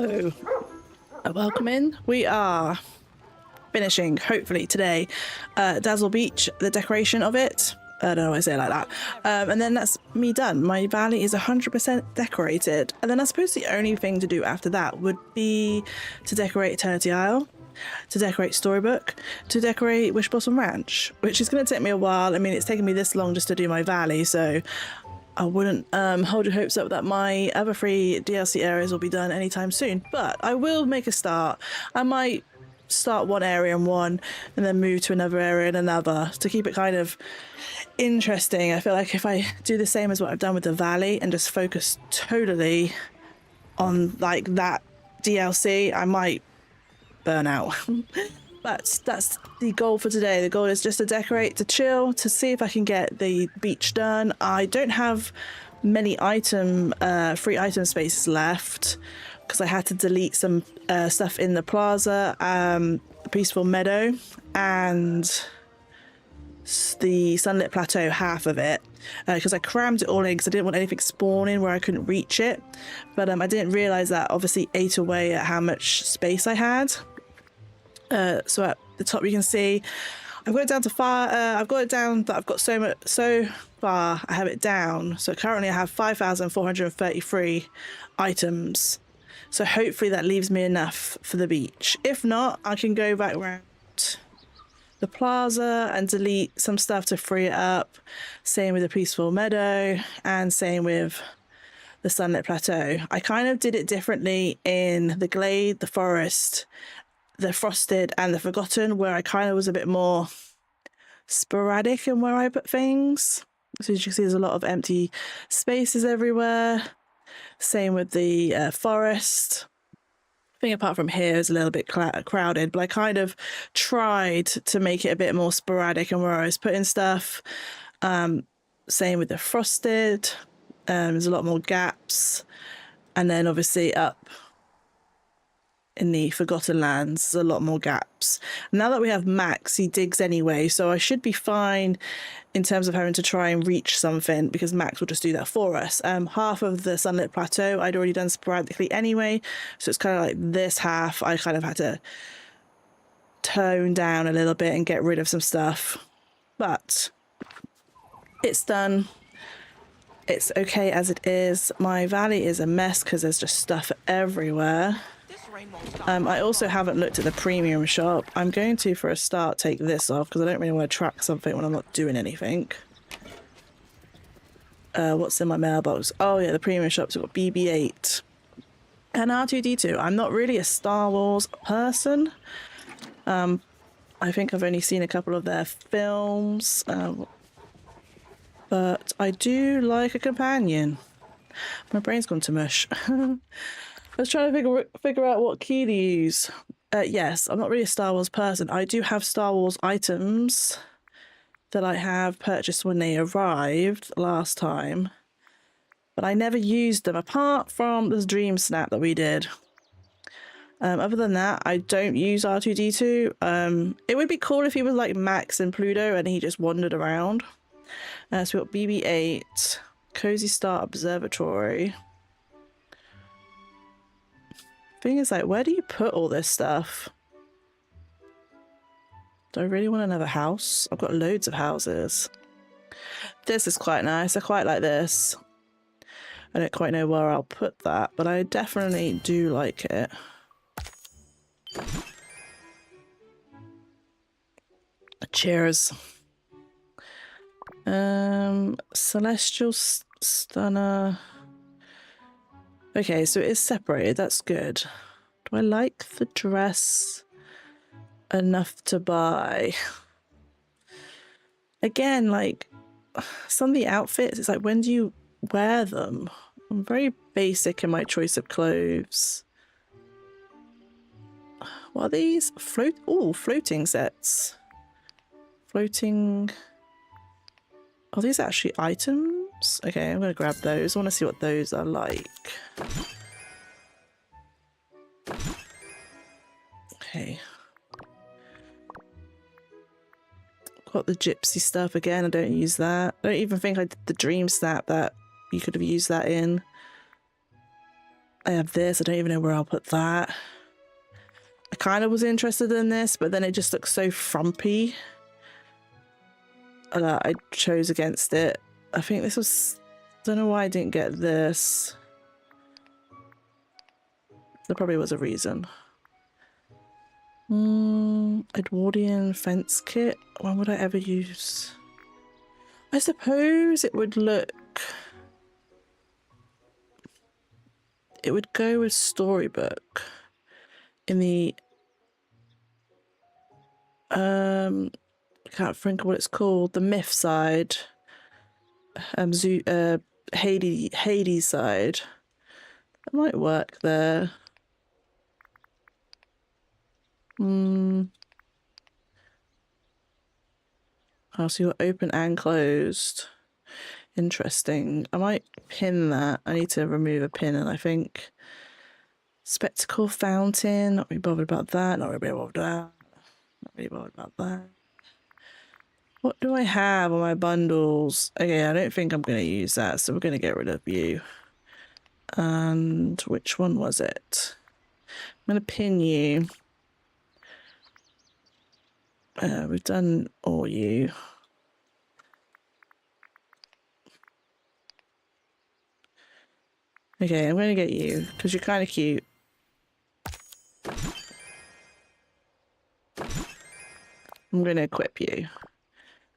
Hello, welcome in. We are finishing, hopefully today, Dazzle Beach, the decoration of it. I don't know why I say it like that. And then that's me done. My valley is 100% decorated. And then I suppose the only thing to do after that would be to decorate Eternity Isle, to decorate Storybook, to decorate Wish Blossom Ranch, which is going to take me a while. I mean, it's taken me this long just to do my valley, so I wouldn't hold your hopes up that my other 3 DLC areas will be done anytime soon. But I will make a start. I might start one area in one and then move to another area in another to keep it kind of interesting. I feel like if I do the same as what I've done with the valley and just focus totally on like that DLC, I might burn out. But that's the goal for today. The goal is just to decorate, to chill, to see if I can get the beach done. I don't have many free item spaces left because I had to delete some stuff in the plaza, the Peaceful Meadow, and the Sunlit Plateau, half of it, because I crammed it all in because I didn't want anything spawning where I couldn't reach it. But I didn't realize that obviously ate away at how much space I had. So at the top you can see I've got it down to I've got it down that I've got so far I have it down. So currently I have 5,433 items. So hopefully that leaves me enough for the beach. If not, I can go back around the plaza and delete some stuff to free it up. Same with the Peaceful Meadow and same with the Sunlit Plateau. I kind of did it differently in the Glade, the Forest, the Frosted and the Forgotten, where I kind of was a bit more sporadic in where I put things. So as you can see, there's a lot of empty spaces everywhere. Same with the Forest. I think apart from here is a little bit crowded, but I kind of tried to make it a bit more sporadic in where I was putting stuff. Same with the Frosted. There's a lot more gaps. And then obviously up in the Forgotten Lands, there's a lot more gaps. Now that we have Max, he digs anyway, so I should be fine in terms of having to try and reach something because Max will just do that for us. Half of the Sunlit Plateau I'd already done sporadically anyway, so it's kind of like this half I kind of had to tone down a little bit and get rid of some stuff. But it's done. It's okay as it is. My valley is a mess because there's just stuff everywhere. I also haven't looked at the premium shop. I'm going to, for a start, take this off because I don't really want to track something when I'm not doing anything. What's in my mailbox? Oh yeah, the premium shops have got BB-8 and R2-D2. I'm not really a Star Wars person. I think I've only seen a couple of their films, but I do like a companion. My brain's gone to mush. I was trying to figure out what key to use. Yes, I'm not really a Star Wars person. I do have Star Wars items that I have purchased when they arrived last time, but I never used them apart from this Dream Snap that we did. Other than that, I don't use R2-D2. It would be cool if he was like Max and Pluto and he just wandered around. So we've got BB-8, Cozy Star Observatory. Thing is, like, where do you put all this stuff? Do I really want another house? I've got loads of houses. This is quite nice. I quite like this. I don't quite know where I'll put that, but I definitely do like it. Cheers. Celestial Stunner. Okay, so it is separated. That's good. Do I like the dress enough to buy? Again, like some of the outfits, it's like, when do you wear them? I'm very basic in my choice of clothes. What are these? Floating sets. Floating. Are these actually items? Okay, I'm going to grab those. I want to see what those are like. Okay. Got the gypsy stuff again. I don't use that. I don't even think I did the Dream Snap that you could have used that in. I have this. I don't even know where I'll put that. I kind of was interested in this, but then it just looks so frumpy. I chose against it. I think this was... don't know why I didn't get this. There probably was a reason. Edwardian fence kit. When would I ever use? I suppose it would look... it would go with storybook in the... I can't think of what it's called. The myth side. Hades side. That might work there. Oh, so you're open and closed. Interesting. I might pin that. I need to remove a pin, and I think spectacle fountain. Not really bothered about that. Not really bothered about that. Not really bothered about that. What do I have on my bundles? Okay, I don't think I'm going to use that, so we're going to get rid of you. And which one was it? I'm going to pin you. We've done all you. Okay, I'm going to get you because you're kind of cute. I'm going to equip you.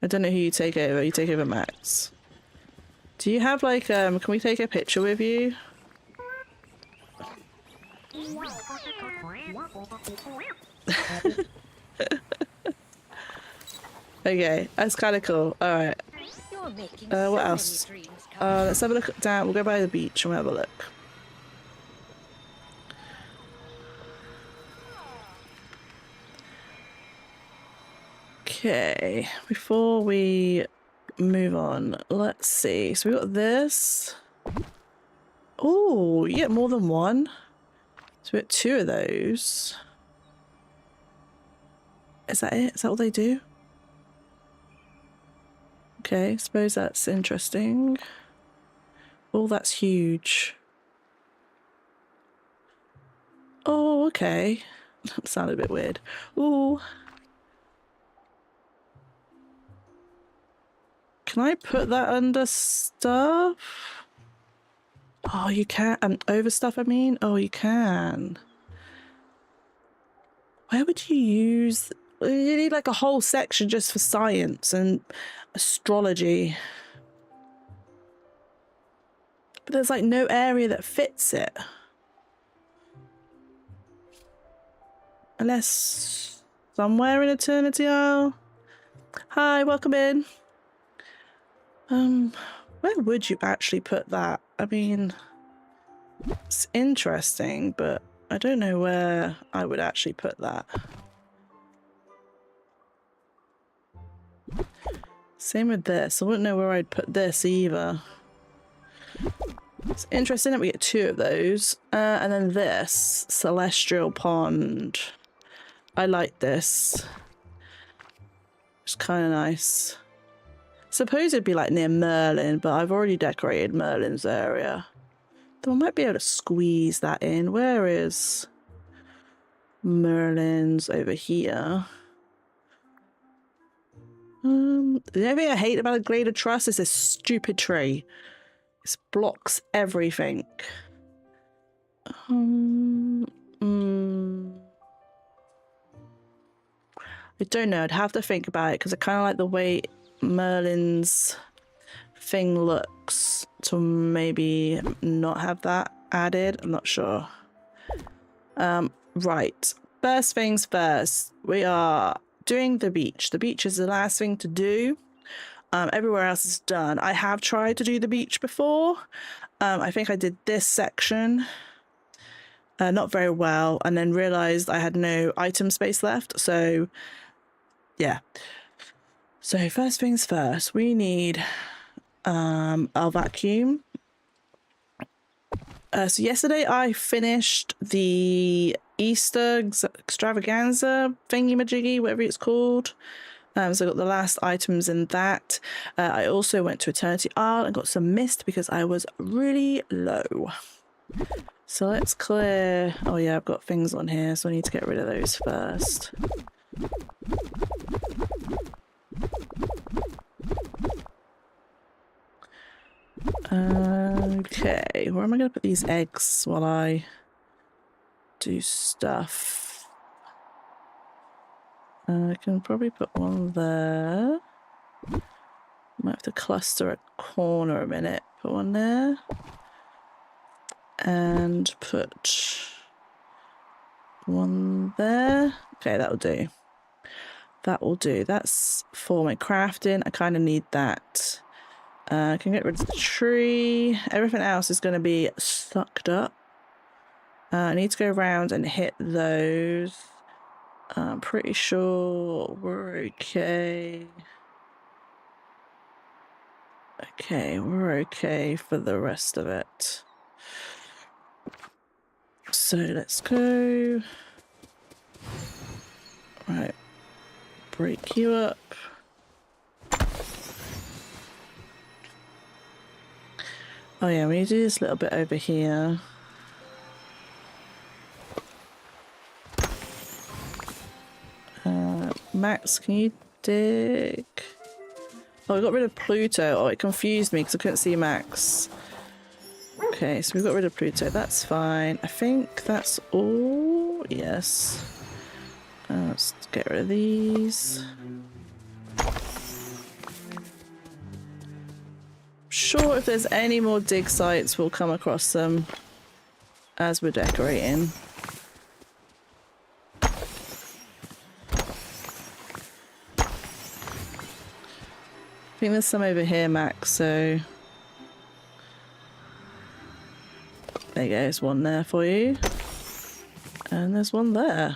I don't know who you take over. You take over Max. Do you have like, can we take a picture with you? Okay, that's kind of cool. Alright. What else? Let's have a look down. We'll go by the beach and we'll have a look. Okay, before we move on, let's see. So we got this. Oh, you get more than one. So we got 2 of those. Is that it? Is that all they do? Okay, suppose that's interesting. Oh, that's huge. Oh, okay. That sounded a bit weird. Ooh. Can I put that under stuff? Oh, you can. Over stuff, I mean? Oh, you can. Where would you use... you need like a whole section just for science and astrology. But there's like no area that fits it. Unless somewhere in Eternity Isle. Hi, welcome in. Where would you actually put that? I mean, it's interesting, but I don't know where I would actually put that. Same with this. I wouldn't know where I'd put this either. It's interesting that we get 2 of those. And then this, Celestial Pond. I like this. It's kind of nice. Suppose it'd be like near Merlin, but I've already decorated Merlin's area. Though I might be able to squeeze that in. Where is Merlin's? Over here. The only thing I hate about a Glade Trust is this stupid tree. This blocks everything. I don't know. I'd have to think about it because I kind of like the way Merlin's thing looks to maybe not have that added. I'm not sure. Right. First things first. We are doing the beach. The beach is the last thing to do. Everywhere else is done. I have tried to do the beach before. I think I did this section not very well and then realized I had no item space left. So yeah. So first things first, we need our vacuum. So yesterday I finished the Easter extravaganza thingy-majiggy, whatever it's called. So I got the last items in that. I also went to Eternity Isle and got some mist because I was really low. So let's clear... Oh yeah, I've got things on here, so I need to get rid of those first. Okay, where am I going to put these eggs while I do stuff? I can probably put one there. Might have to cluster a corner a minute. Put one there. And put one there. Okay, that'll do. That will do. That's for my crafting. I kind of need that. I can get rid of the tree. Everything else is going to be sucked up. I need to go around and hit those. I'm pretty sure we're okay. Okay, we're okay for the rest of it. So let's go. Right. Break you up. Oh yeah, we need to do this little bit over here. Max, can you dig? Oh, we got rid of Pluto. Oh, it confused me because I couldn't see Max. Okay, so we got rid of Pluto. That's fine. I think that's all. Yes. Let's get rid of these. Sure, if there's any more dig sites, we'll come across them as we're decorating. I think there's some over here, Max, so there you go, there's one there for you. And there's one there.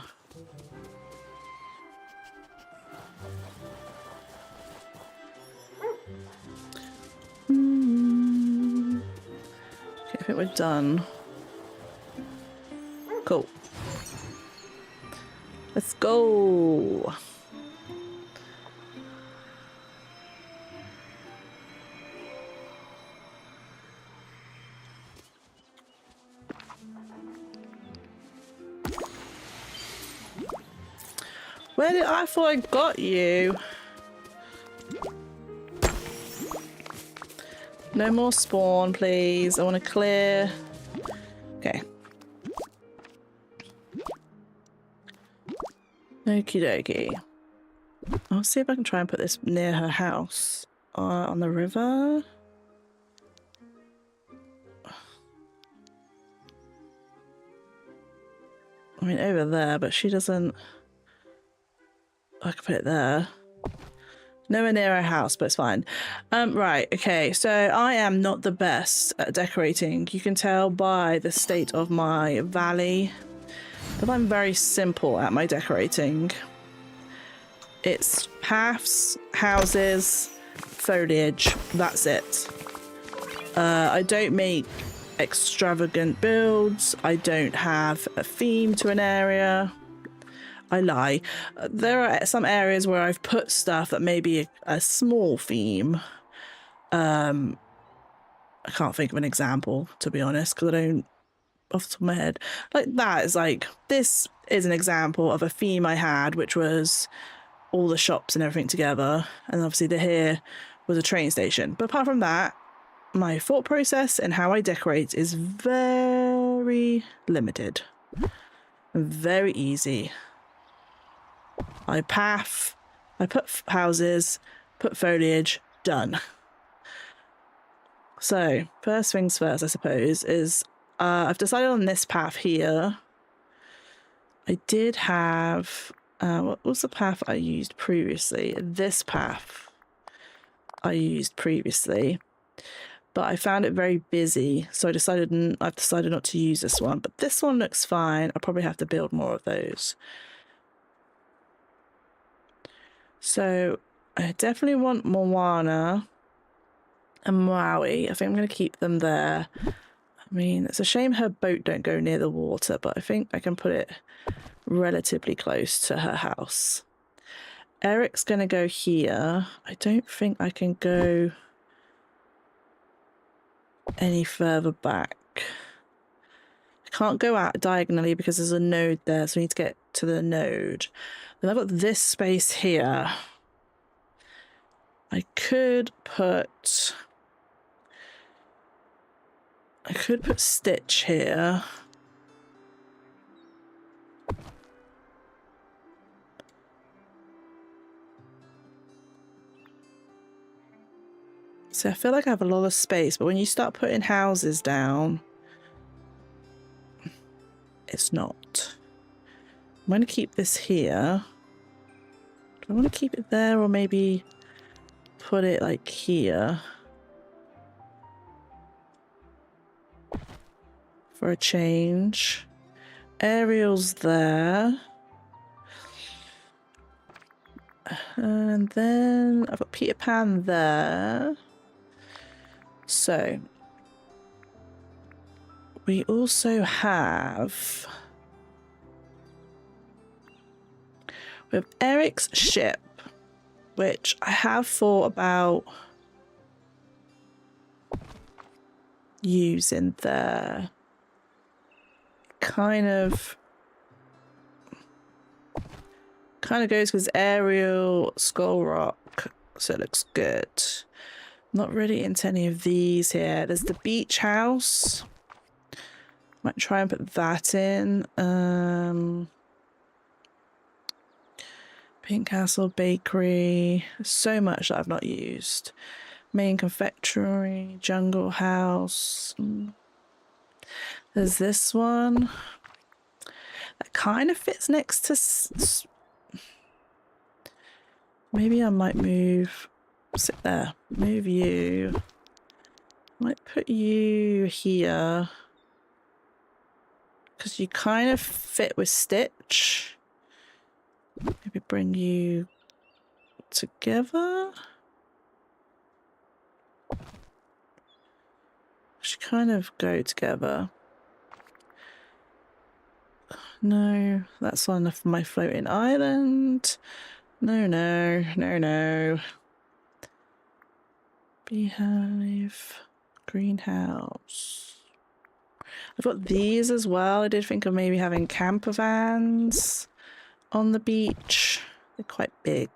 Okay, I think we're done. Cool. Let's go. Where did I thought I got you? No more spawn, please. I want to clear. Okay. Okie dokie. I'll see if I can try and put this near her house. On the river. I mean, over there, but she doesn't... I can put it there. Nowhere near our house, but it's fine. Right, okay, so I am not the best at decorating. You can tell by the state of my valley that I'm very simple at my decorating. It's paths, houses, foliage, that's it. I don't make extravagant builds. I don't have a theme to an area. I lie. There are some areas where I've put stuff that may be a small theme. I can't think of an example, to be honest, because I don't, off the top of my head. Like that is like, this is an example of a theme I had, which was all the shops and everything together. And obviously the here was a train station. But apart from that, my thought process and how I decorate is very limited. Very easy. I path, I put houses, put foliage, done. So, first things first, I suppose, is I've decided on this path here. I did have, what was the path I used previously? This path I used previously, but I found it very busy, so I've decided not to use this one. But this one looks fine. I'll probably have to build more of those. So I definitely want Moana and Maui. I think I'm going to keep them there. I mean, it's a shame her boat don't go near the water, but I think I can put it relatively close to her house. Eric's going to go here. I don't think I can go any further back. I can't go out diagonally because there's a node there, so we need to get to the node. Then I've got this space here. I could put Stitch here. So I feel like I have a lot of space, but when you start putting houses down, it's not. I'm going to keep this here. Do I want to keep it there or maybe put it like here? For a change. Ariel's there. And then I've got Peter Pan there. So we also have Eric's ship, which I have thought about using there. Kind of goes with Ariel, Skull Rock, so it looks good. Not really into any of these here. There's the beach house. Might try and put that in. Pink Castle Bakery. So much that I've not used. Main Confectionery, Jungle House. There's this one. That kind of fits next to... Maybe I might move... Sit there. Move you. Might put you here. Because you kind of fit with Stitch. Maybe bring you together. Should kind of go together. No, that's on my floating island. No. Beehive. Greenhouse. I've got these as well. I did think of maybe having camper vans on the beach. They're quite big.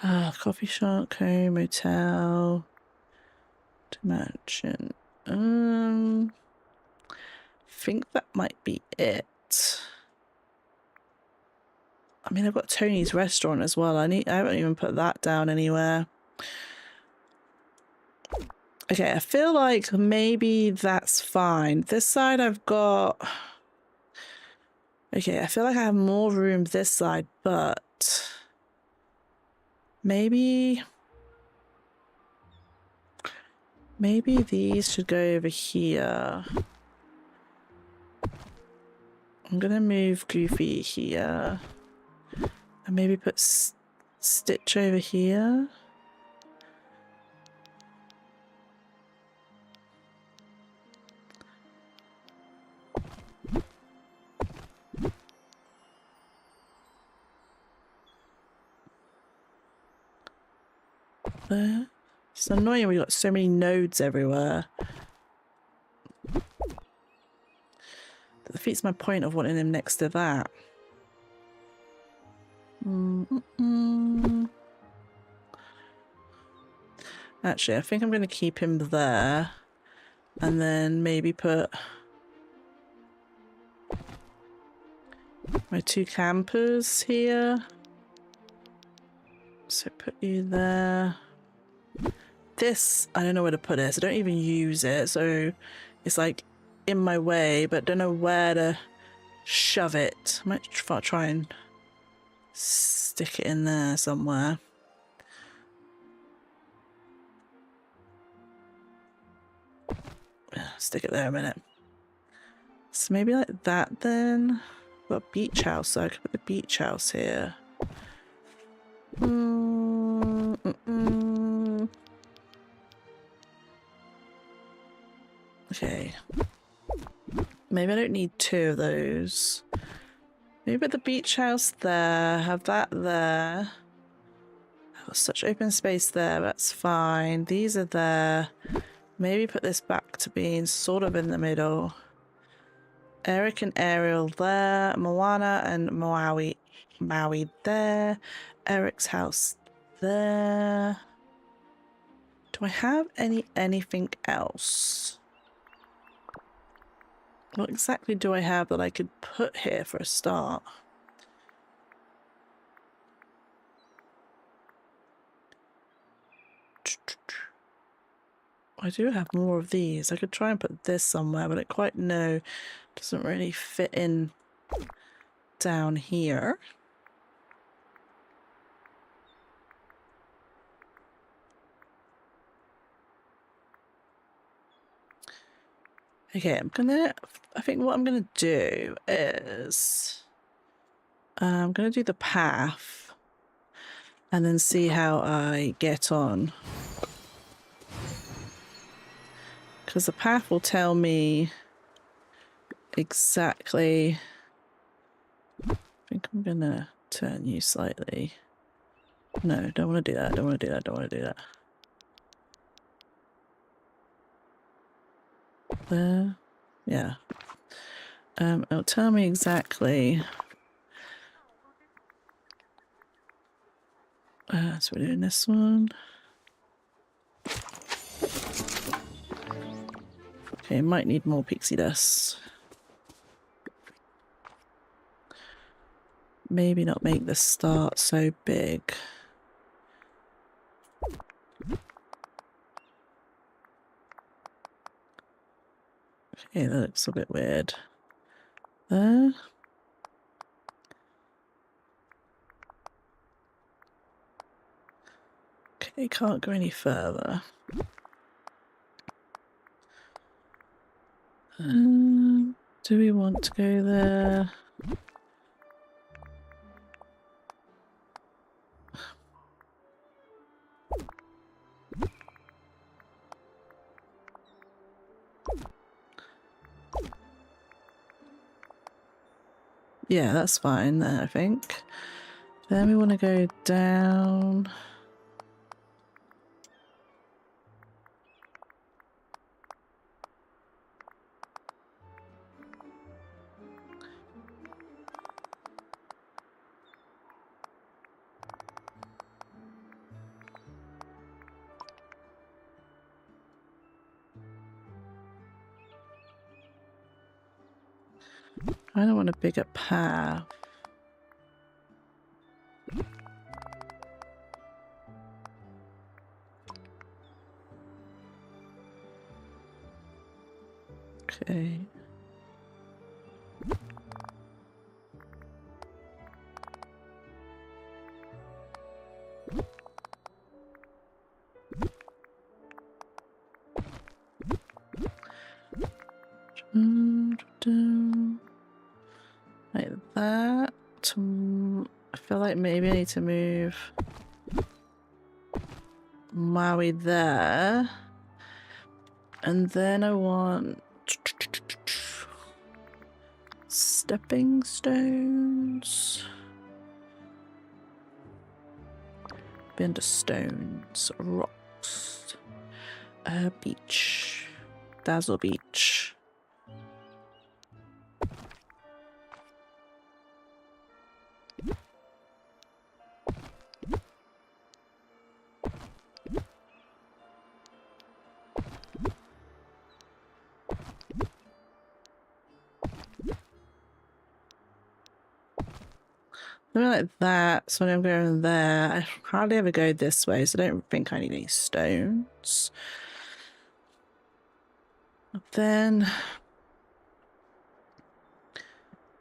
Coffee shop, home, motel, mansion. I think that might be it. I mean, I've got Tony's restaurant as well. I haven't even put that down anywhere. Okay, I feel like maybe that's fine. This side I've got... Okay, I feel like I have more room this side, but... Maybe these should go over here. I'm gonna move Goofy here. And maybe put Stitch over here. There. It's annoying we got so many nodes everywhere. That defeats my point of wanting him next to that. Actually, I think I'm going to keep him there. And then maybe put my two campers here. So put you there. This, I don't know where to put it. I don't even use it. So it's like in my way, but don't know where to shove it. I might try and stick it in there somewhere. Stick it there a minute. So maybe like that then. Got a beach house, so I could put the beach house here. Okay. Maybe I don't need two of those. Maybe put the beach house there, have that there. I've got such open space there, that's fine. These are there. Maybe put this back to being sort of in the middle. Eric and Ariel there. Moana and Maui there. Eric's house there. Do I have anything else? What exactly do I have that I could put here for a start? I do have more of these. I could try and put this somewhere, but I quite know it doesn't really fit in down here. Okay, I think what I'm gonna do is I'm gonna do the path and then see how I get on. Because the path will tell me exactly. I think I'm gonna turn you slightly. No, don't want to do that. Don't want to do that. Don't want to do that. There. Yeah. It'll tell me exactly. So we're doing this one. Okay, might need more pixie dust. Maybe not make the start so big. Okay, that looks a bit weird. There. Okay, can't go any further. Do we want to go there? Yeah, that's fine there, I think. Then we want to go down. I don't want a bigger path. Okay. Like that. I feel like maybe I need to move Maui there. And then I want stepping stones. Been to stones, rocks, beach, Dazzle Beach. Something like that, so when I'm going there, I hardly ever go this way, so I don't think I need any stones. Then,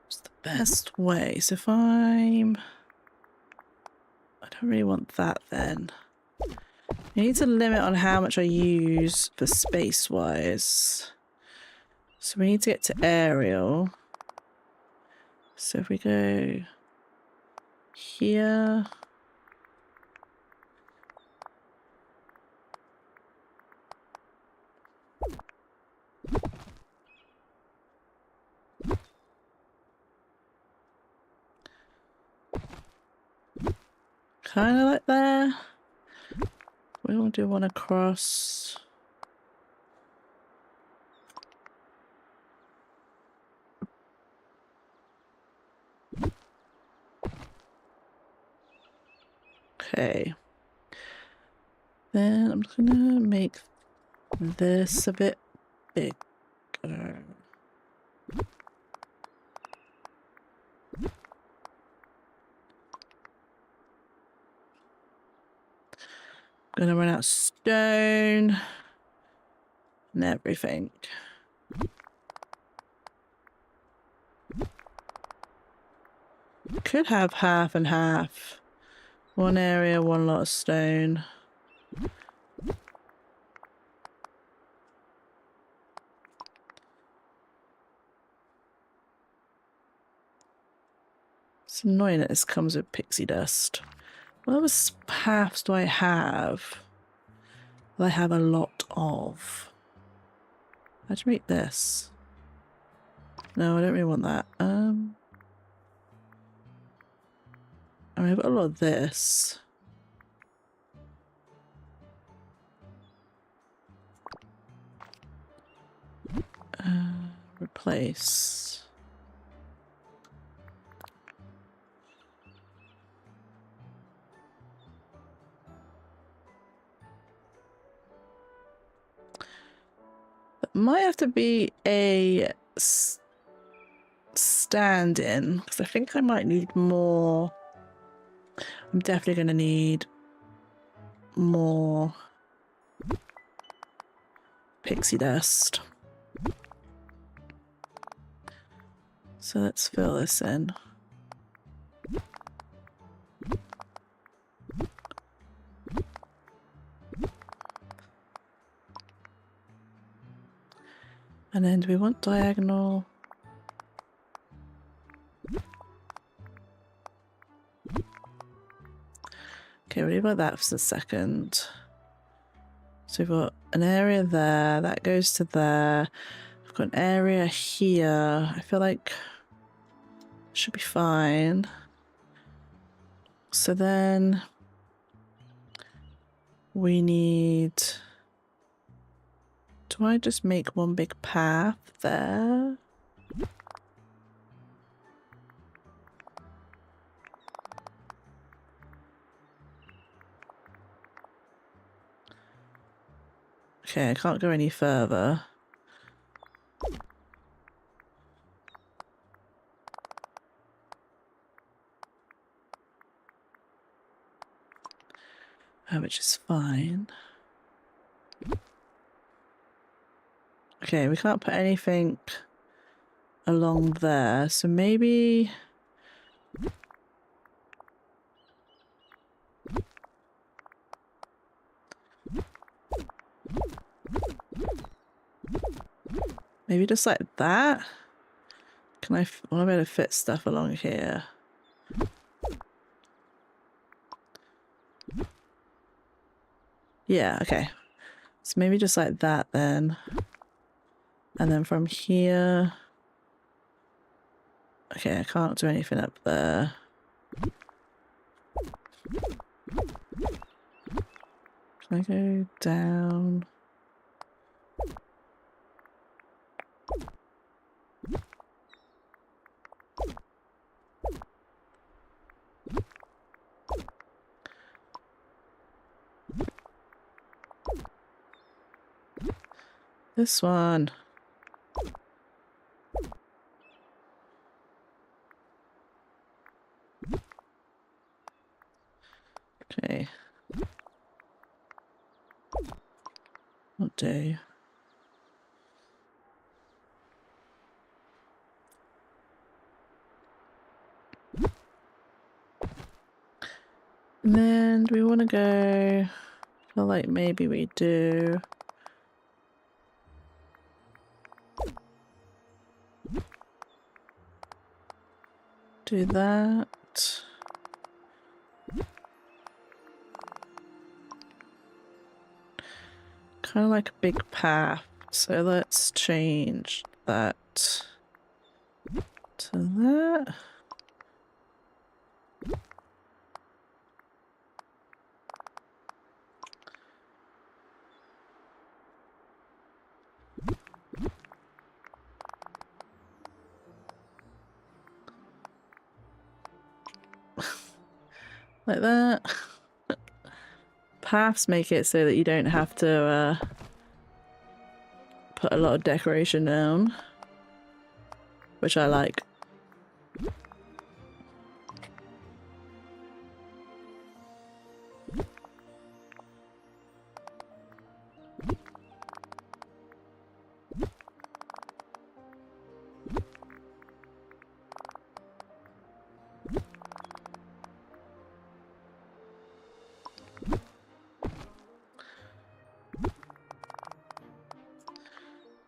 what's the best way? So if I don't really want that then. I need to limit on how much I use for space-wise. So we need to get to aerial. So if we go here. Kind of like there. We will do one across. Okay. Then I'm just gonna make this a bit bigger. Gonna run out of stone and everything. Could have half and half. One area, one lot of stone. It's annoying that this comes with pixie dust. What other paths do I have? That I have a lot of. How'd you make this? No, I don't really want that. I mean, I've got a lot of this. Replace. That might have to be a stand-in, because I think I might need more. I'm definitely going to need more pixie dust. So let's fill this in. And then do we want diagonal? Okay, we'll leave like that for a second. So we've got an area there, that goes to there. I've got an area here. I feel like should be fine. So then we need... Do I just make one big path there? Okay, I can't go any further. Which is fine. Okay, we can't put anything along there, so maybe... Maybe just like that? Can I want to be able to fit stuff along here? Yeah, okay. So maybe just like that then. And then from here... Okay, I can't do anything up there. Can I go down? This one. Okay. What do? And then do we want to go? I feel like maybe we do. Do that. Kind of like a big path. So let's change that to that. Like that. paths make it so that you don't have to put a lot of decoration down, which I like.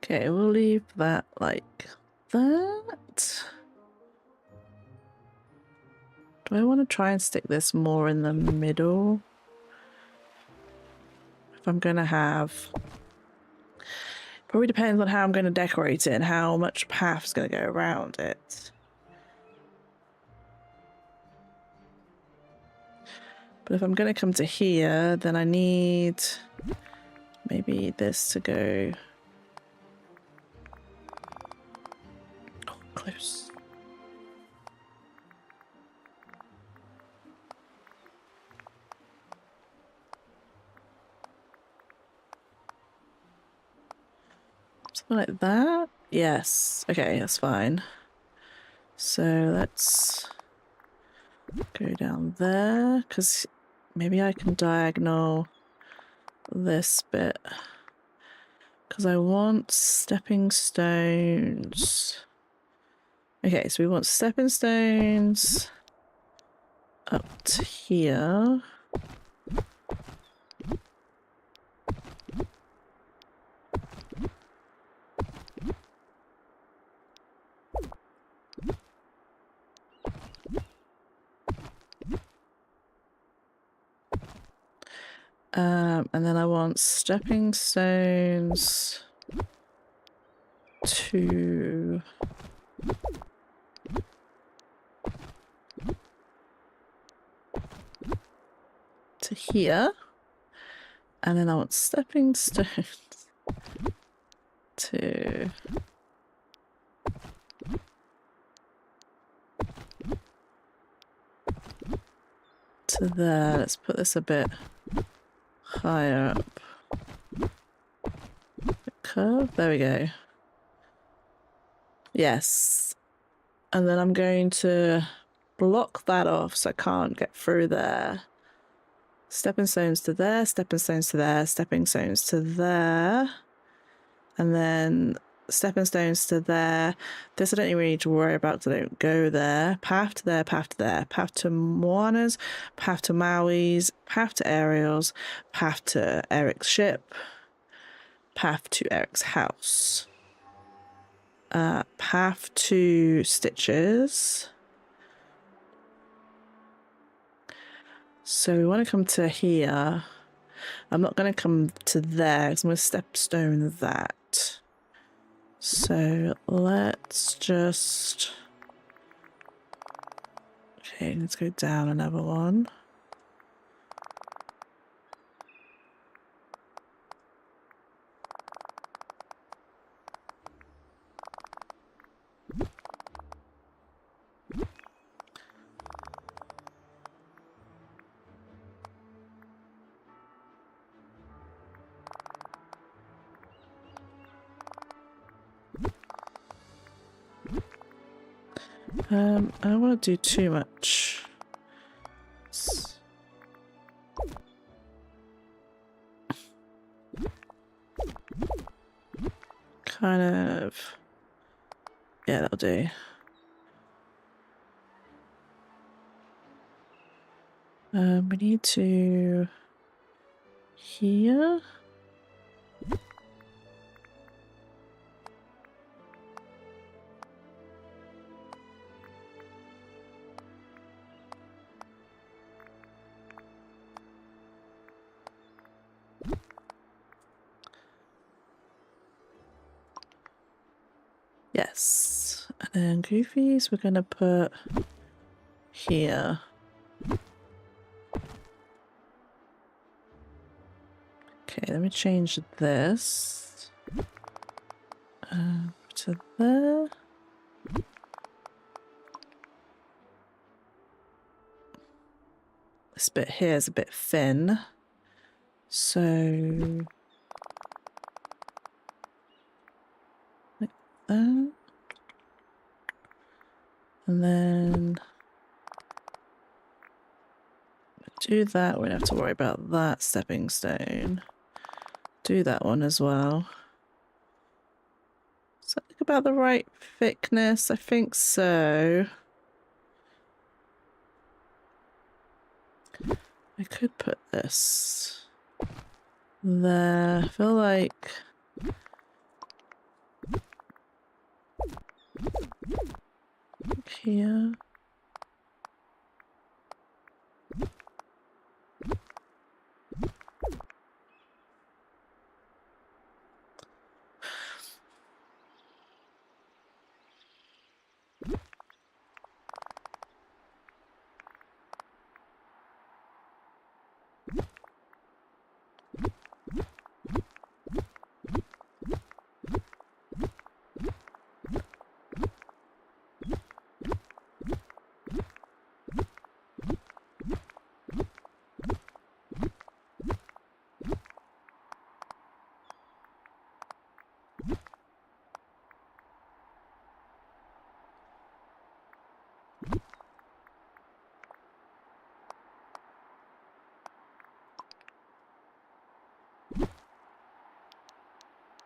Okay, we'll leave that like that. Do I want to try and stick this more in the middle? If I'm going to have... Probably depends on how I'm going to decorate it and how much path's going to go around it. But if I'm going to come to here, then I need maybe this to go... Oh, close. Something like that? Yes. Okay, that's fine. So let's go down there, because maybe I can diagonal this bit. Because I want stepping stones. Okay, so we want stepping stones up to here. And then I want stepping stones to here, and then I want stepping stones to there. Let's put this a bit higher up. Curve, there we go. Yes, and then I'm going to block that off so I can't get through there. Stepping stones to there, stepping stones to there, stepping stones to there, and then stepping stones to there. This I don't even need to worry about because I don't go there. Path to there, path to there, path to Moana's, path to Maui's, path to Ariel's, path to Eric's ship, path to Eric's house, path to Stitches. So we want to come to here. I'm not going to come to there because I'm going to step stone that. So let's just... Okay, let's go down another one. I don't want to do too much. Kind of... Yeah, that'll do. We need to... Here? Yes. And then Goofy's we're going to put here. Okay, let me change this to there. This bit here is a bit thin. So like that. And then do that. We don't have to worry about that stepping stone. Do that one as well. Is that about the right thickness? I think so. I could put this there. I feel like here.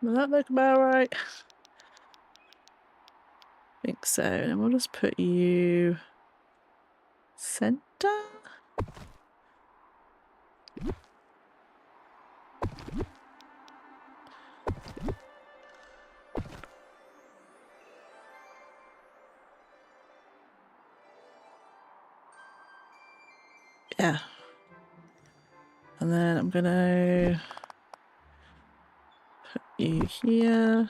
Does that look about right? I think so. And we'll just put you center. Yeah. And then I'm gonna put you here.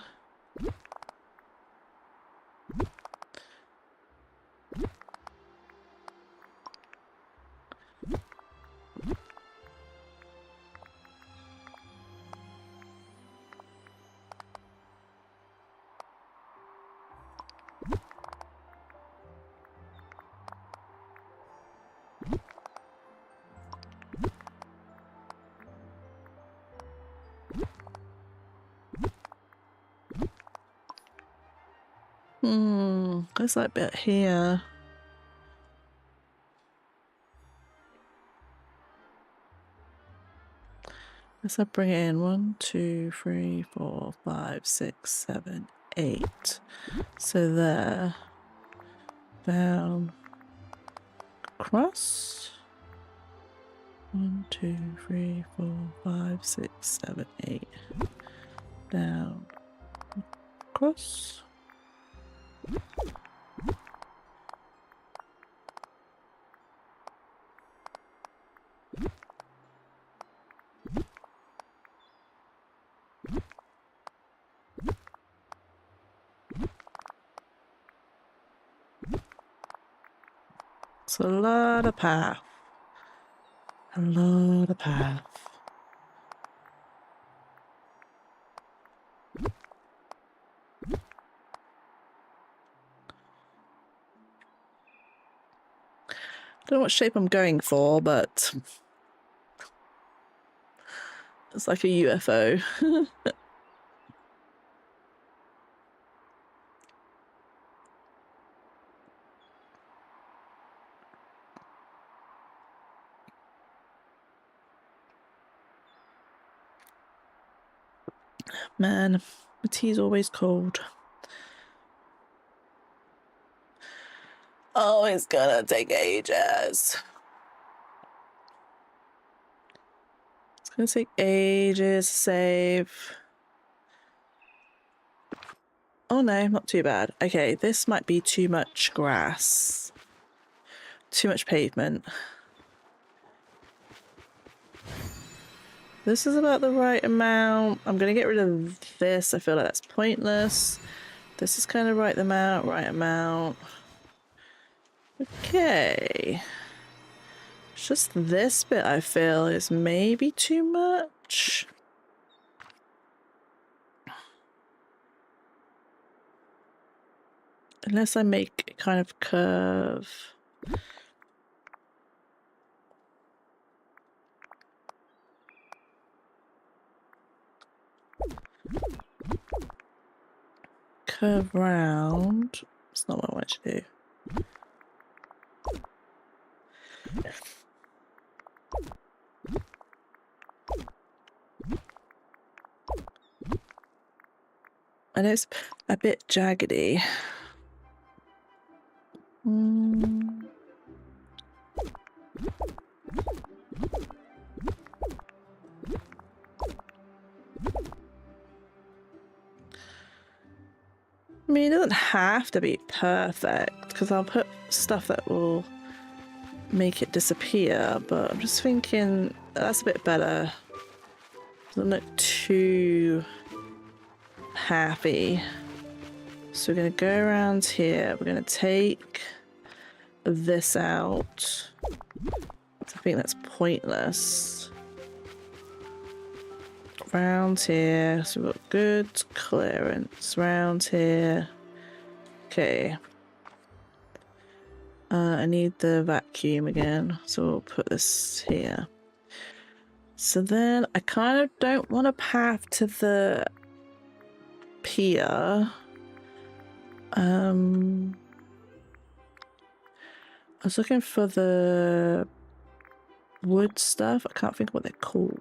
There's that bit here. Let's bring it in 1, 2, 3, 4, 5, 6, 7, 8. So there, down, across. 1, 2, 3, 4, 5, 6, 7, 8. Down, across. It's a lot of path. A lot of path. Don't know what shape I'm going for, but it's like a UFO. Man, my tea's always cold. Oh, it's gonna take ages. It's gonna take ages to save. Oh no, not too bad. Okay, this might be too much grass. Too much pavement. This is about the right amount. I'm gonna get rid of this. I feel like that's pointless. This is kind of right amount. Okay. It's just this bit I feel is maybe too much. Unless I make it kind of curve. curve round. It's not what I wanted to do. I know it's a bit jaggedy. I mean, it doesn't have to be perfect, because I'll put stuff that will make it disappear, but I'm just thinking that's a bit better. Doesn't look too happy. So we're going to go around here. We're going to take this out. I think that's pointless. Round here. So we've got good clearance. Round here. Okay. I need the vacuum again. So we'll put this here. So then I kind of don't want a path to the pier. I was looking for the wood stuff. I can't think of what they're called.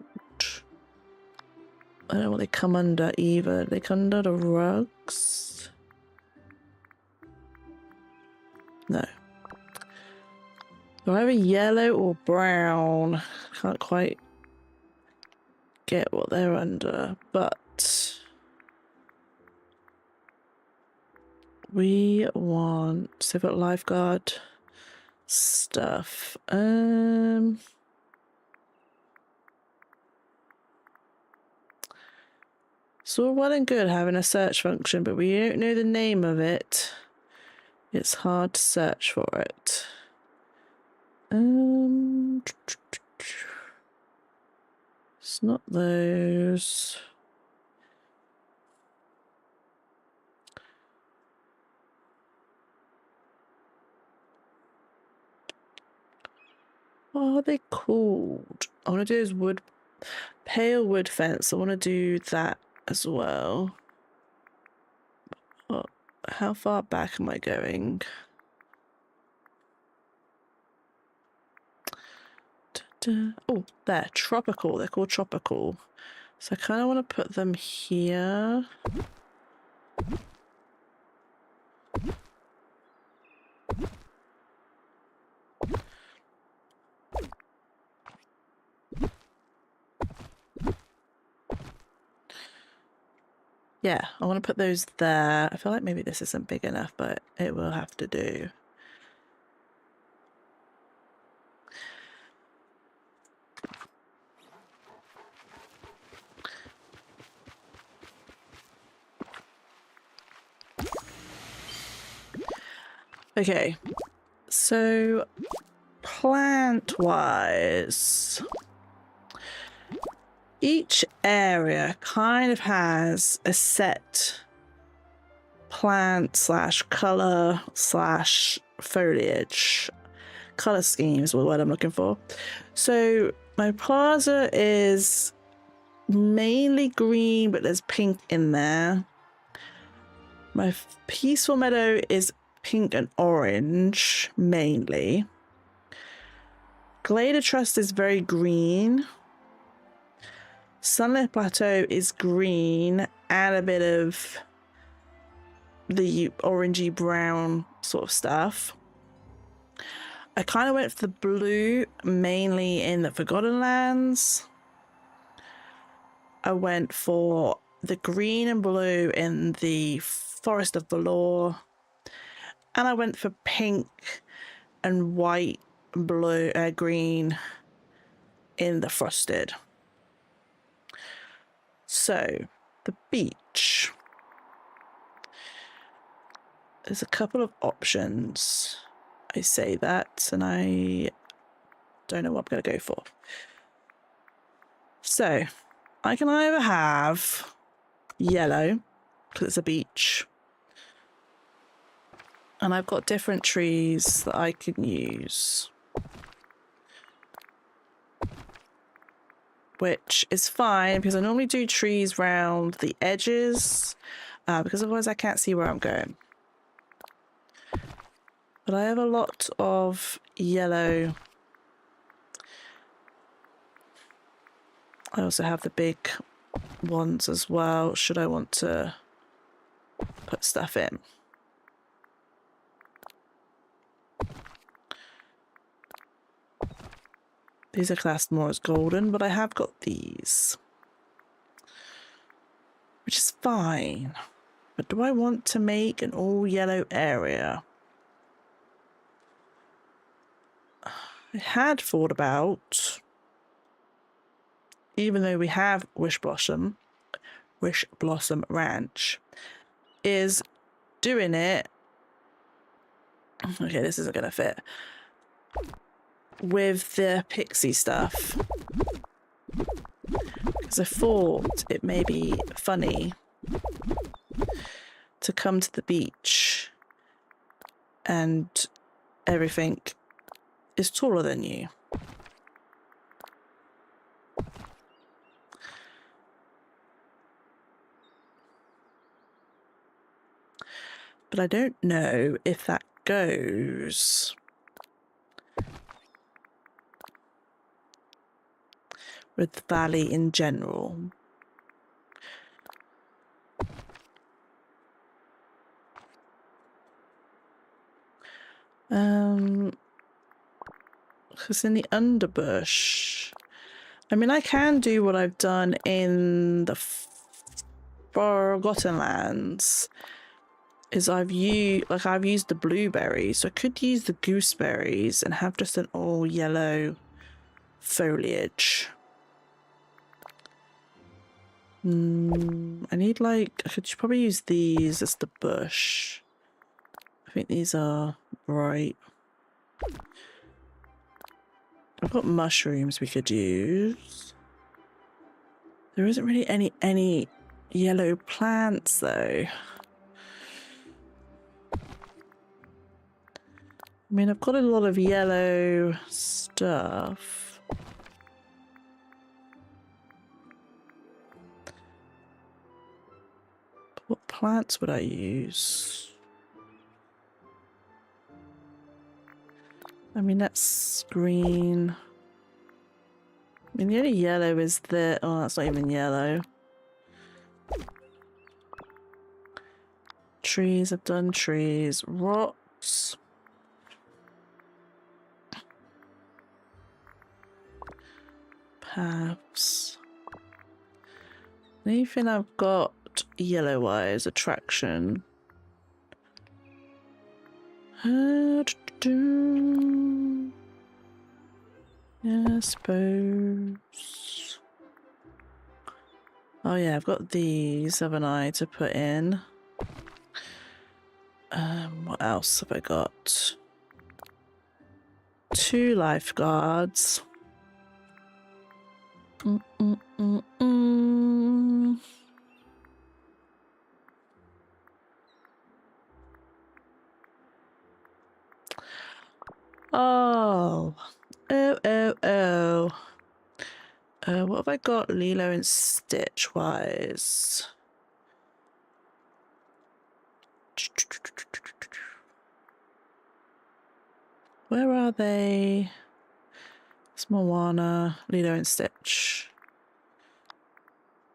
I don't know what they come under either. They come under the rugs. No. They're either yellow or brown. Can't quite get what they're under, but we want, so we've got lifeguard stuff. It's all well and good having a search function, but we don't know the name of it. It's hard to search for it. It's not those. What are they called? I want to do this wood, pale wood fence. I want to do that as well. Oh, how far back am I going? Oh, there, tropical. They're called tropical. So I kind of want to put them here. Yeah, I want to put those there. I feel like maybe this isn't big enough, but it will have to do. Okay, so plant-wise, each area kind of has a set plant slash color slash foliage. Color scheme is the word I'm looking for. So my plaza is mainly green, but there's pink in there. My peaceful meadow is pink and orange mainly. Glader Trust is very green. Sunlit Plateau is green and a bit of the orangey brown sort of stuff. I kind of went for the blue mainly in the Forgotten Lands. I went for the green and blue in the Forest of Valor. And I went for pink and white and blue, green in the Frosted. So, the beach. There's a couple of options. I say that, and I don't know what I'm going to go for. So, I can either have yellow, because it's a beach. And I've got different trees that I can use. Which is fine, because I normally do trees round the edges because otherwise I can't see where I'm going. But I have a lot of yellow. I also have the big ones as well, should I want to put stuff in. These are classed more as golden, but I have got these, which is fine. But do I want to make an all yellow area? I had thought about, even though we have Wish Blossom Ranch, is doing it. Okay, this isn't gonna fit with the pixie stuff, because I thought it may be funny to come to the beach and everything is taller than you. But I don't know if that goes with the valley in general. Because in the underbush, I mean, I can do what I've done in the Forgotten Lands, is I've used the blueberries, so I could use the gooseberries and have just an all yellow foliage. I need, like, I could probably use these as the bush. I think these are right. I've got mushrooms we could use. There isn't really any yellow plants though. I mean, I've got a lot of yellow stuff. But what plants would I use? I mean, that's green. I mean, the only yellow is the... Oh, that's not even yellow. Trees, I've done trees. Rocks. Paths. Anything I've got yellow-wise, attraction. Yeah, I suppose. Oh yeah, I've got these, haven't I, to put in. What else have I got? 2 lifeguards. Oh. What have I got Lilo and Stitch wise? Where are they? It's Moana, Lilo and Stitch.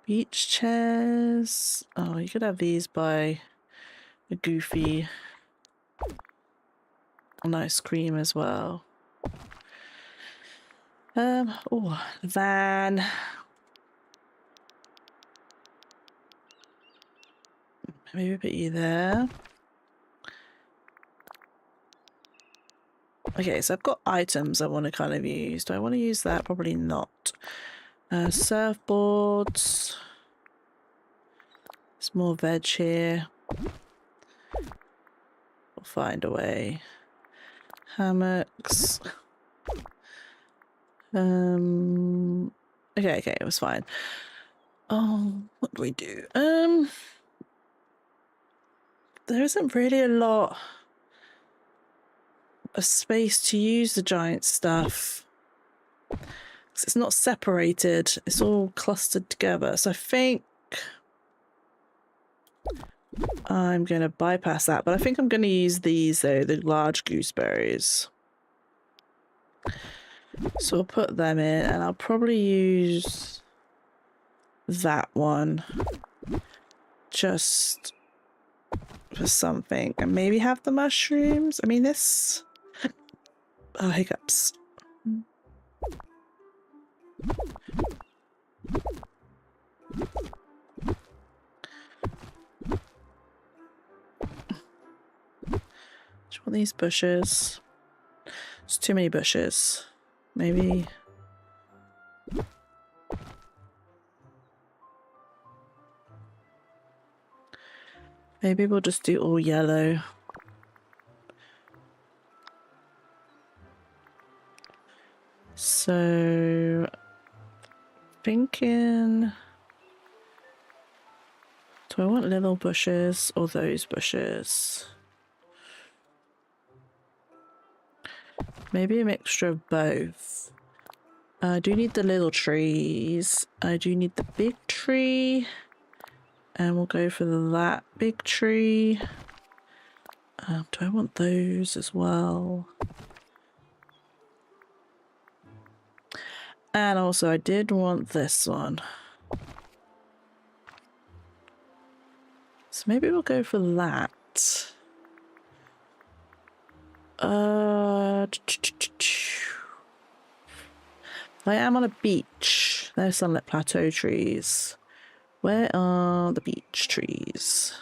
Beach chairs. Oh, you could have these by a Goofy. An ice cream as well. Oh, van. Maybe put you there. Okay, so I've got items I want to kind of use. Do I want to use that? Probably not. Surfboards. There's more veg here. We'll find a way. Hammocks. Okay, it was fine. Oh, what do we do? There isn't really a lot of space to use the giant stuff. It's not separated, it's all clustered together. So I think I'm going to bypass that, but I think I'm going to use these though, the large gooseberries. So I'll put them in, and I'll probably use that one just for something, and maybe have the mushrooms. I mean, this... Oh, hiccups. Do you want these bushes? There's too many bushes. Maybe... Maybe we'll just do all yellow. So... Thinking... Do I want little bushes or those bushes? Maybe a mixture of both. I do need the little trees. I do need the big tree. And we'll go for that big tree. Do I want those as well? And also I did want this one. So maybe we'll go for that. I am on a beach. There's Sunlit Plateau trees. Where are the beach trees?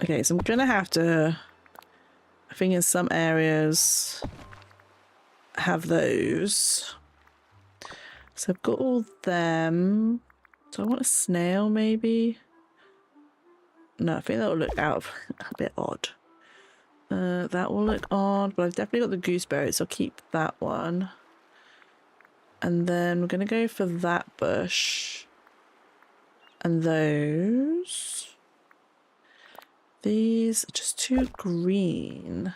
Okay, so I'm gonna have to, I think in some areas, have those. So I've got all them. Do I want a snail maybe? No, I think that will look out of a bit odd. That will look odd, but I've definitely got the gooseberries, so I'll keep that one. And then we're gonna go for that bush. And those. These are just too green.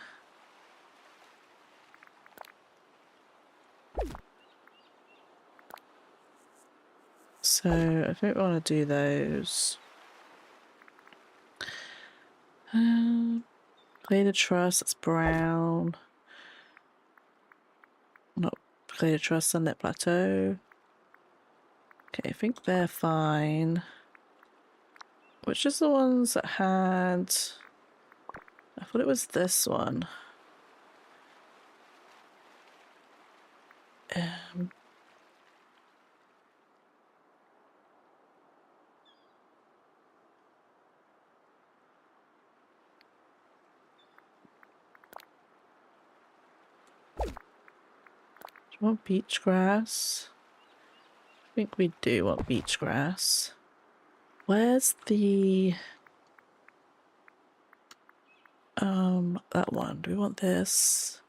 So I don't want to do those. Clay Trust, that's brown. Not Clay Trust, Sunlit Plateau. Okay, I think they're fine. Which is the ones that had... I thought it was this one. Do you want beach grass? I think we do want beach grass. Where's the... that one. Do we want this?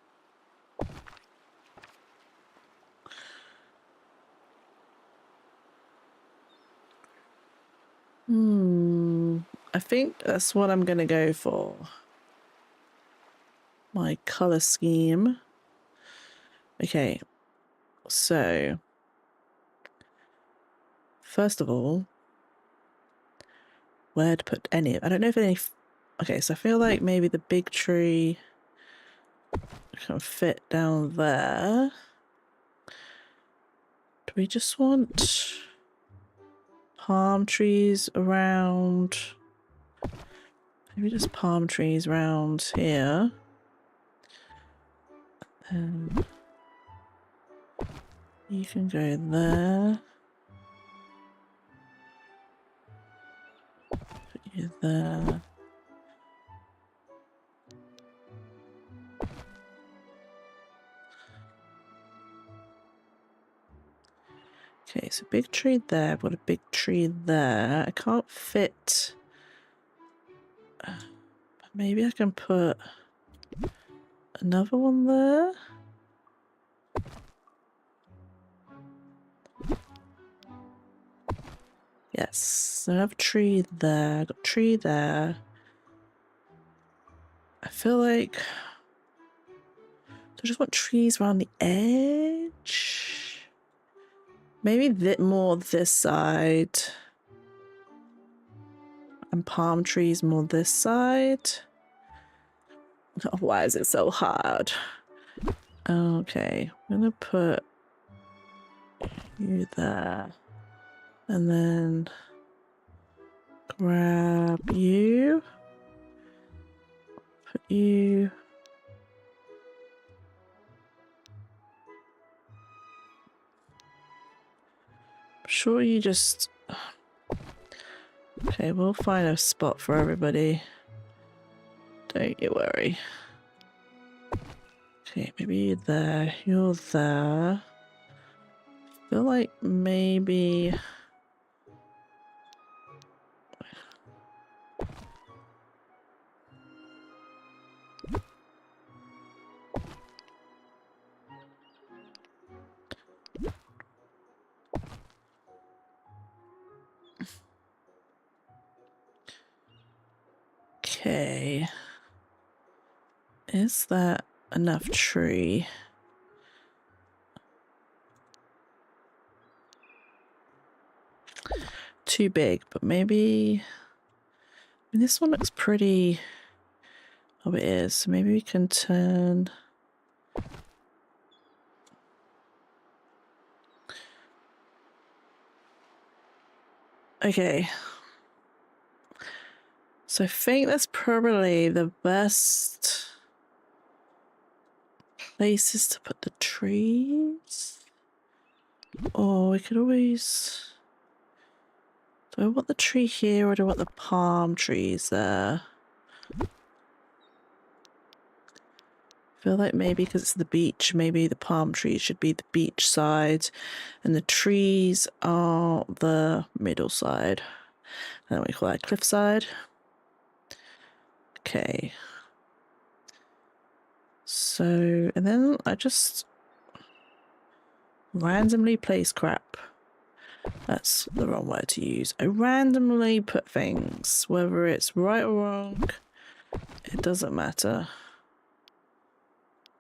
I think that's what I'm gonna go for. My color scheme. Okay, so first of all, where to put any? I don't know if any. Okay, so I feel like maybe the big tree can fit down there. Do we just want palm trees around? Maybe just palm trees around here. And you can go there. Put you there. Okay, so big tree there. I've got a big tree there. I can't fit. Maybe I can put another one there. Yes, so another tree there. Got a tree there. I feel like I just want trees around the edge. Maybe more this side. And palm trees more this side. Oh, why is it so hard? Okay, I'm gonna put you there. And then grab you. Put you. I'm sure you just... Okay, we'll find a spot for everybody. Don't you worry. Okay, maybe you're there. You're there. I feel like maybe... Okay. Is that enough tree? Too big, but maybe... I mean, this one looks pretty... Oh, it is. So maybe we can turn... Okay. So I think that's probably the best places to put the trees. Or we could always... Do I want the tree here or do I want the palm trees there? I feel like maybe because it's the beach, maybe the palm trees should be the beach side and the trees are the middle side. And then we call that cliff side. Okay. So, and then I just randomly place crap. That's the wrong word to use. I randomly put things, whether it's right or wrong, it doesn't matter.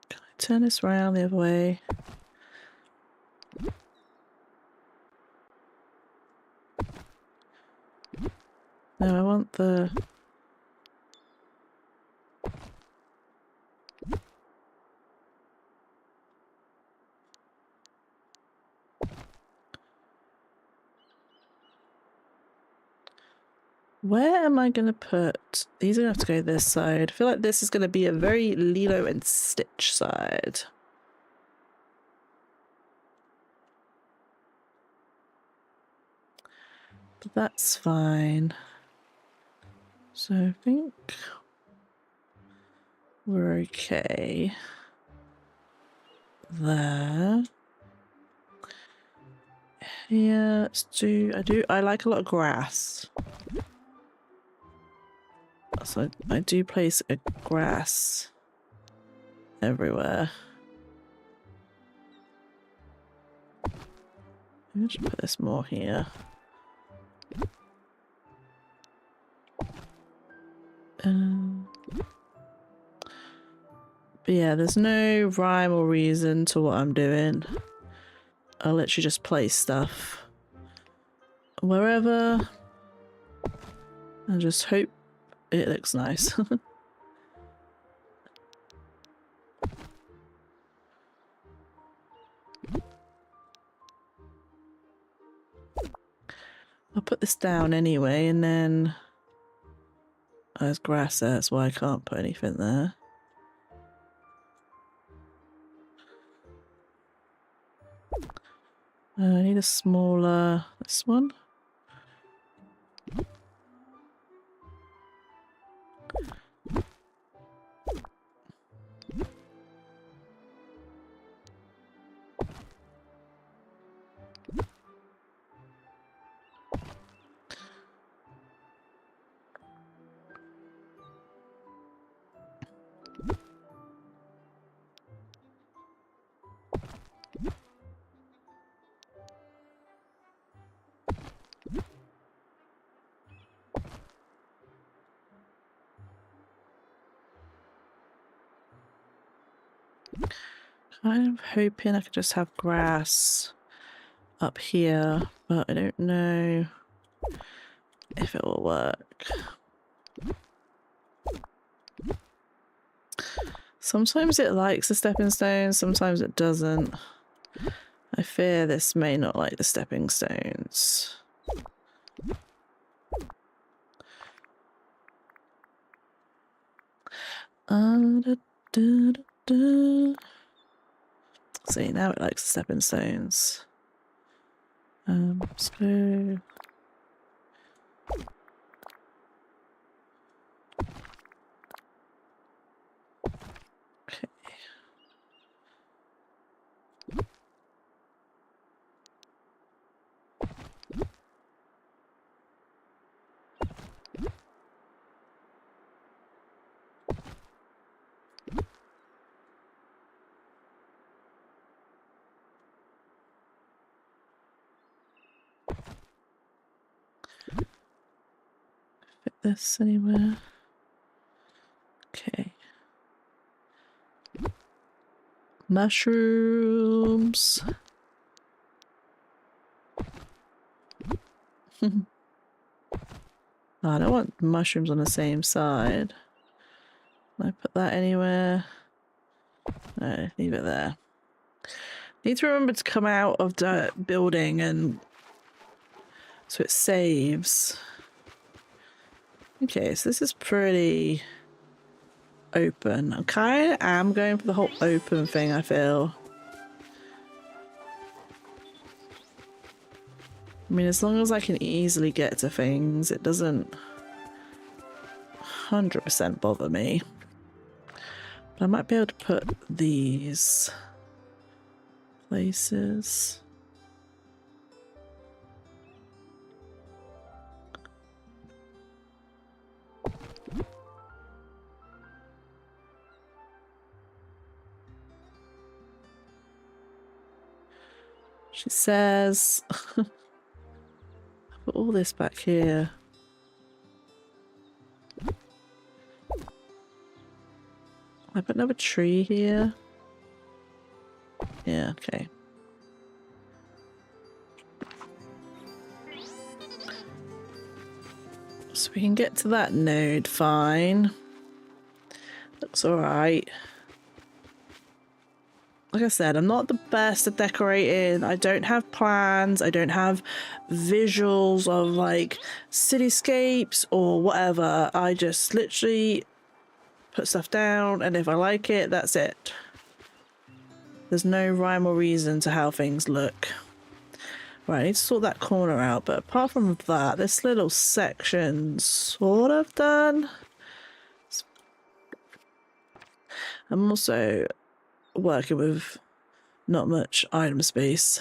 Can I turn this around the other way? No, I want the... Where am I going to put... These are going to have to go this side. I feel like this is going to be a very Lilo and Stitch side. But that's fine. So I think we're okay. There. Yeah, let's do... I like a lot of grass. So I do place a grass everywhere. Maybe I should put this more here. But yeah, there's no rhyme or reason to what I'm doing. I'll literally just place stuff wherever and just hope it looks nice. I'll put this down anyway, and then there's grass there, that's why I can't put anything there. I need a smaller, this one. I'm hoping I could just have grass up here, but I don't know if it will work. Sometimes it likes the stepping stones, sometimes it doesn't. I fear this may not like the stepping stones. See, now it likes the stepping stones. Let's go. Okay. Fit this anywhere? Okay. Mushrooms. Oh, I don't want mushrooms on the same side. Can I put that anywhere? No, leave it there. Need to remember to come out of the building and so it saves. Okay, so this is pretty open. I kind of am going for the whole open thing, I feel. I mean, as long as I can easily get to things, it doesn't 100% bother me. But I might be able to put these places. She says, put all this back here. I put another tree here. Yeah, okay. So we can get to that node fine. Looks alright. Like I said, I'm not the best at decorating. I don't have plans. I don't have visuals of like cityscapes or whatever. I just literally put stuff down, and if I like it, that's it. There's no rhyme or reason to how things look. Right, I need to sort that corner out, but apart from that, this little section's sort of done. I'm also working with not much item space.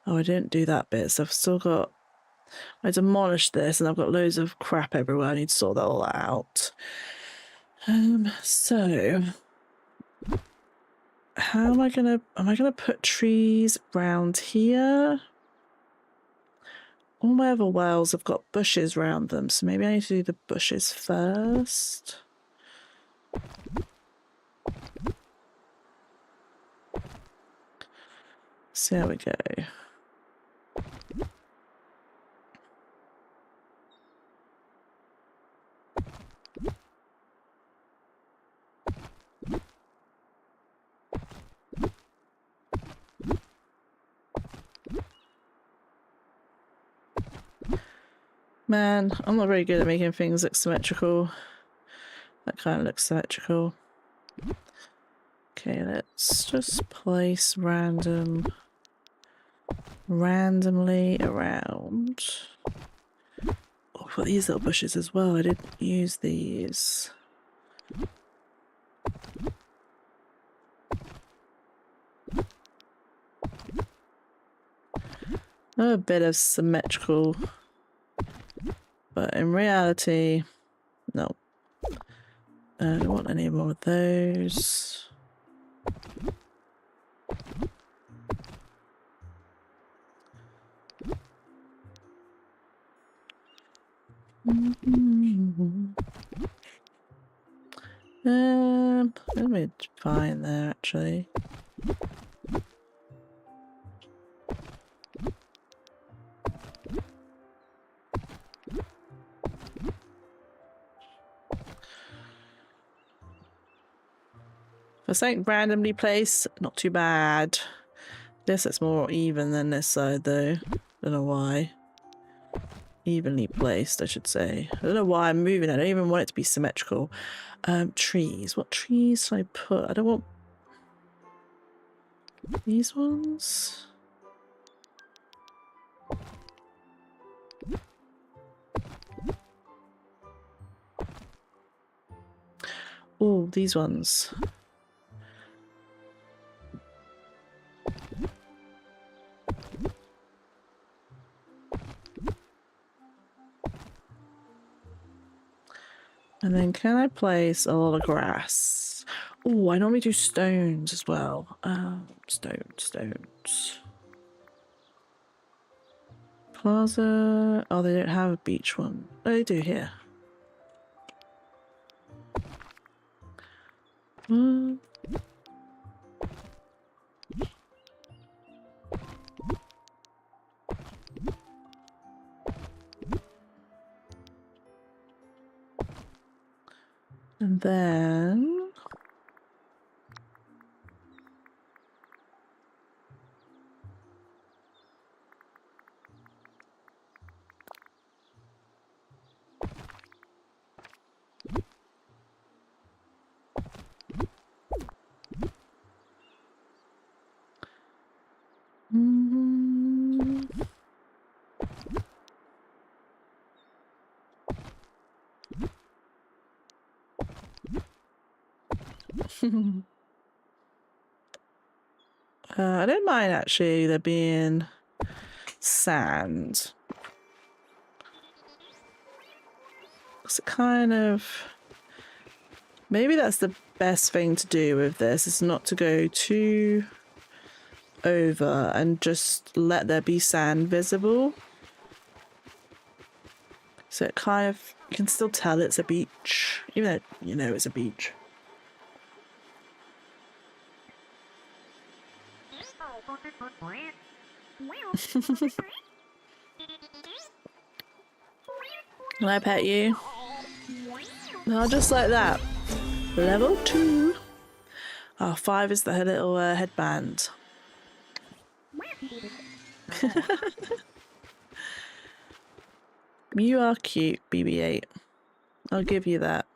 Oh, I didn't do that bit, so I've still got... I demolished this and I've got loads of crap everywhere. I need to sort that all out. So... how am I gonna put trees round here? All my other wells have got bushes around them, so maybe I need to do the bushes first. So there we go. Man, I'm not very good at making things look symmetrical. That kind of looks symmetrical. Okay, let's just place randomly around. Oh, for these little bushes as well. I didn't use these. A bit of symmetrical, but in reality, no. I don't want any more of those. Let me find there actually. For something randomly placed, not too bad. This it's more even than this side though. Don't know why. Evenly placed, I should say. I don't know why I'm moving it. I don't even want it to be symmetrical. Trees. What trees should I put? I don't want these ones. Oh, these ones. And then can I place a lot of grass? Oh, I normally do stones as well. Stones. Plaza. Oh, they don't have a beach one. Oh, they do here. What? And then... I don't mind actually there being sand. It's kind of... Maybe that's the best thing to do with this, is not to go too over and just let there be sand visible. So it kind of... You can still tell it's a beach, even though you know it's a beach. Can I pet you? No, just like that. Level 2. Oh, 5 is the little headband. You are cute, BB-8. I'll give you that.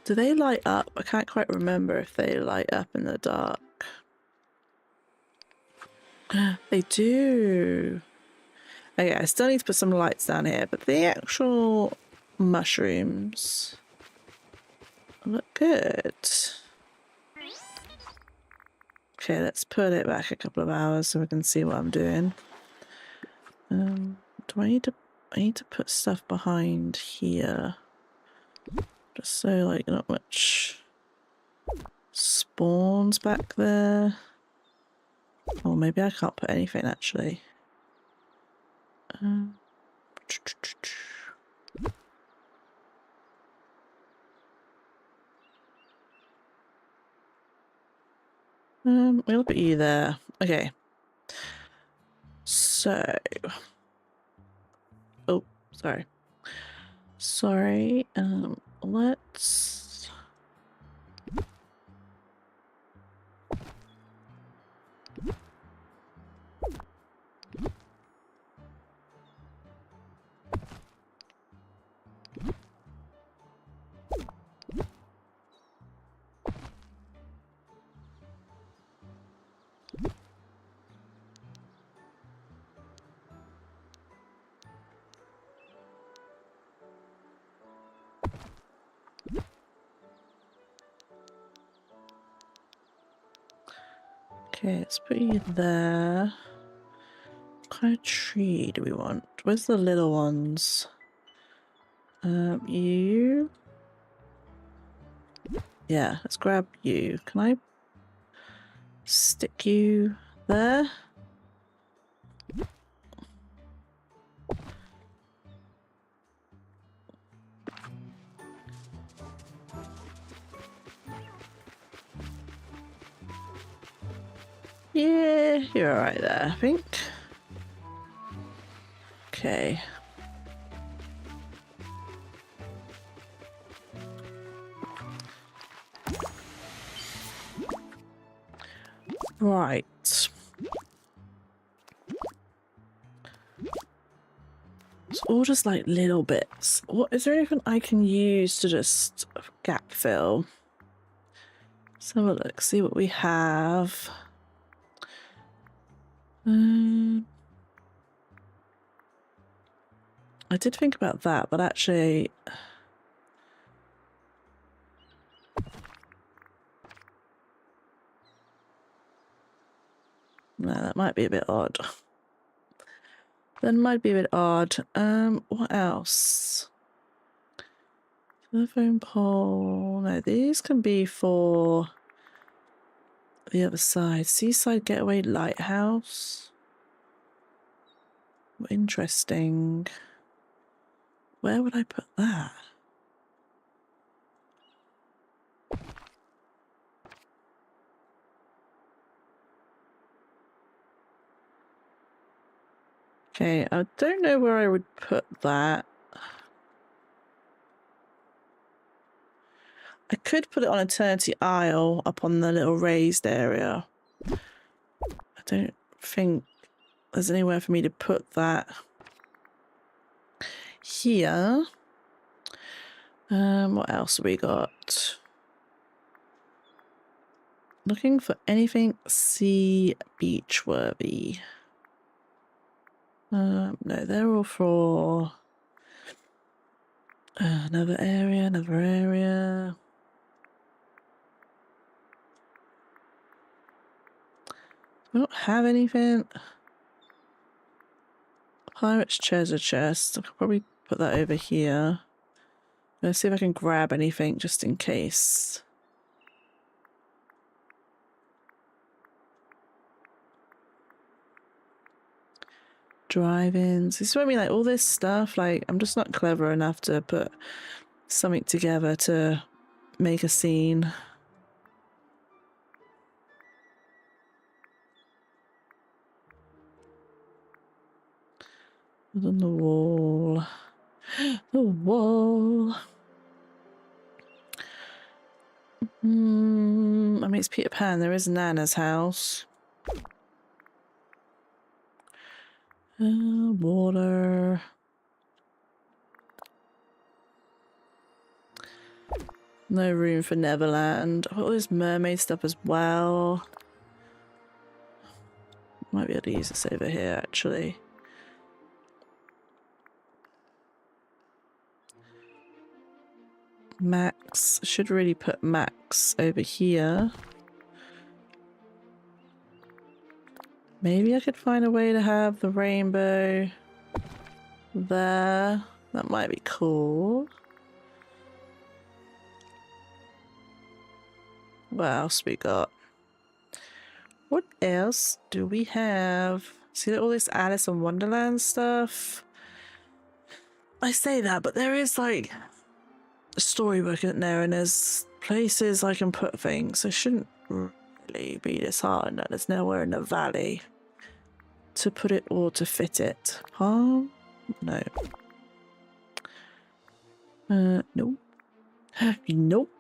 Do they light up? I can't quite remember if they light up in the dark. They do. Okay, I still need to put some lights down here, but the actual mushrooms look good. Okay, let's put it back a couple of hours so we can see what I'm doing. Do I need to put stuff behind here? Just so like not much spawns back there. Or maybe I can't put anything actually. We'll put you there. Okay. So. Oh, sorry. Sorry. Let's. Okay, let's put you there. What kind of tree do we want? Where's the little ones? You. Yeah, let's grab you. Can I stick you there? Yeah, you're alright there, I think. Okay. Right. It's all just like little bits. What is there anything I can use to just gap fill? Let's have a look, see what we have. I did think about that, but actually no, that might be a bit odd. That might be a bit odd. What else? Telephone pole. No, these can be for the other side. Seaside Getaway Lighthouse. Interesting. Where would I put that? Okay, I don't know where I would put that. I could put it on Eternity Isle up on the little raised area. I don't think there's anywhere for me to put that here. What else have we got? Looking for anything sea beach worthy. No, they're all for another area, another area. We don't have anything. Pirate's treasure chest. I could probably put that over here. Let's see if I can grab anything just in case. Drive-ins. This is what I mean, like all this stuff, like I'm just not clever enough to put something together to make a scene. On the wall. The wall. I mean, it's Peter Pan. There is Nana's house. Water. No room for Neverland. I've got all this mermaid stuff as well. Might be able to use this over here, actually. Max. Should really put Max over here. Maybe I could find a way to have the rainbow there. That might be cool. What else we got? What else do we have? See all this Alice in Wonderland stuff? I say that, but there is like a storybook in there and there's places I can put things. It shouldn't really be this hard. No, there's nowhere in the valley to put it or to fit it. Huh? No. Nope. Nope.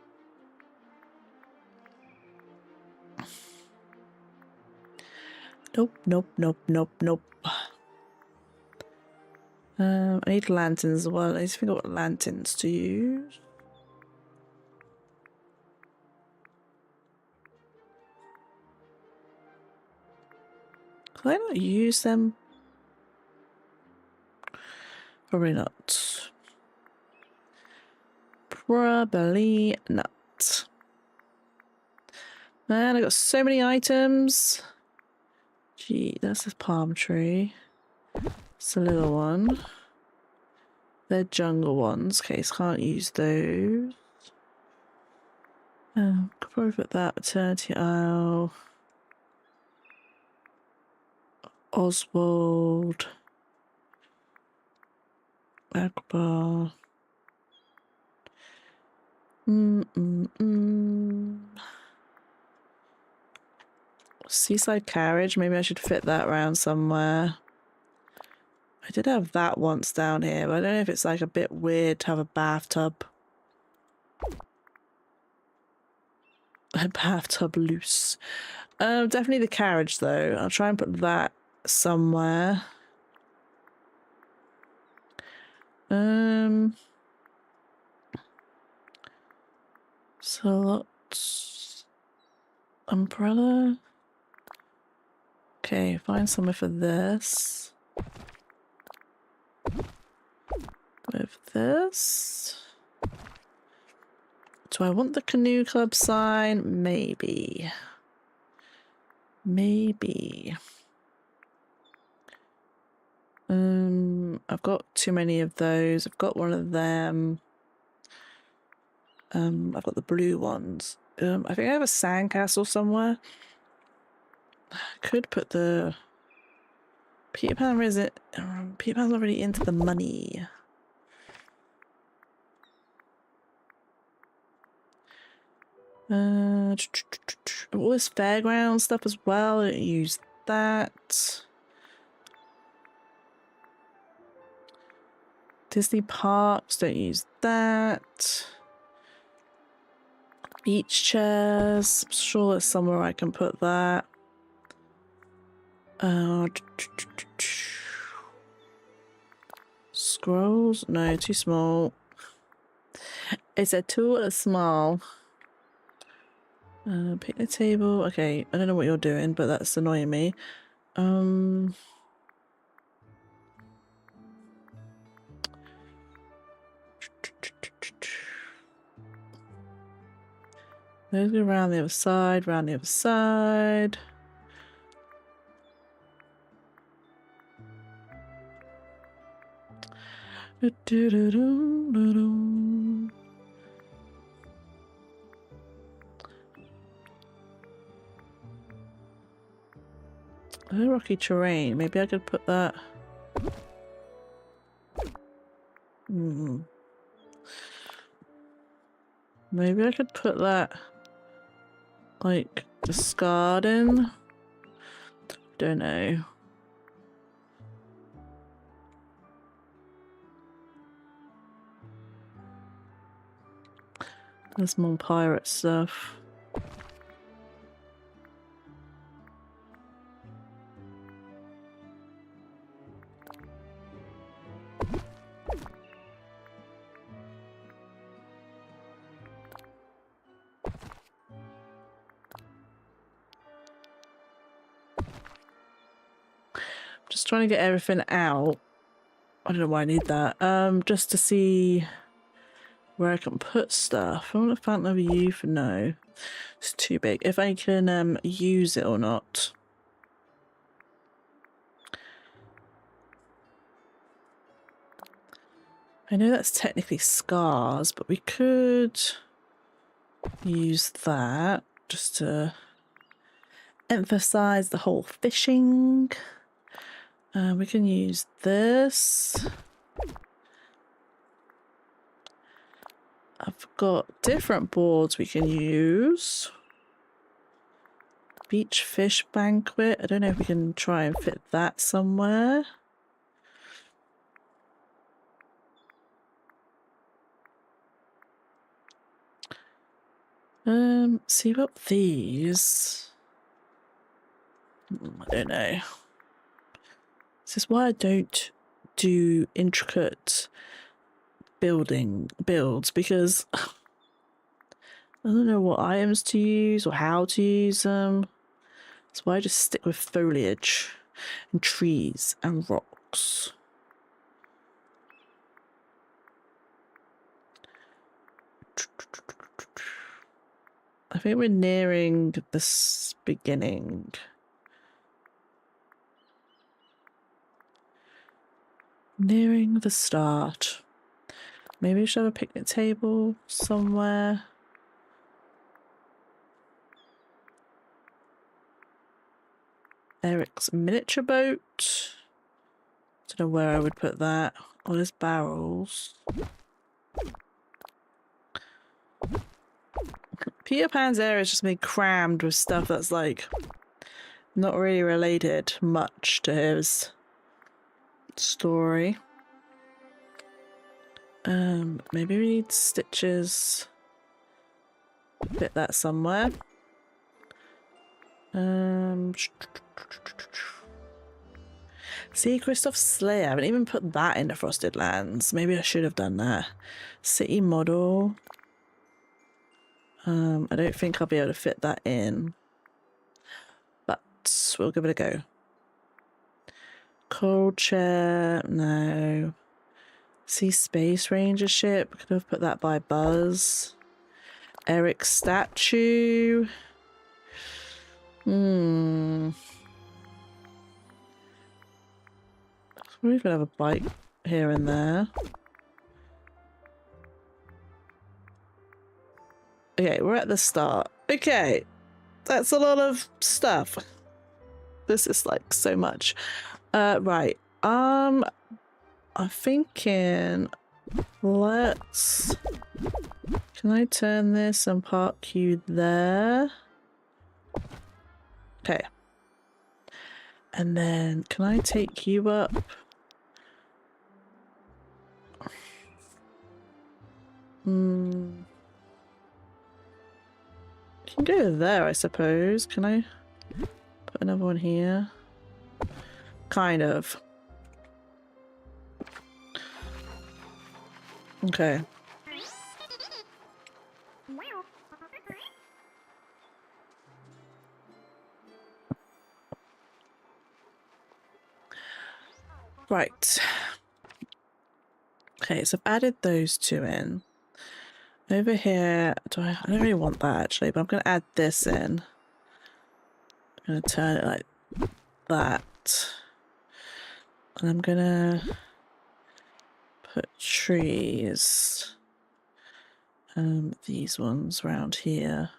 Nope, nope, nope, nope, nope. I need lanterns as well. I need to figure out what lanterns to use. Can I not use them? Probably not. Probably not. Man, I got so many items. Gee, that's a palm tree. It's a little one. They're jungle ones. Okay, so can't use those. Could probably put that maternity aisle. Oswald. Akbar. Seaside carriage. Maybe I should fit that around somewhere. I did have that once down here, but I don't know if it's like a bit weird to have a bathtub. A bathtub loose. Definitely the carriage though. I'll try and put that somewhere. Slots. Umbrella. Okay, find somewhere for this. With this. Do I want the canoe club sign? Maybe. Maybe. I've got too many of those. I've got one of them. I've got the blue ones. I think I have a sandcastle somewhere. I could put the Peter Pan. Where is it? Peter Pan's already into the money. All this fairground stuff as well. I don't use that. Disney parks, don't use that. Beach chairs, I'm sure there's somewhere I can put that. Scrolls? No, too small. Is it too small? Picnic table. Okay, I don't know what you're doing, but that's annoying me. Those go around the other side, round the other side. Are rocky terrain? Maybe I could put that. Maybe I could put that like discarding. Don't know. There's more pirate stuff. Just trying to get everything out. I don't know why I need that. Just to see where I can put stuff. I want a Fountain of Youth. No, it's too big. If I can use it or not. I know that's technically scars, but we could use that just to emphasize the whole fishing. We can use this. I've got different boards we can use. Beach fish banquet. I don't know if we can try and fit that somewhere. See about these. I don't know. This is why I don't do intricate builds, because I don't know what items to use or how to use them. That's why I just stick with foliage and trees and rocks. I think we're nearing this beginning. Nearing the start. Maybe we should have a picnic table somewhere. Eric's miniature boat. Don't know where I would put that. Oh, there's barrels. Peter Pan's area is just been crammed with stuff that's like not really related much to his story. Maybe we need stitches. Fit that somewhere. See, Christoph Slayer. I haven't even put that into Frosted Lands. Maybe I should have done that. City model. I don't think I'll be able to fit that in. But we'll give it a go. Cold chair. No. See, Space Ranger ship. Could have put that by Buzz. Eric statue. We're gonna have a bike here and there. Okay, we're at the start. Okay, that's a lot of stuff. This is like so much. Right. I'm thinking. Let's. Can I turn this and park you there? Okay. And then can I take you up? You can go there, I suppose. Can I put another one here? Kind of. Okay. Right. Okay, so I've added those two in. Over here, I don't really want that actually, but I'm going to add this in. I'm going to turn it like that. And I'm going to put trees. These ones around here.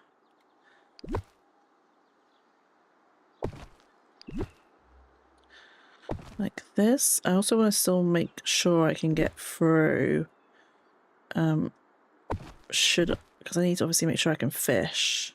Like this. I also want to still make sure I can get through. Because I need to obviously make sure I can fish.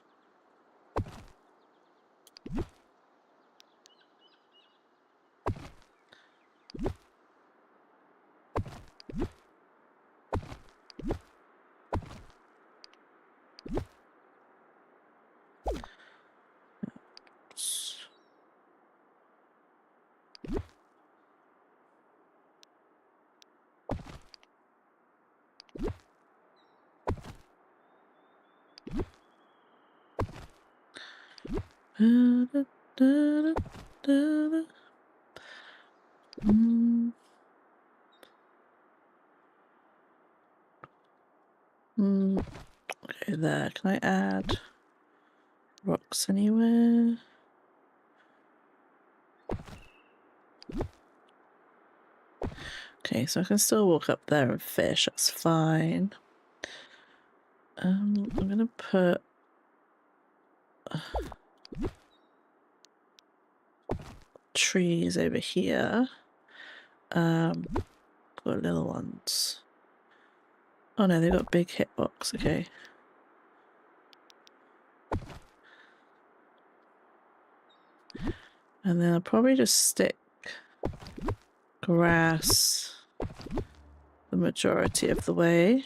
Okay, there. Can I add rocks anywhere? Okay, so I can still walk up there and fish. That's fine. I'm gonna put trees over here. Got little ones. Oh no, they've got big hitbox. Okay. And then I'll probably just stick grass the majority of the way.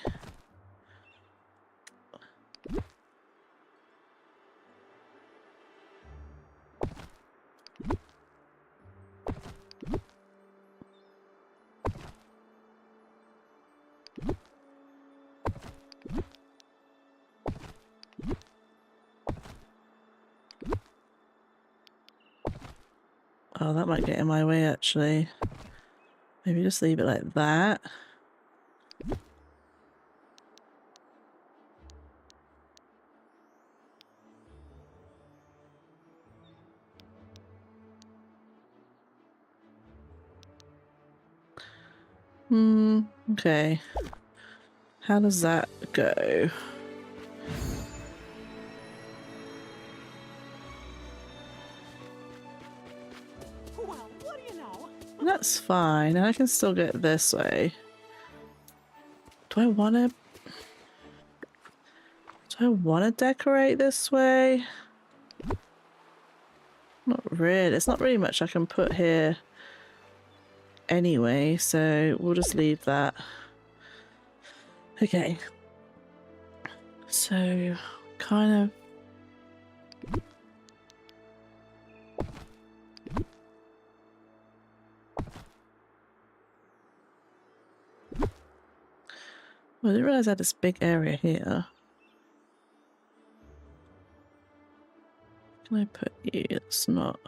Oh, that might get in my way actually. Maybe just leave it like that. Okay. How does that go? Well, what do you know? That's fine. I can still get this way. Do I want to decorate this way? Not really. There's not really much I can put here anyway, so we'll just leave that. Okay. So, kind of... Well, I didn't realise I had this big area here. Can I put you? It's not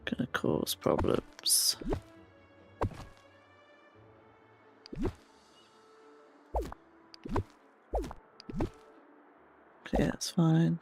gonna cause problems. Okay, that's fine.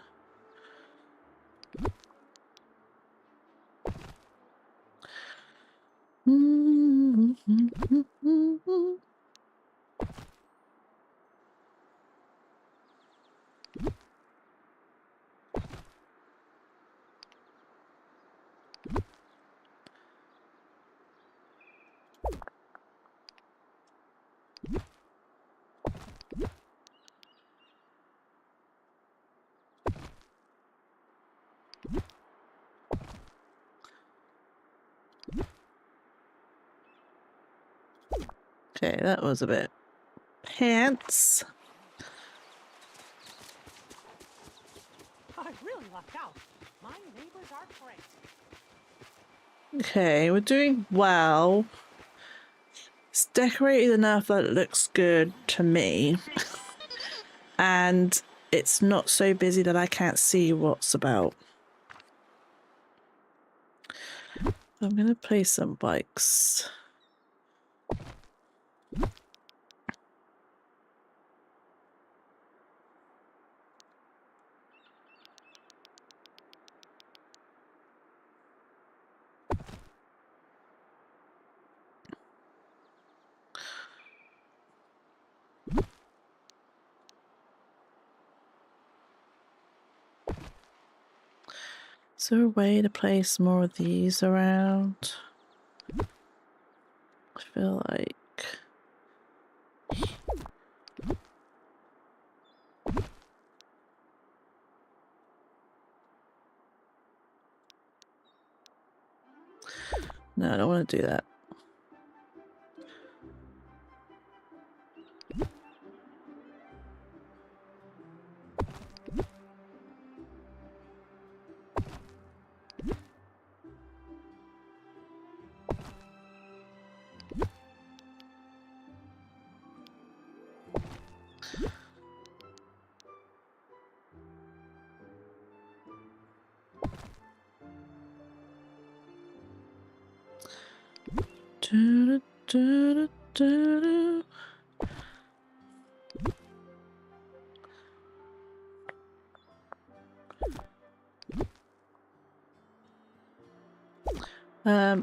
Okay, that was a bit pants. I really lucked out. My neighbors are great. Okay, we're doing well. It's decorated enough that it looks good to me. And it's not so busy that I can't see what's about. I'm gonna place some bikes. Is there a way to place more of these around? I feel like... No, I don't want to do that.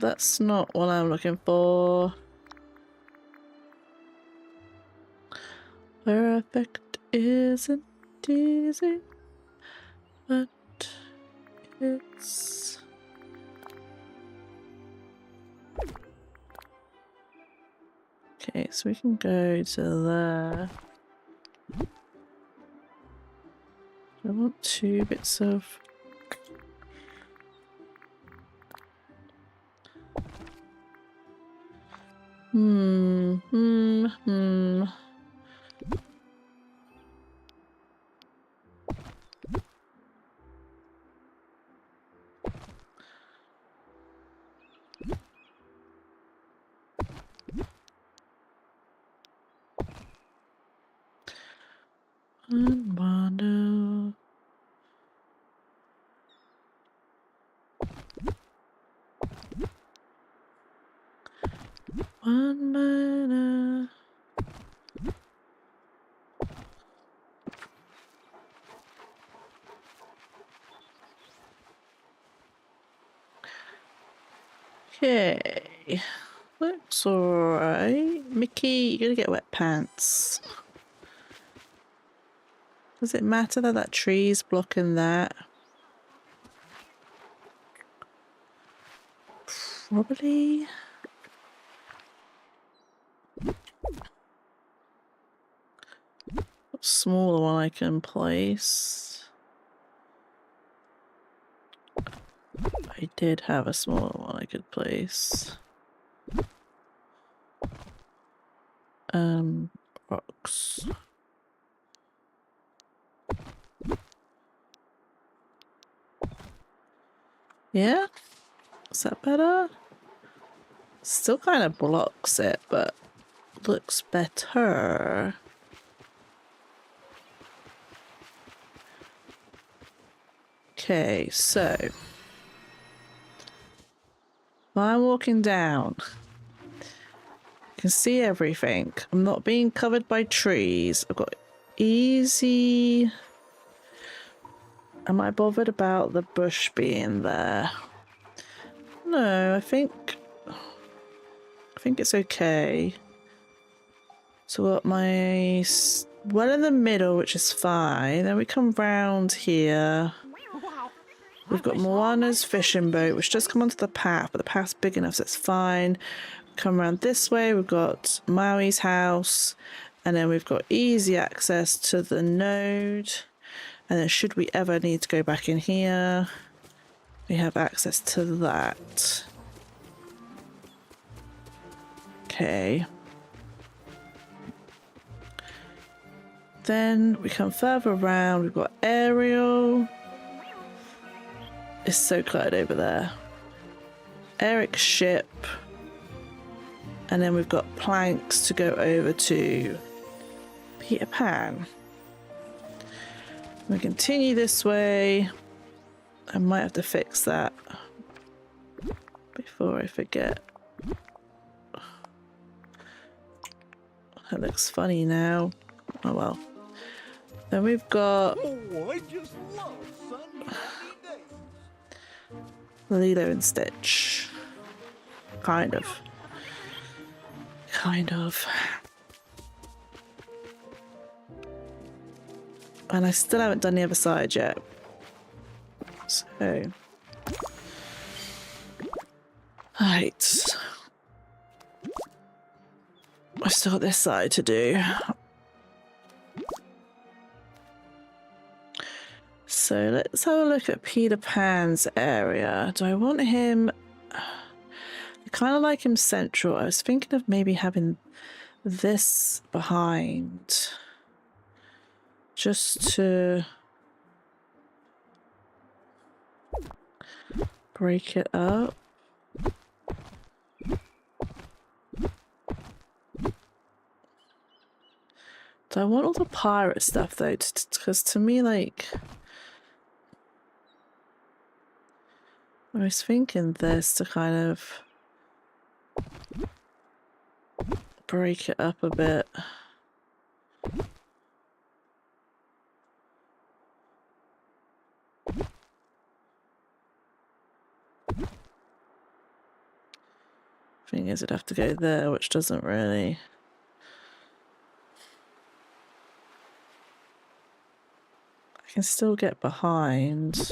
That's not what I'm looking for. Perfect isn't easy, but it's... Okay, so we can go to there. I want 2 bits of... Wonder. One minute. Okay. Looks alright. Mickey, you're gonna get wet pants. Does it matter that that tree's blocking that? Probably. Smaller one I can place. I did have a smaller one I could place. Rocks. Yeah? Is that better? Still kind of blocks it, but looks better. Okay, so while I'm walking down, I can see everything. I'm not being covered by trees. I've got easy. Am I bothered about the bush being there? No, I think it's okay. So what, my well in the middle, which is fine. Then we come round here. Wow. We've got Moana's fishing boat, which does come onto the path, but the path's big enough, so it's fine. Come around this way, we've got Maui's house, and then we've got easy access to the node. And then should we ever need to go back in here, we have access to that. Okay. Then we come further around, we've got Ariel. It's so clouded over there. Eric's ship. And then we've got planks to go over to Peter Pan. We continue this way. I might have to fix that before I forget. That looks funny now. Oh well. Then we've got Oh, I just love sunny days. Lilo and Stitch. Kind of. And I still haven't done the other side yet. So. Right. I've still got this side to do. So let's have a look at Peter Pan's area. Do I want him... I kind of like him central. I was thinking of maybe having this behind. Just to break it up. Do I want all the pirate stuff though? Because to me, like... I was thinking this to kind of break it up a bit. Thing is, it'd have to go there, which doesn't really... I can still get behind.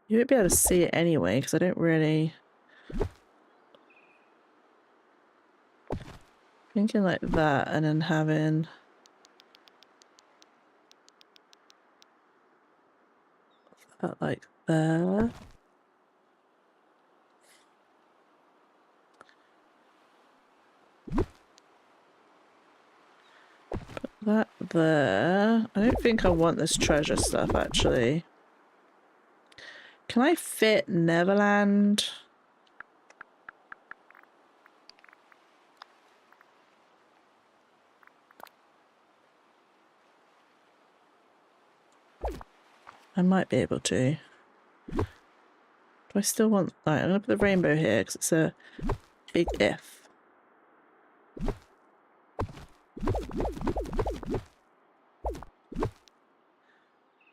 You won't be able to see it anyway, because I don't really... Thinking like that, and then having... that like there. Put that there. I don't think I want this treasure stuff, actually. Can I fit Neverland? I might be able to. Do I still want... Right, I'm going to put the rainbow here because it's a big if.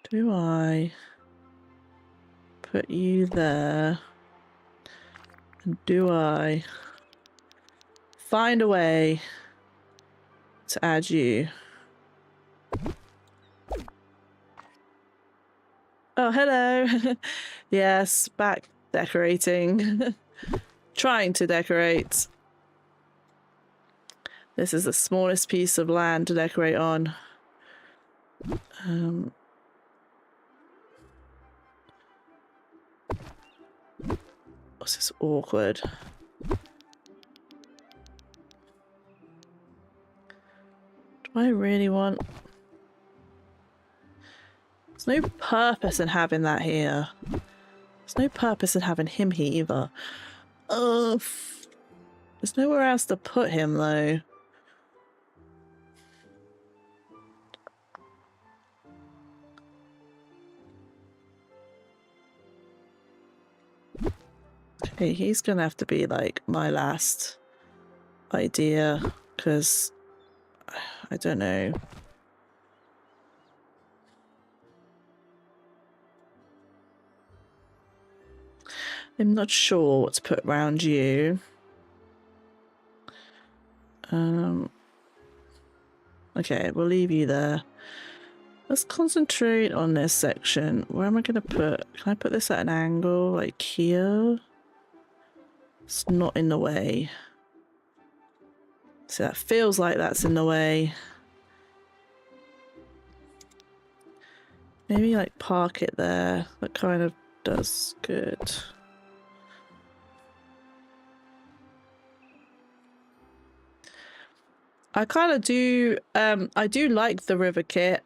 Do I put you there. And do I find a way to add you? Oh, hello. Yes, back decorating. Trying to decorate. This is the smallest piece of land to decorate on. What's this awkward? Do I really want... There's no purpose in having that here. There's no purpose in having him here either. There's nowhere else to put him though. Okay, he's gonna have to be like my last idea, because I don't know. I'm not sure what to put around you. Okay, we'll leave you there. Let's concentrate on this section. Where am I gonna put? Can I put this at an angle, like here? It's not in the way. So that feels like that's in the way. Maybe like park it there. That kind of does good. I kind of do, I do like the river kit.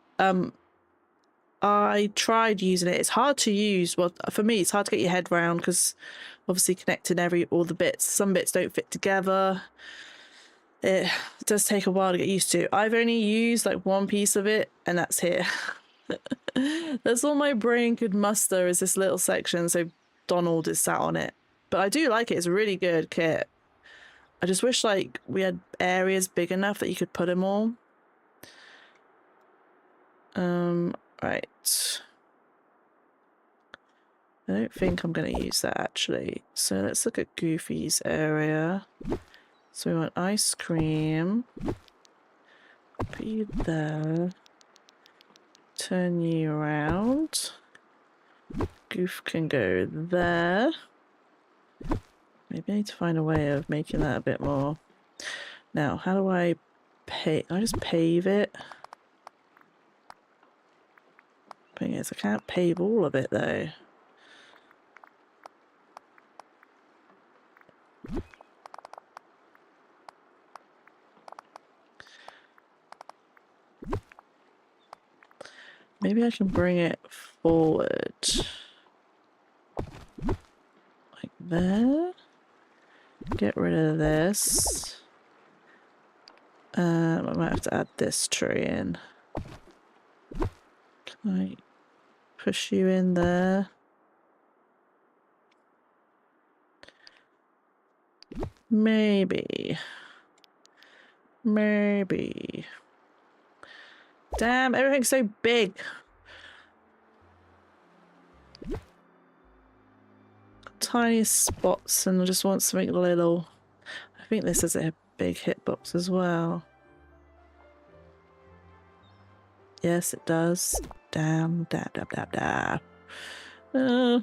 I tried using it. It's hard to use. Well, for me, it's hard to get your head round because obviously connecting all the bits, some bits don't fit together. It does take a while to get used to. I've only used like one piece of it, and that's here. That's all my brain could muster is this little section, so Donald is sat on it. But I do like it. It's a really good kit. I just wish like we had areas big enough that you could put them all. Right. I don't think I'm going to use that actually. So let's look at Goofy's area. So we want ice cream. Put you there. Turn you around. Goof can go there. Maybe I need to find a way of making that a bit more. Now, how do I pave? I just pave it. Thing is, I can't pave all of it though. Maybe I can bring it forward. Like there. Get rid of this. I might have to add this tree in. Can I push you in there? Maybe. Maybe. Damn, everything's so big. Tiny spots, and I just want something little. I think this is a big hitbox as well. Yes, it does. Damn, dab, dab, dab, dab. I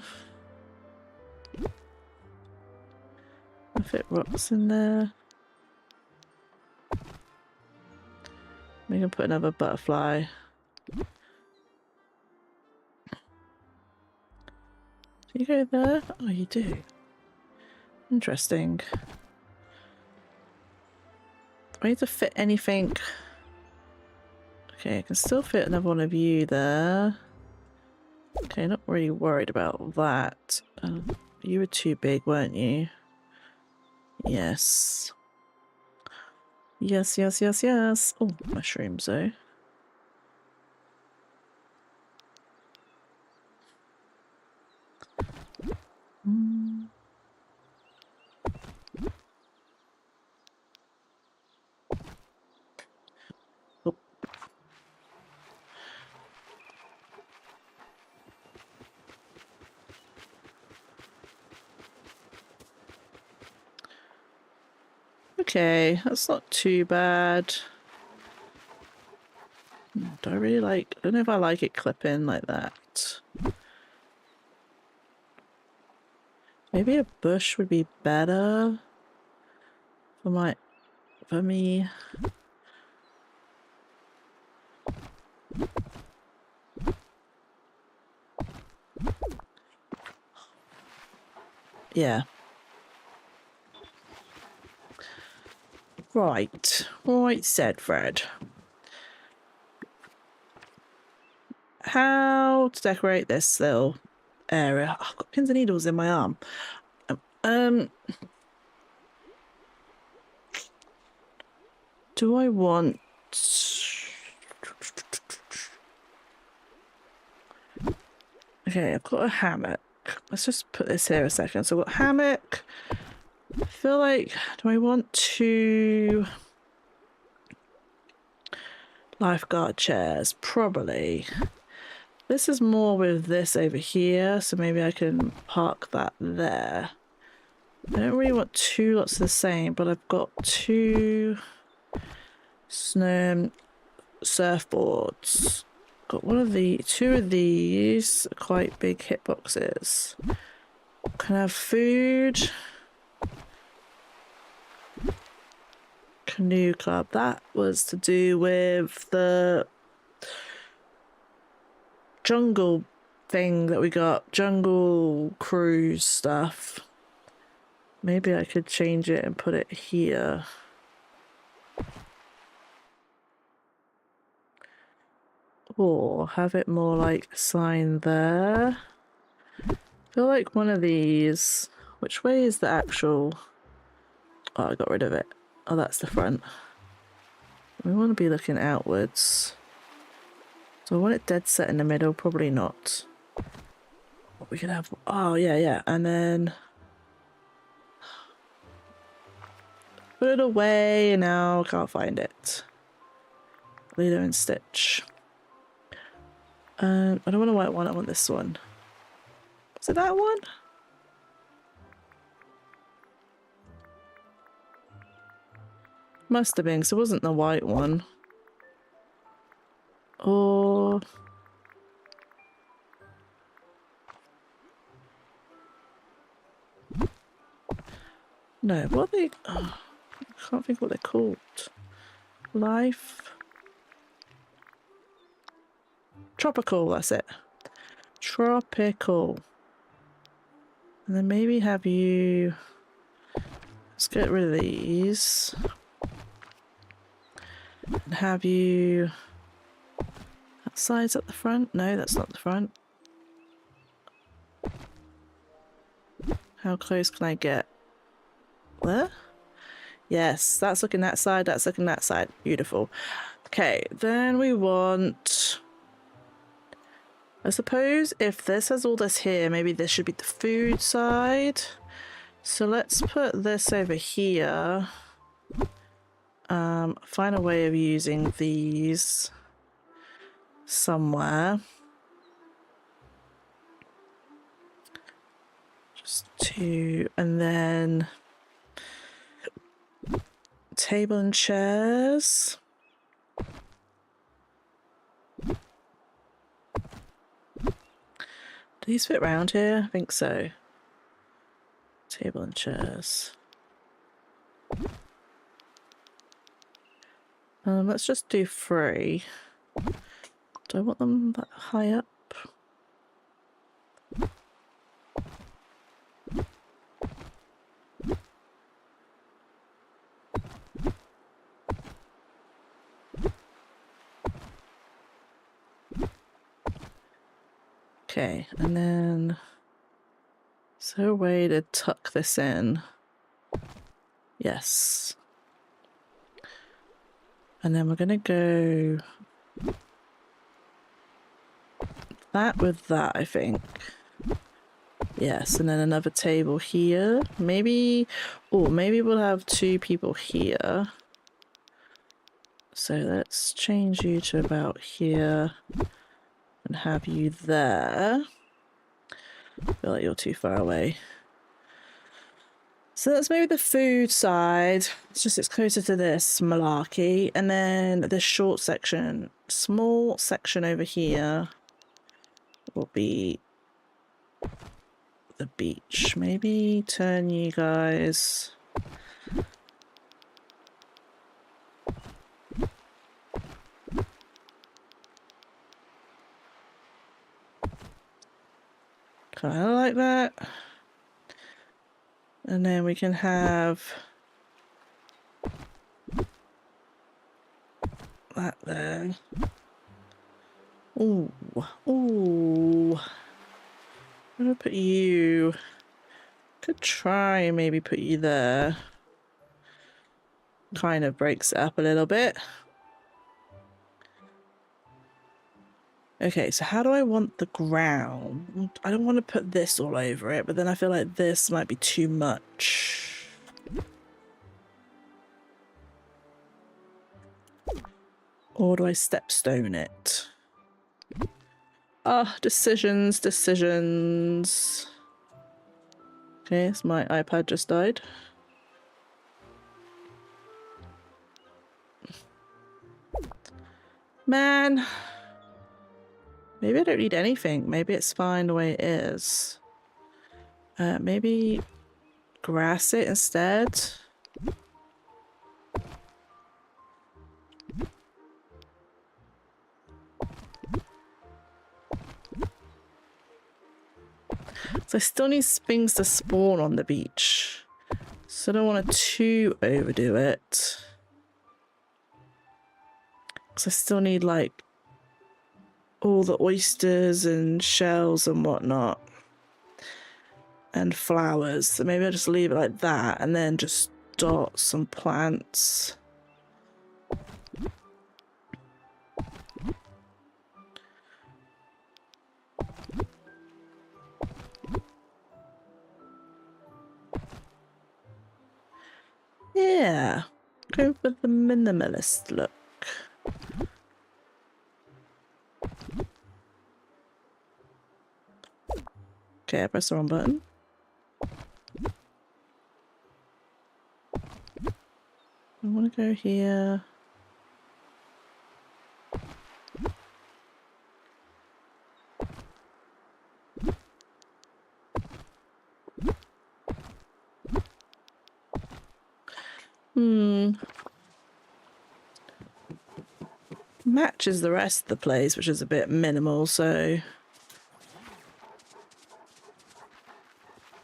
fit rocks in there. We can put another butterfly. Do you go there? Oh, you do. Interesting. Do I need to fit anything? Okay, I can still fit another one of you there. Okay, not really worried about that. You were too big, weren't you? Yes. Yes, yes, yes, yes. Oh, mushrooms though. Oh. okay. That's not too bad. Do I really like... I don't know if I like it clipping like that. Maybe a bush would be better for me. Yeah. Right. Right said, Fred. How to decorate this little area. Oh, I've got pins and needles in my arm. Do I want... Okay, I've got a hammock. Let's just put this here a second. So I've got hammock. I feel like... Do I want to... Lifeguard chairs? Probably. This is more with this over here, so maybe I can park that there. I don't really want two lots of the same, but I've got two surfboards. Got two of these, quite big hitboxes. Can I have food? Canoe club. That was to do with the jungle thing that we got. Jungle cruise stuff. Maybe I could change it and put it here. Or have it more like a sign there. I feel like one of these... Which way is the actual... Oh, I got rid of it. Oh, that's the front. We want to be looking outwards. So I want it dead set in the middle. Probably not. What we could have... Oh, yeah. And then... Put it away, and now I can't find it. Lilo and Stitch. I don't want a white one, I want this one. Is it that one? Must have been, because it wasn't the white one. Or... No, what are they... Oh, I can't think what they're called. Life... Tropical, that's it. Tropical. And then maybe have you... Let's get rid of these. And have you... That side's at the front? No, that's not the front. How close can I get? There? Yes, that's looking that side, that's looking that side. Beautiful. Okay, then we want... I suppose if this has all this here, maybe this should be the food side. So let's put this over here. Find a way of using these somewhere. Just two, and then table and chairs. Do these fit round here? I think so. Table and chairs. Let's just do 3. Do I want them that high up? Okay, and then is there a way to tuck this in? Yes. And then we're gonna go that with that, I think. Yes, and then another table here. Maybe, oh, maybe we'll have 2 people here. So let's change you to about here and have you there. I feel like you're too far away. So that's maybe the food side. It's closer to this malarkey. And then this short section, small section over here will be the beach. Maybe turn you guys. Kind of like that. And then we can have that there. Ooh, ooh. I'm gonna put you. Could try and maybe put you there. Kind of breaks it up a little bit. Okay, so how do I want the ground? I don't want to put this all over it, but then I feel like this might be too much. Or do I stepstone it? Ah, decisions, decisions. Okay, so my iPad just died. Man. Maybe I don't need anything. Maybe it's fine the way it is. Maybe grass it instead. So I still need things to spawn on the beach. So I don't want to too overdo it. Because I still need like all the oysters and shells and whatnot. And flowers. So maybe I'll just leave it like that and then just dot some plants. Yeah. Go with the minimalist look. Okay, I pressed the wrong button. I want to go here. Matches the rest of the place, which is a bit minimal, so I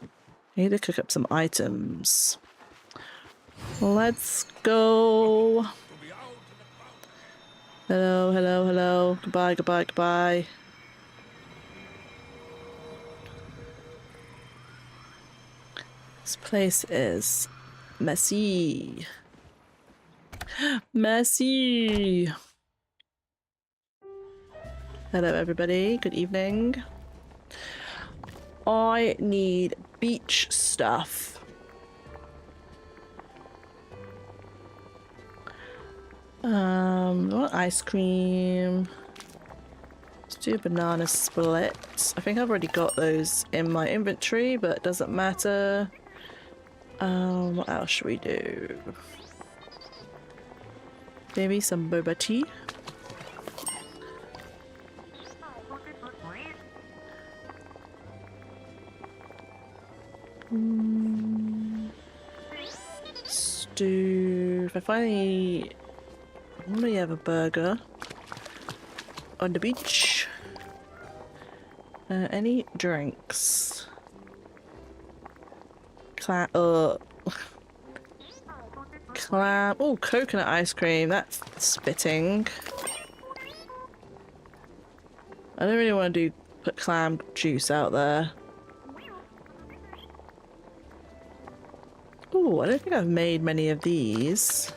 need to cook up some items. Let's go. Hello, hello, hello. Goodbye, goodbye, goodbye. This place is messy. Messy. Hello, everybody. Good evening. I need beach stuff. I want ice cream. Let's do a banana split. I think I've already got those in my inventory, but it doesn't matter. What else should we do? Maybe some boba tea. Stew. If I finally have a burger on the beach. Any drinks? Clam. Oh, coconut ice cream. That's fitting. I don't really want to put clam juice out there. Oh, I don't think I've made many of these.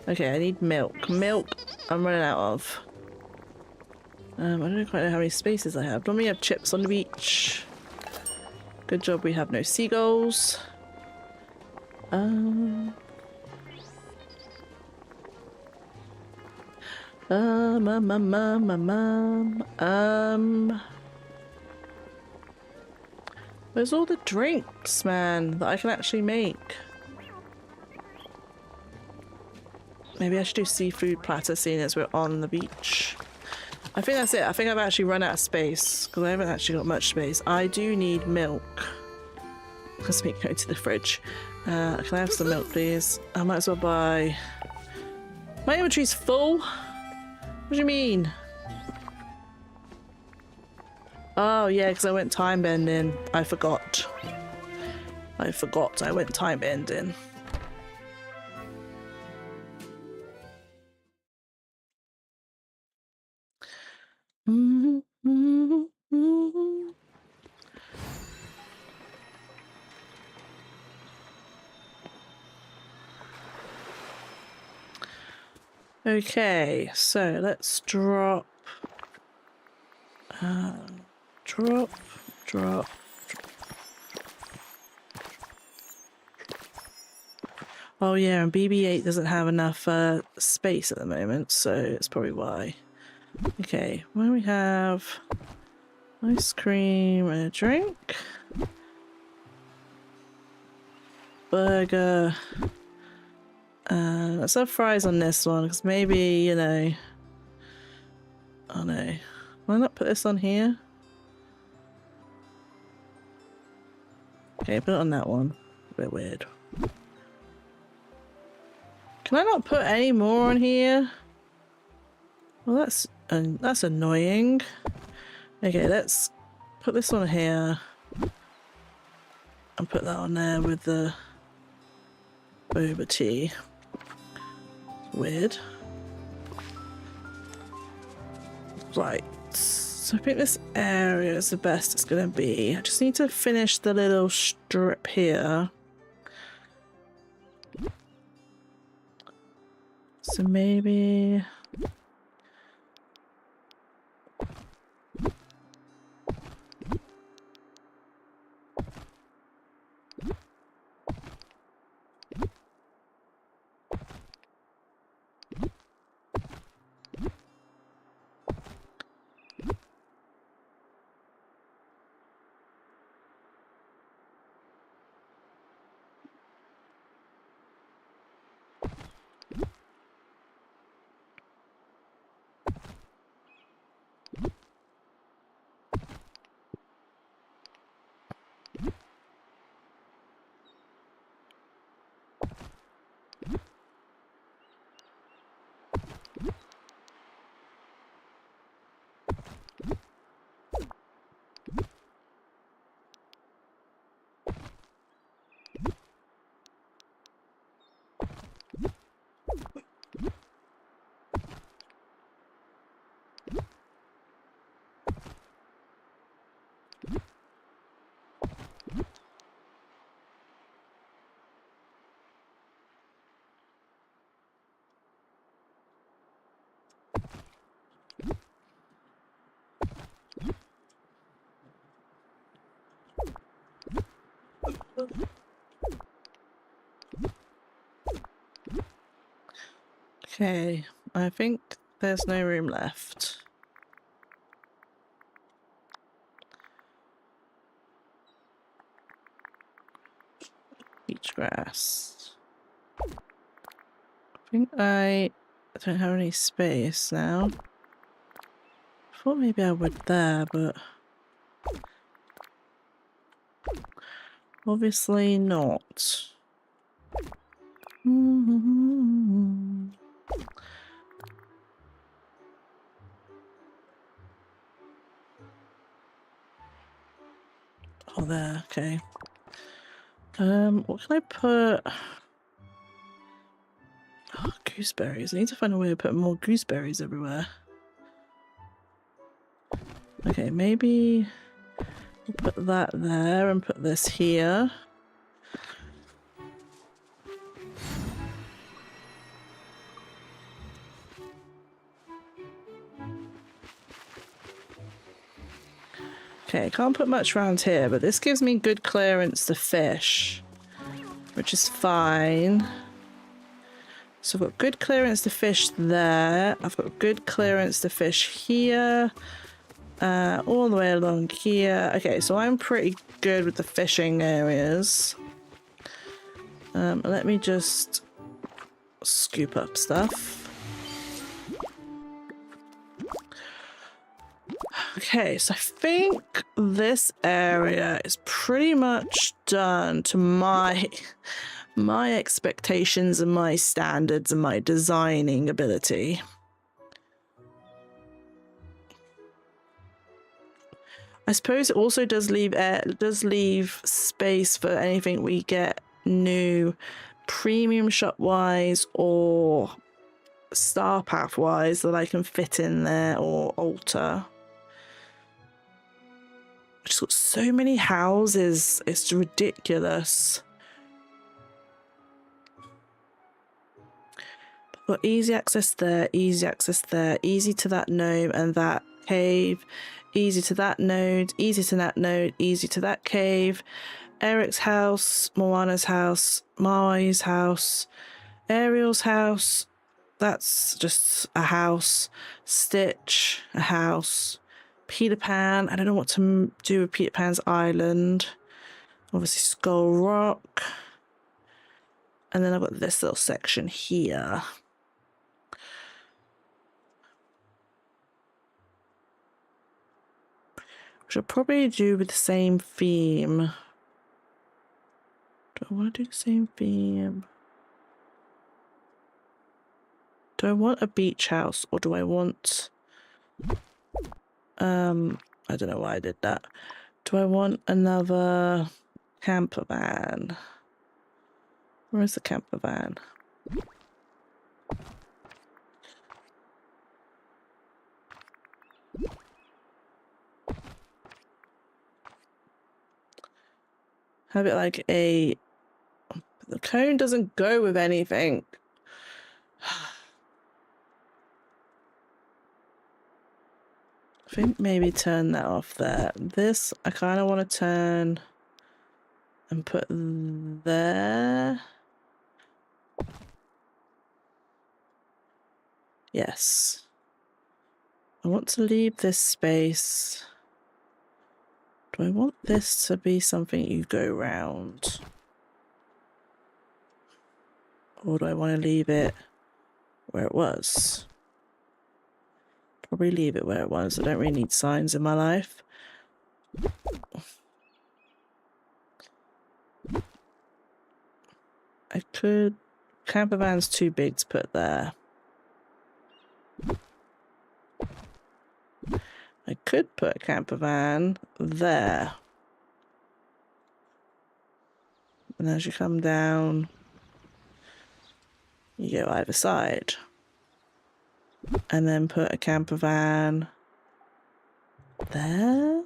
Okay, I need milk. Milk, I'm running out of. I don't quite know how many spaces I have. Normally I have chips on the beach. Good job we have no seagulls. Where's all the drinks, man, that I can actually make? Maybe I should do seafood platter seeing as we're on the beach. I think that's it. I think I've actually run out of space because I haven't actually got much space. I do need milk. Let's go to the fridge. Can I have some milk, please? I might as well buy... My inventory's full? What do you mean? Oh, yeah, because I went time bending. I forgot. I went time bending. Okay, so let's drop. Drop. Oh yeah, and BB-8 doesn't have enough space at the moment, so it's probably why. Okay, when we have ice cream and a drink, burger, let's have fries on this one because maybe, you know. Oh no, why not put this on here? Okay, put it on that one. A bit weird. Can I not put any more on here? Well, that's annoying. Okay, let's put this on here and put that on there with the boba tea. Weird. Right. So I think this area is the best it's gonna be. I just need to finish the little strip here. So maybe... Okay, I think there's no room left. Beach grass. I think I don't have any space now. I thought maybe I would there, but obviously not. Oh, there, okay. What can I put? Oh, gooseberries. I need to find a way to put more gooseberries everywhere. Okay, maybe we'll put that there and put this here. Okay, can't put much around here, but this gives me good clearance to fish, which is fine. So I've got good clearance to fish there. I've got good clearance to fish here. All the way along here. Okay, so I'm pretty good with the fishing areas. Let me just scoop up stuff. Okay, so I think this area is pretty much done to my expectations and my standards and my designing ability. I suppose it also does leave space for anything we get new premium shop wise or star path wise that I can fit in there or alter. I've just got so many houses, it's ridiculous. I've got easy access there, easy access there, easy to that gnome and that cave, easy to that node, easy to that node, easy to that cave, Eric's house, Moana's house, Mai's house, Ariel's house, that's just a house, Stitch, a house, Peter Pan, I don't know what to do with Peter Pan's island, obviously Skull Rock, and then I've got this little section here. Which I'll probably do with the same theme. Do I want to do the same theme? Do I want a beach house or do I want... I don't know why I did that. Do I want another camper van? Where is the camper van? Have it like a... The cone doesn't go with anything. I think maybe turn that off there. This, I kind of want to turn and put there. Yes. I want to leave this space. Do I want this to be something you go round? Or do I want to leave it where it was? Probably leave it where it was. I don't really need signs in my life. I could... Camper van's too big to put there. I could put a camper van there. And as you come down, you go either side. And then put a camper van there.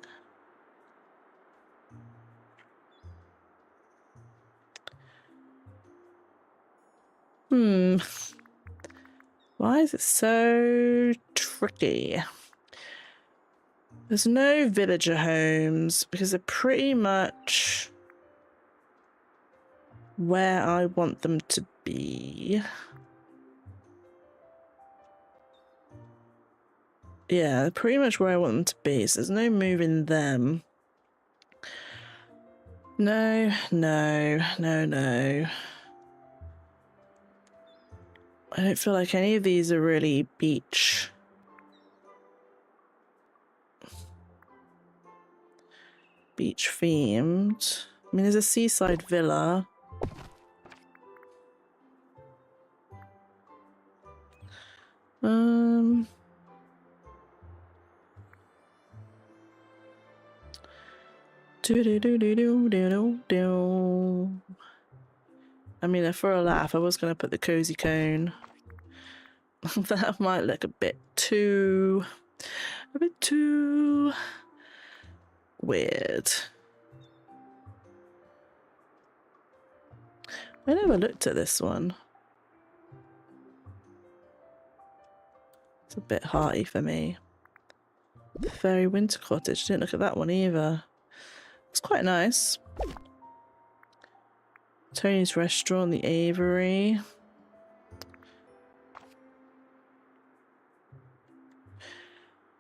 Why is it so tricky? There's no villager homes because they're pretty much where I want them to be. Yeah, they're pretty much where I want them to be, so there's no moving them. No, no, no, no. I don't feel like any of these are really beach themed. I mean, there's a seaside villa. I mean, for a laugh, I was going to put the cozy cone. That might look a bit too weird. I never looked at this one. It's a bit hearty for me. The Fairy Winter Cottage. Didn't look at that one either. It's quite nice. Tony's Restaurant, the Aviary.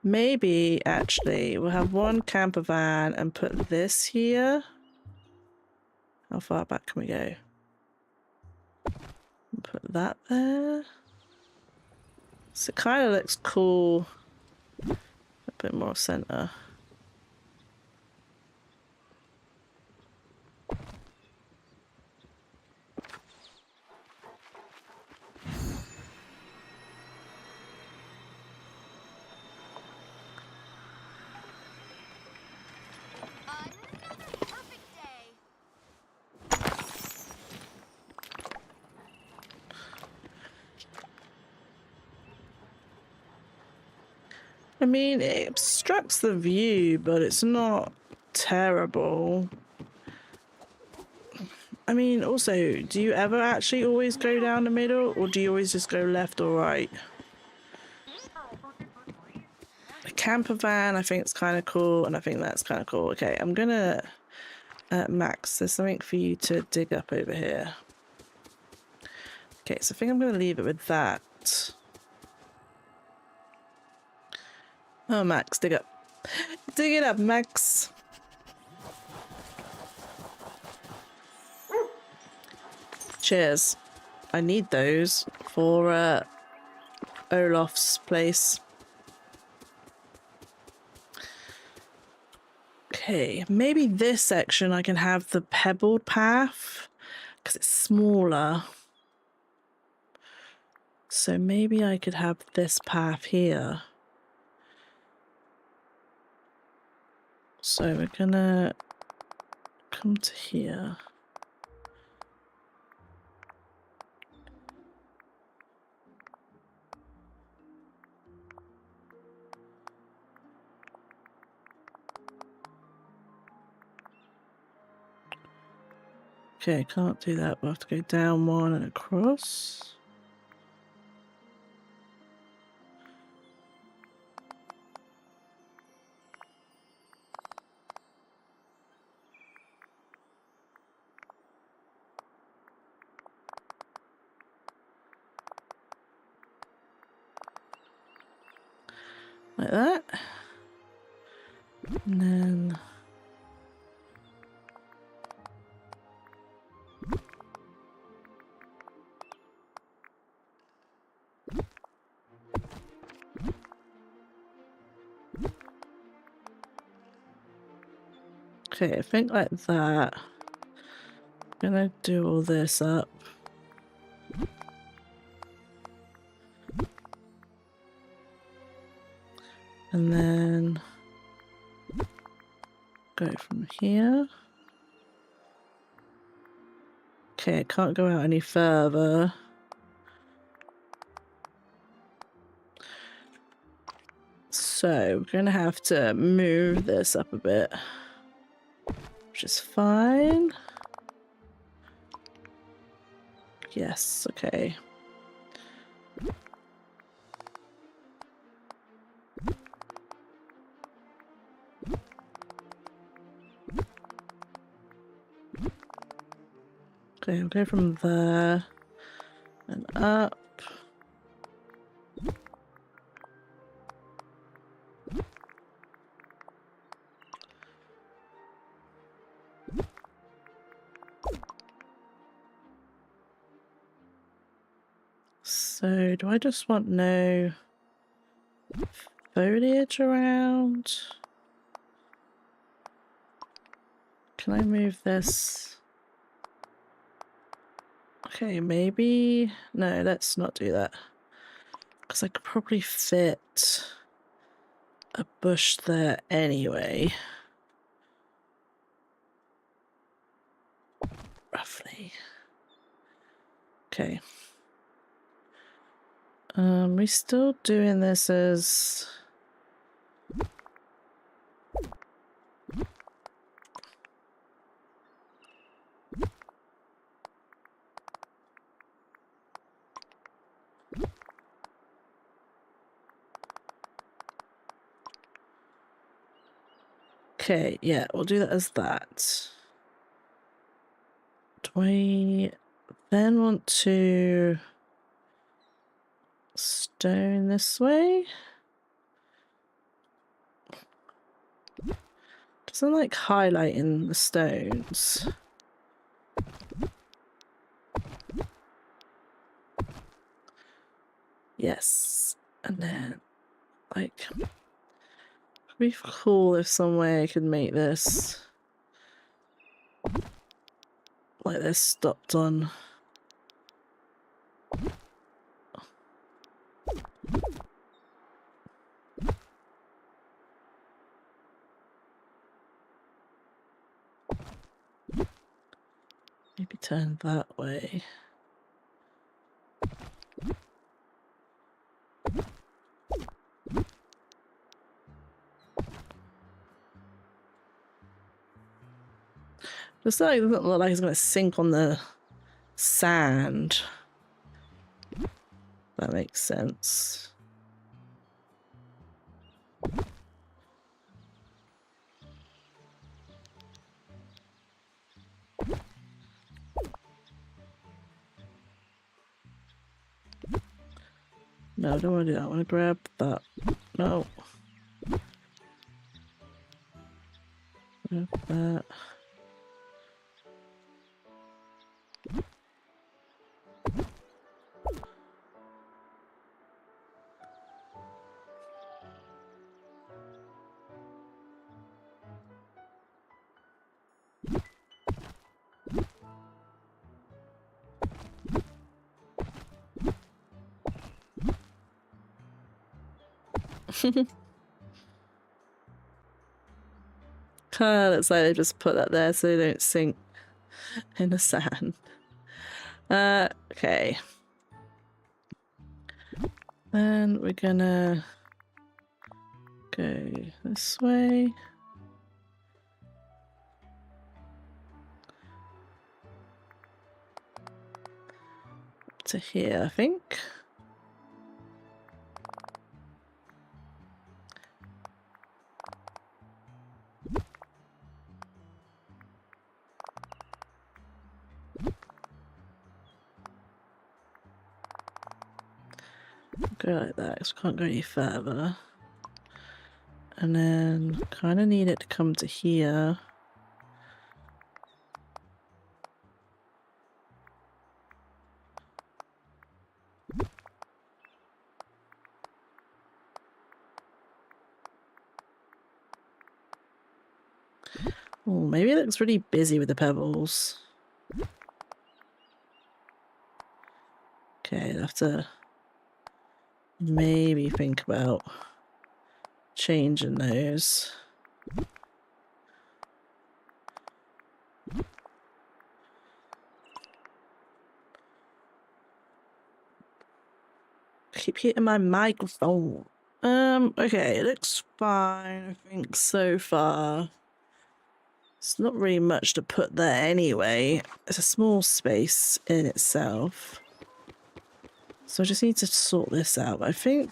Maybe, actually, we'll have one camper van and put this here. How far back can we go? Put that there. So it kind of looks cool. A bit more center. Another perfect day. I mean, it obstructs the view, but it's not terrible. I mean, also, do you ever actually always go down the middle, or do you always just go left or right? A camper van, I think it's kind of cool, and I think that's kind of cool. Okay, I'm gonna... Max, there's something for you to dig up over here. Okay, so I think I'm gonna leave it with that. Oh, Max, dig up. Dig it up, Max. Cheers. I need those for Olaf's place. Okay, maybe this section I can have the pebbled path because it's smaller. So maybe I could have this path here. So we're gonna come to here. Okay, can't do that. We'll have to go down one and across. Like that. And then... Okay, I think like that. I'm gonna do all this up. And then go from here. Okay, I can't go out any further. So we're gonna have to move this up a bit, which is fine. Yes, okay. Okay, we'll go from there and up. So, do I just want no foliage around? Can I move this? Okay, maybe... No, let's not do that. Because I could probably fit a bush there anyway. Roughly. Okay. We still doing this as... Okay, yeah, we'll do that as that. Do I then want to stone this way? some like highlighting the stones. Yes, and then like it'd be cool if some way I could make this like they're stopped on. Maybe turn that way. Just like it doesn't look like it's gonna sink on the sand. That makes sense. No, I don't want to do that. I want to grab that. No. Grab that. Looks like they just put that there so they don't sink in the sand. Okay. Then we're gonna go this way. To here, I think. Go like that, because we can't go any further. And then kind of need it to come to here. Oh, maybe it looks really busy with the pebbles. Okay, I'll have to maybe think about changing those. Keep hitting my microphone. Okay, it looks fine, I think, so far. It's not really much to put there anyway. It's a small space in itself. So I just need to sort this out. I think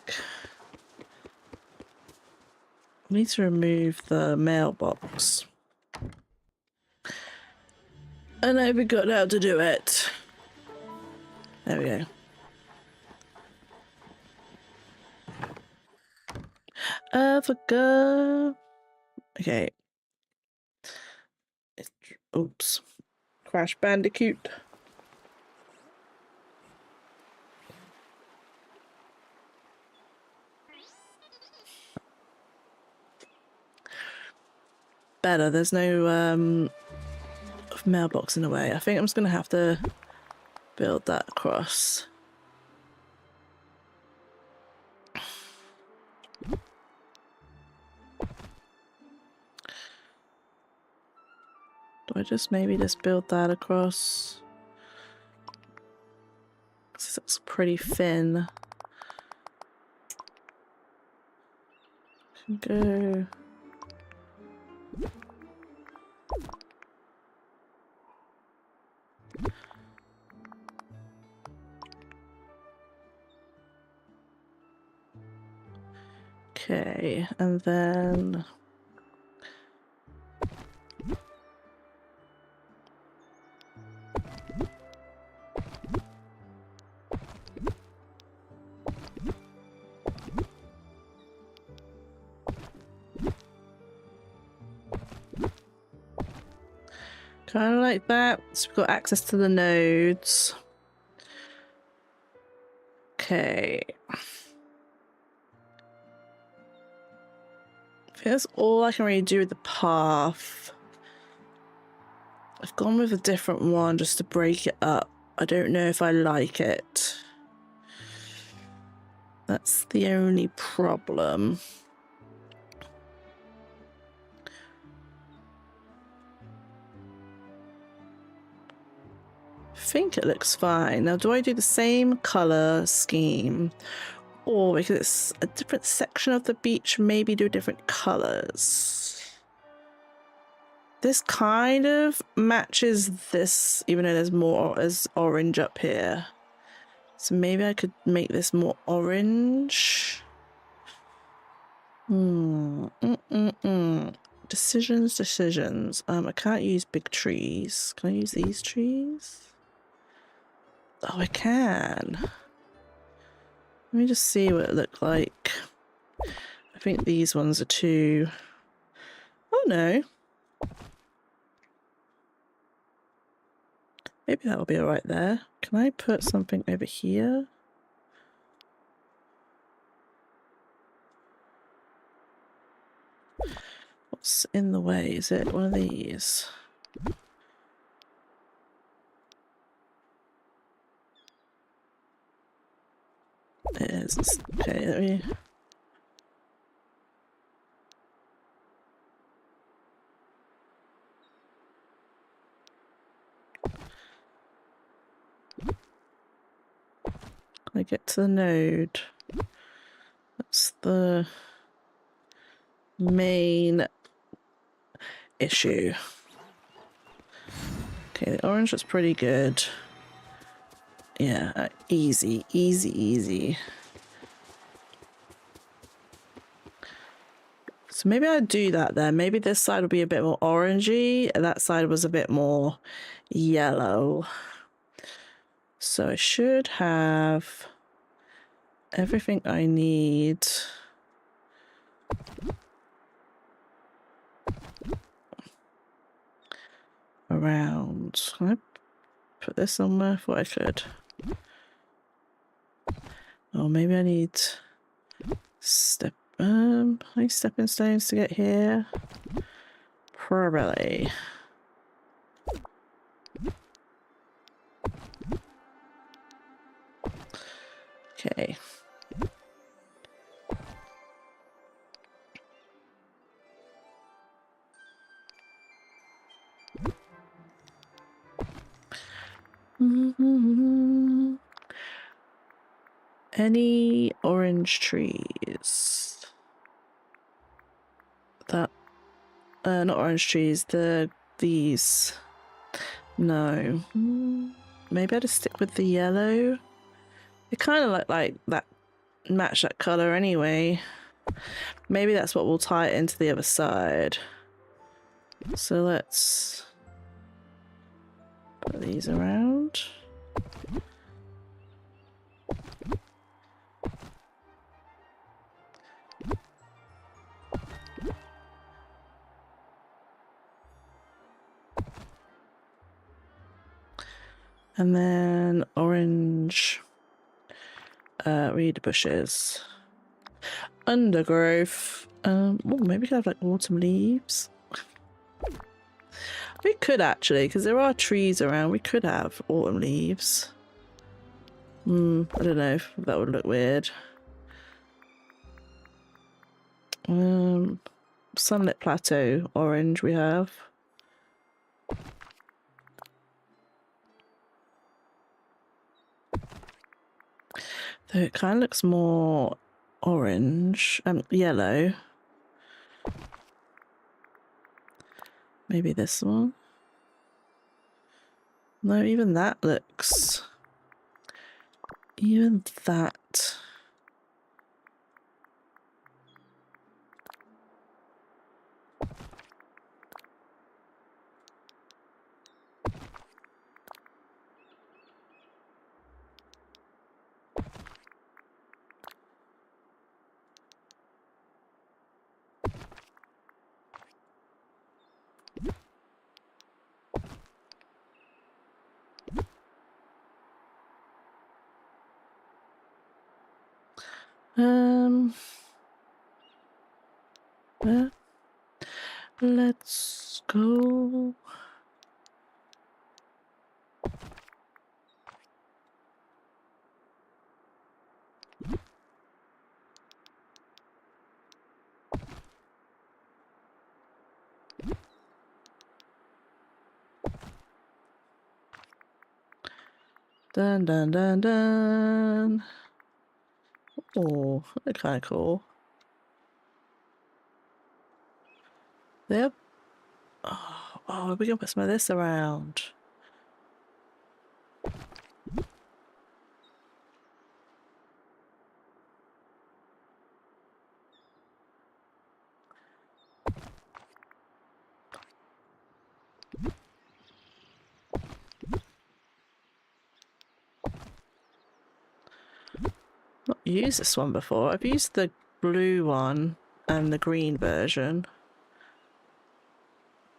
I need to remove the mailbox. And I forgot how to do it. There we go. I forgot. Okay. Oops. Crash Bandicoot. Better. There's no mailbox in the way. I think I'm just gonna have to build that across. Do I just maybe just build that across? This looks pretty thin. Go. Okay, and then Kind of like that. So we've got access to the nodes. Okay. I think that's all I can really do with the path. I've gone with a different one just to break it up. I don't know if I like it. That's the only problem. I think it looks fine. Now, do I do the same color scheme? Or because it's a different section of the beach, maybe do different colors? This kind of matches this, even though there's more as orange up here. So maybe I could make this more orange. Decisions. I can't use big trees. Can I use these trees? Oh, I can. Let me just see what it looked like. I think these ones are too... Oh no. Maybe that'll be alright there. Can I put something over here? What's in the way? Is it one of these? It is. Okay, let me... I get to the node. That's the main issue. Okay, the orange looks pretty good. Yeah, easy, easy, easy. So maybe I'd do that then. Maybe this side will be a bit more orangey, and that side was a bit more yellow. So I should have everything I need. Around. Can I put this somewhere? I thought I could. Oh, maybe I need any stepping stones to get here? Probably. Okay. Any orange trees? That not orange trees, these. No. Maybe I'll just stick with the yellow. They kind of look like that, match that color anyway. Maybe that's what will tie it into the other side. So let's put these around. And then orange reed bushes. Undergrowth. Oh, maybe we could have like autumn leaves. We could actually, because there are trees around, we could have autumn leaves. I don't know if that would look weird. Sunlit Plateau, orange we have. Though it kind of looks more orange, yellow. Maybe this one. No, even that looks... Even that... Yeah. Let's go. Dun dun dun dun. Oh, they're kind of cool. Yep. Oh, we can put some of this around. Not used this one before. I've used the blue one and the green version.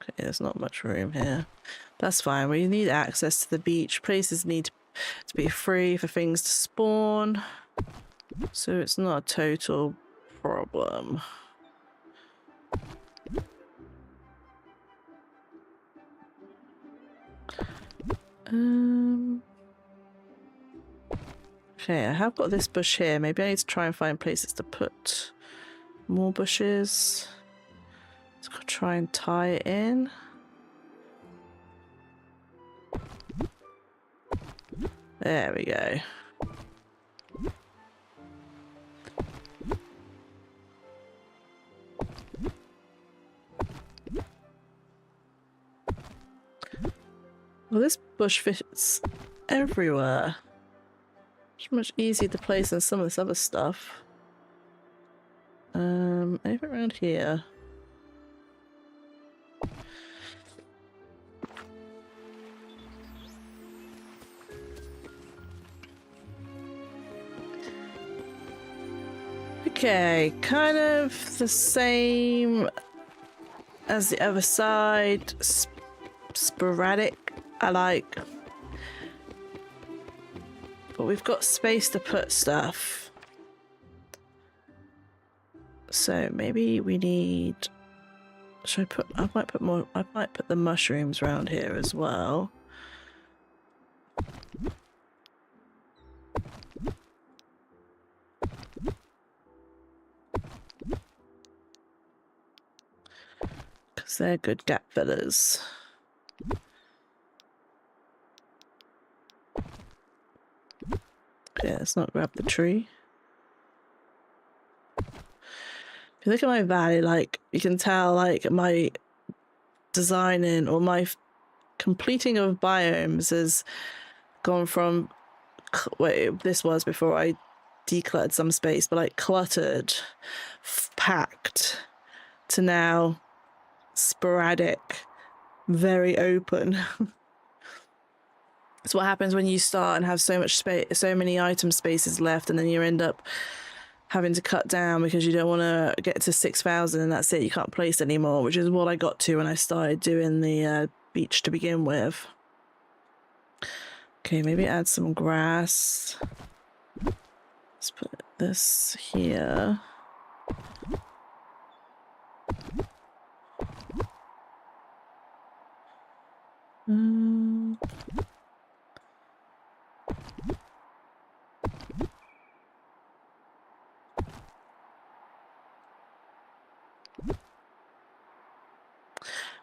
Okay, there's not much room here. That's fine. We need access to the beach. Places need to be free for things to spawn. So it's not a total problem. Okay, I have got this bush here. Maybe I need to try and find places to put more bushes. Let's go try and tie it in. There we go. Well, this bush fits everywhere. It's much easier to place than some of this other stuff. Anything around here? Okay, kind of the same as the other side. Sporadic, I like. But we've got space to put stuff. So maybe we need... Should I put... I might put more... I might put the mushrooms around here as well. Because they're good gap fillers. Okay, let's not grab the tree. If you look at my valley, like, you can tell, like, my designing or my completing of biomes has gone from... Wait, this was before I decluttered some space, but, like, cluttered, packed, to now sporadic, very open. It's what happens when you start and have so much space, so many item spaces left, and then you end up having to cut down because you don't want to get to 6,000 and that's it, you can't place anymore, which is what I got to when I started doing the beach to begin with. Okay, maybe add some grass. Let's put this here.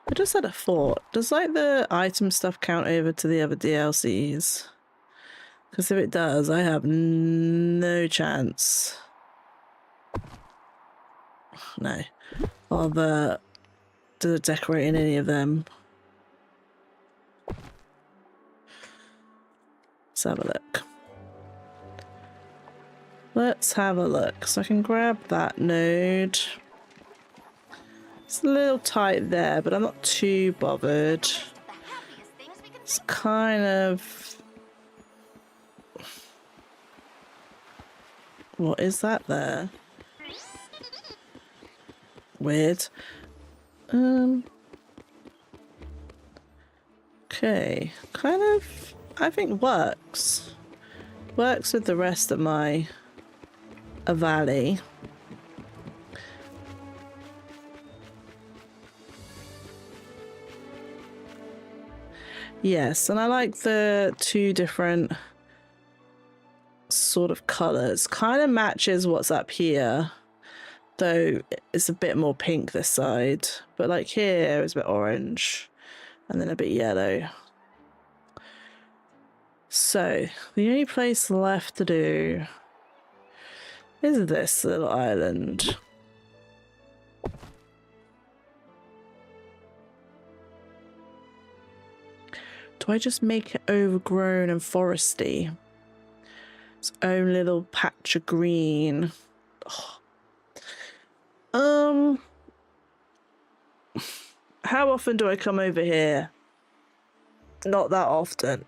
I just had a thought. Does like the item stuff count over to the other DLCs? Because if it does, I have no chance. No. Of decorating any of them. Let's have a look. Let's have a look. So I can grab that node. It's a little tight there, but I'm not too bothered. It's kind of... What is that there? Weird. Okay. Kind of, I think works. Works with the rest of my a valley. Yes, and I like the two different sort of colours. Kind of matches what's up here, though it's a bit more pink this side. But like here it's a bit orange and then a bit yellow. So the only place left to do is this little island. Do I just make it overgrown and foresty? Its own little patch of green. Oh. How often do I come over here? Not that often.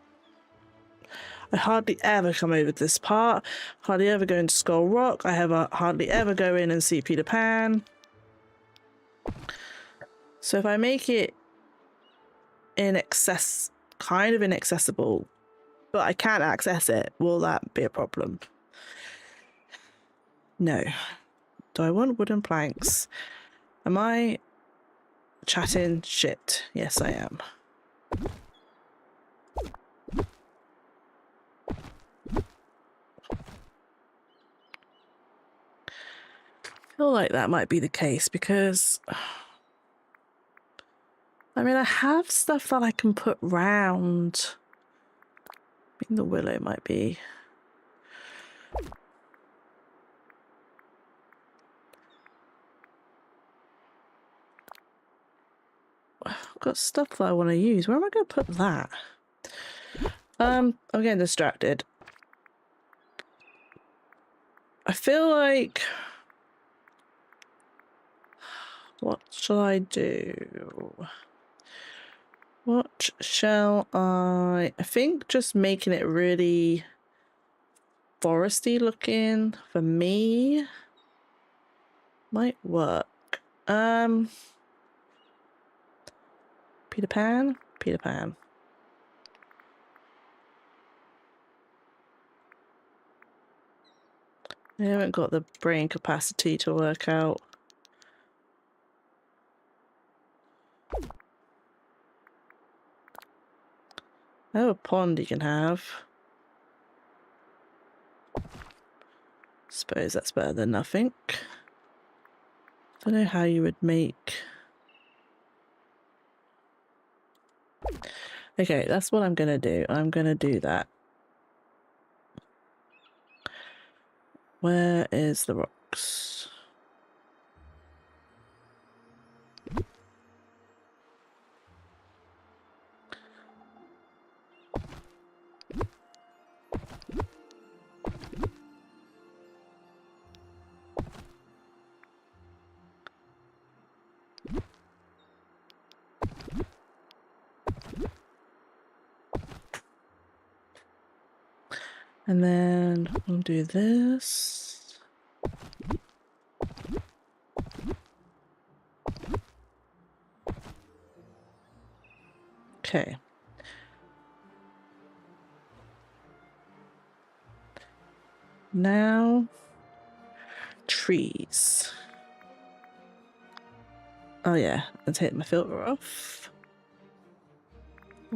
I hardly ever come over to this part. Hardly ever go into Skull Rock. I hardly ever go in and see Peter Pan. So if I make it kind of inaccessible, but I can't access it, will that be a problem? No. Do I want wooden planks? Am I chatting shit? Yes, I am. I feel like that might be the case because I mean I have stuff that I can put round. I mean the willow might be. I've got stuff that I want to use. Where am I going to put that? I'm getting distracted. I feel like... What shall I do? What shall I think just making it really foresty looking for me might work. Peter Pan? Peter Pan. I haven't got the brain capacity to work out. Oh, a pond you can have. Suppose that's better than nothing. Don't know how you would make... Okay, that's what I'm gonna do. I'm gonna do that. Where is the rocks? And then we'll do this. Okay. Now, trees. Oh yeah, I'll take my filter off.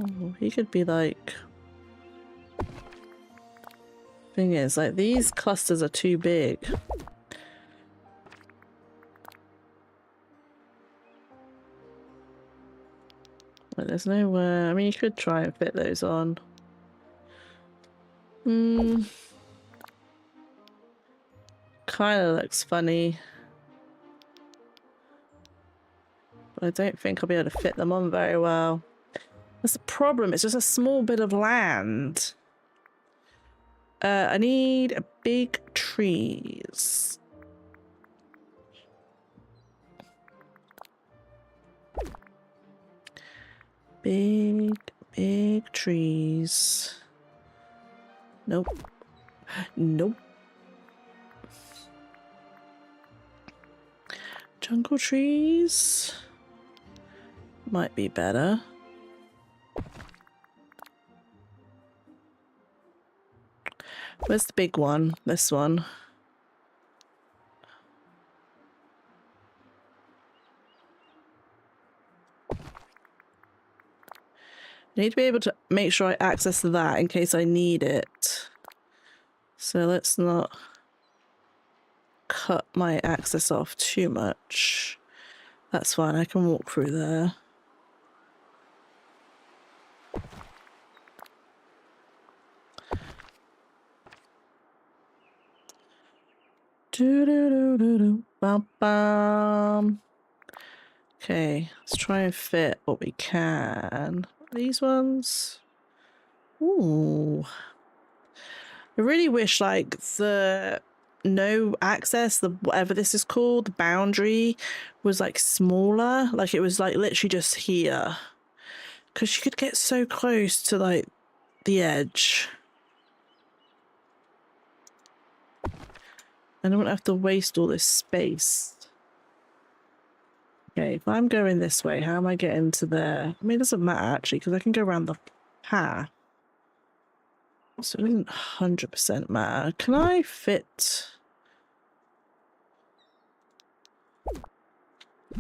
Oh, he could be like... Thing is, like, these clusters are too big. Well, there's nowhere... I mean, you could try and fit those on. Kind of looks funny. But I don't think I'll be able to fit them on very well. That's the problem, it's just a small bit of land. I need big trees. Big trees. Nope. Nope. Jungle trees might be better. Where's the big one? This one. I need to be able to make sure I access that in case I need it. So let's not cut my access off too much. That's fine, I can walk through there. Do do do do do bam bam. Okay, let's try and fit what we can. These ones. Ooh. I really wish like the no access, the whatever this is called, the boundary was like smaller. Like it was like literally just here. Because you could get so close to like the edge. And I wouldn't have to waste all this space. Okay, if I'm going this way, how am I getting to there? I mean, it doesn't matter actually, because I can go around the path. So it doesn't 100% matter. Can I fit?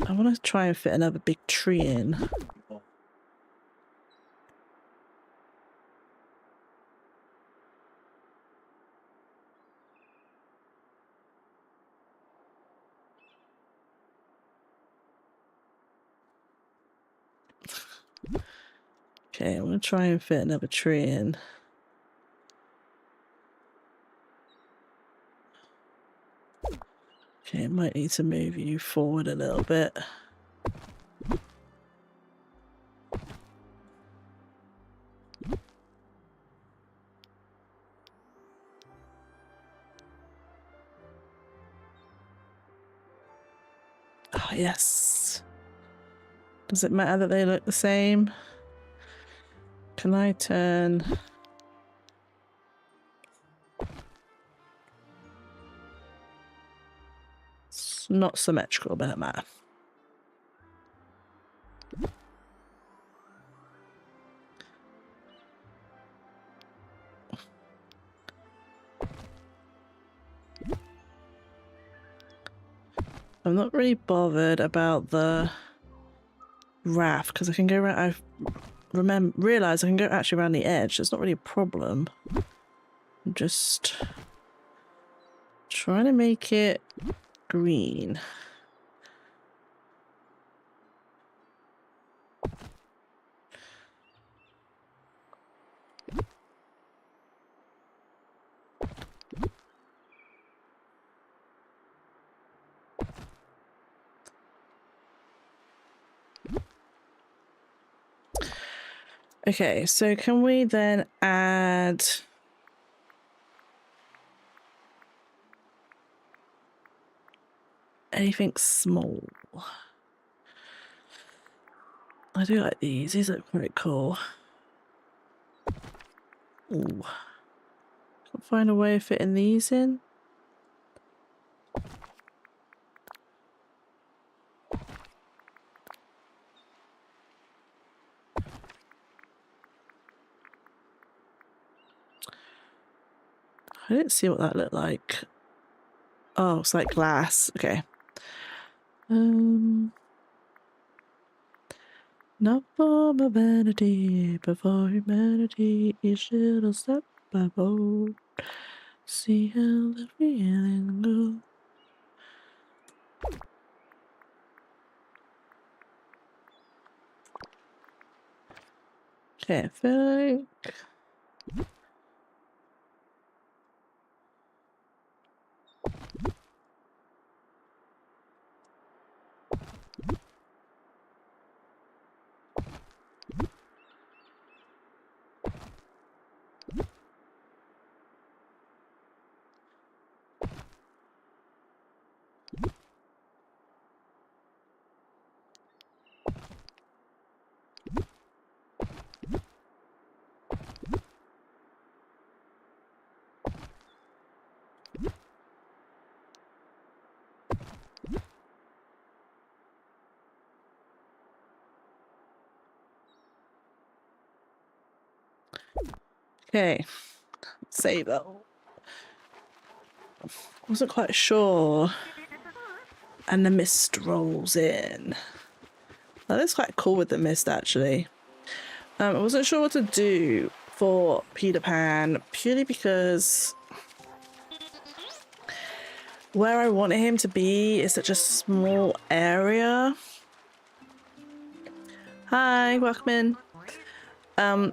I want to try and fit another big tree in. Okay, I'm going to try and fit another tree in. Okay, might need to move you forward a little bit. Oh, yes. Does it matter that they look the same? Can I turn? It's not symmetrical, but it matter. I'm not really bothered about the raft because I can go around. I've realised I can go actually around the edge. It's not really a problem. I'm just trying to make it green. Okay, so can we then add anything small? I do like these. These look quite cool. Ooh. Can't find a way of fitting these in. I didn't see what that looked like. Oh, it's like glass. Okay. Not for my vanity, but for humanity, each little step I bold. See how the feeling goes. Okay, I feel like okay. Save that. Wasn't quite sure. And the mist rolls in. That is quite cool with the mist, actually. I wasn't sure what to do for Peter Pan, purely because where I wanted him to be is such a small area. Hi, welcome in. And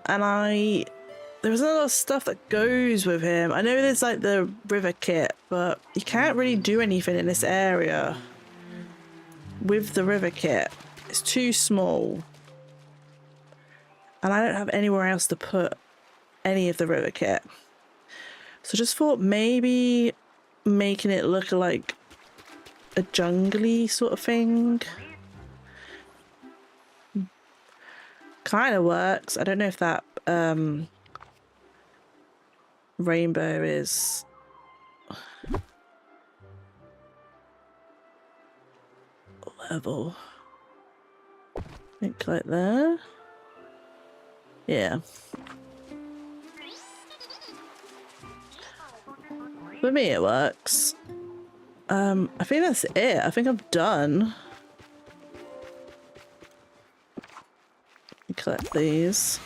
there was a lot of stuff that goes with him. I know there's like the river kit, but you can't really do anything in this area with the river kit. It's too small. And I don't have anywhere else to put any of the river kit. So just thought maybe making it look like a jungly sort of thing kind of works. I don't know if that rainbow is level. I think like there. Yeah. For me it works. I think that's it. I think I'm done. Collect these.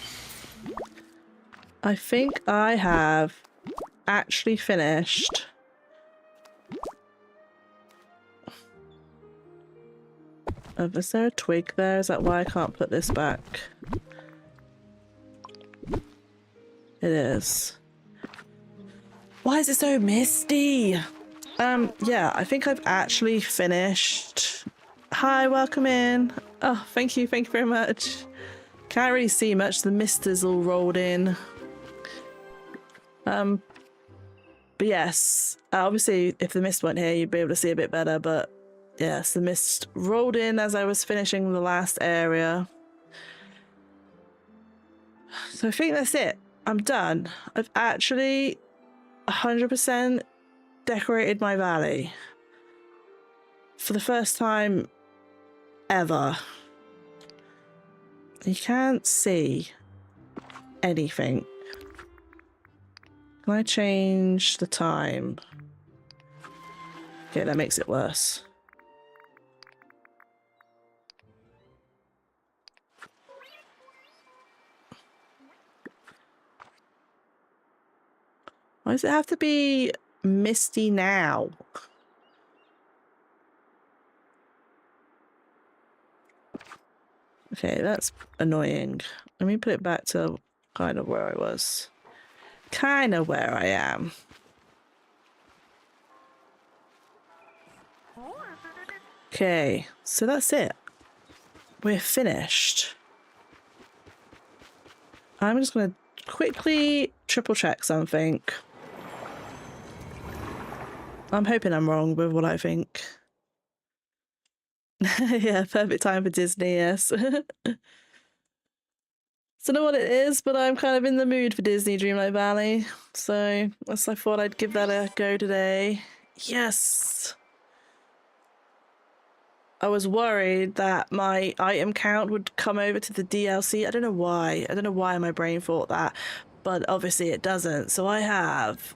I think I have actually finished is there a twig there? Is that why I can't put this back? It is. Why is it so misty? Yeah, I think I've actually finished. Hi, welcome in. Oh, thank you very much. Can't really see much, the mist is all rolled in. But yes, obviously if the mist weren't here you'd be able to see a bit better, but yes, the mist rolled in as I was finishing the last area. So I think that's it. I'm done. I've actually 100% decorated my valley. For the first time ever. You can't see anything. Can I change the time? Okay, that makes it worse. Why does it have to be misty now? Okay, that's annoying. Let me put it back to kind of where I was. Kind of where I am. Okay, so that's it. We're finished. I'm just going to quickly triple check something. I'm hoping I'm wrong with what I think. Yeah, perfect time for Disney, yes. Don't know what it is, but I'm kind of in the mood for Disney Dreamlight Valley. So I thought I'd give that a go today. Yes! I was worried that my item count would come over to the DLC. I don't know why. I don't know why my brain thought that, but obviously it doesn't. So I have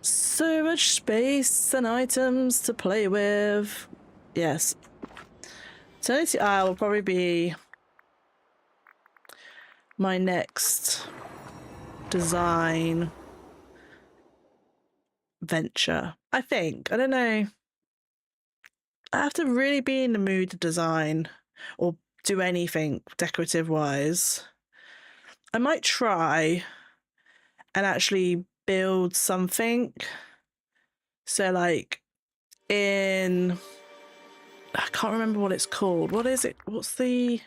so much space and items to play with. Yes. Eternity Isle will probably be my next design venture, I think. I don't know. I have to really be in the mood to design or do anything decorative wise. I might try and actually build something. So like in, I can't remember what it's called. What is it? What's the,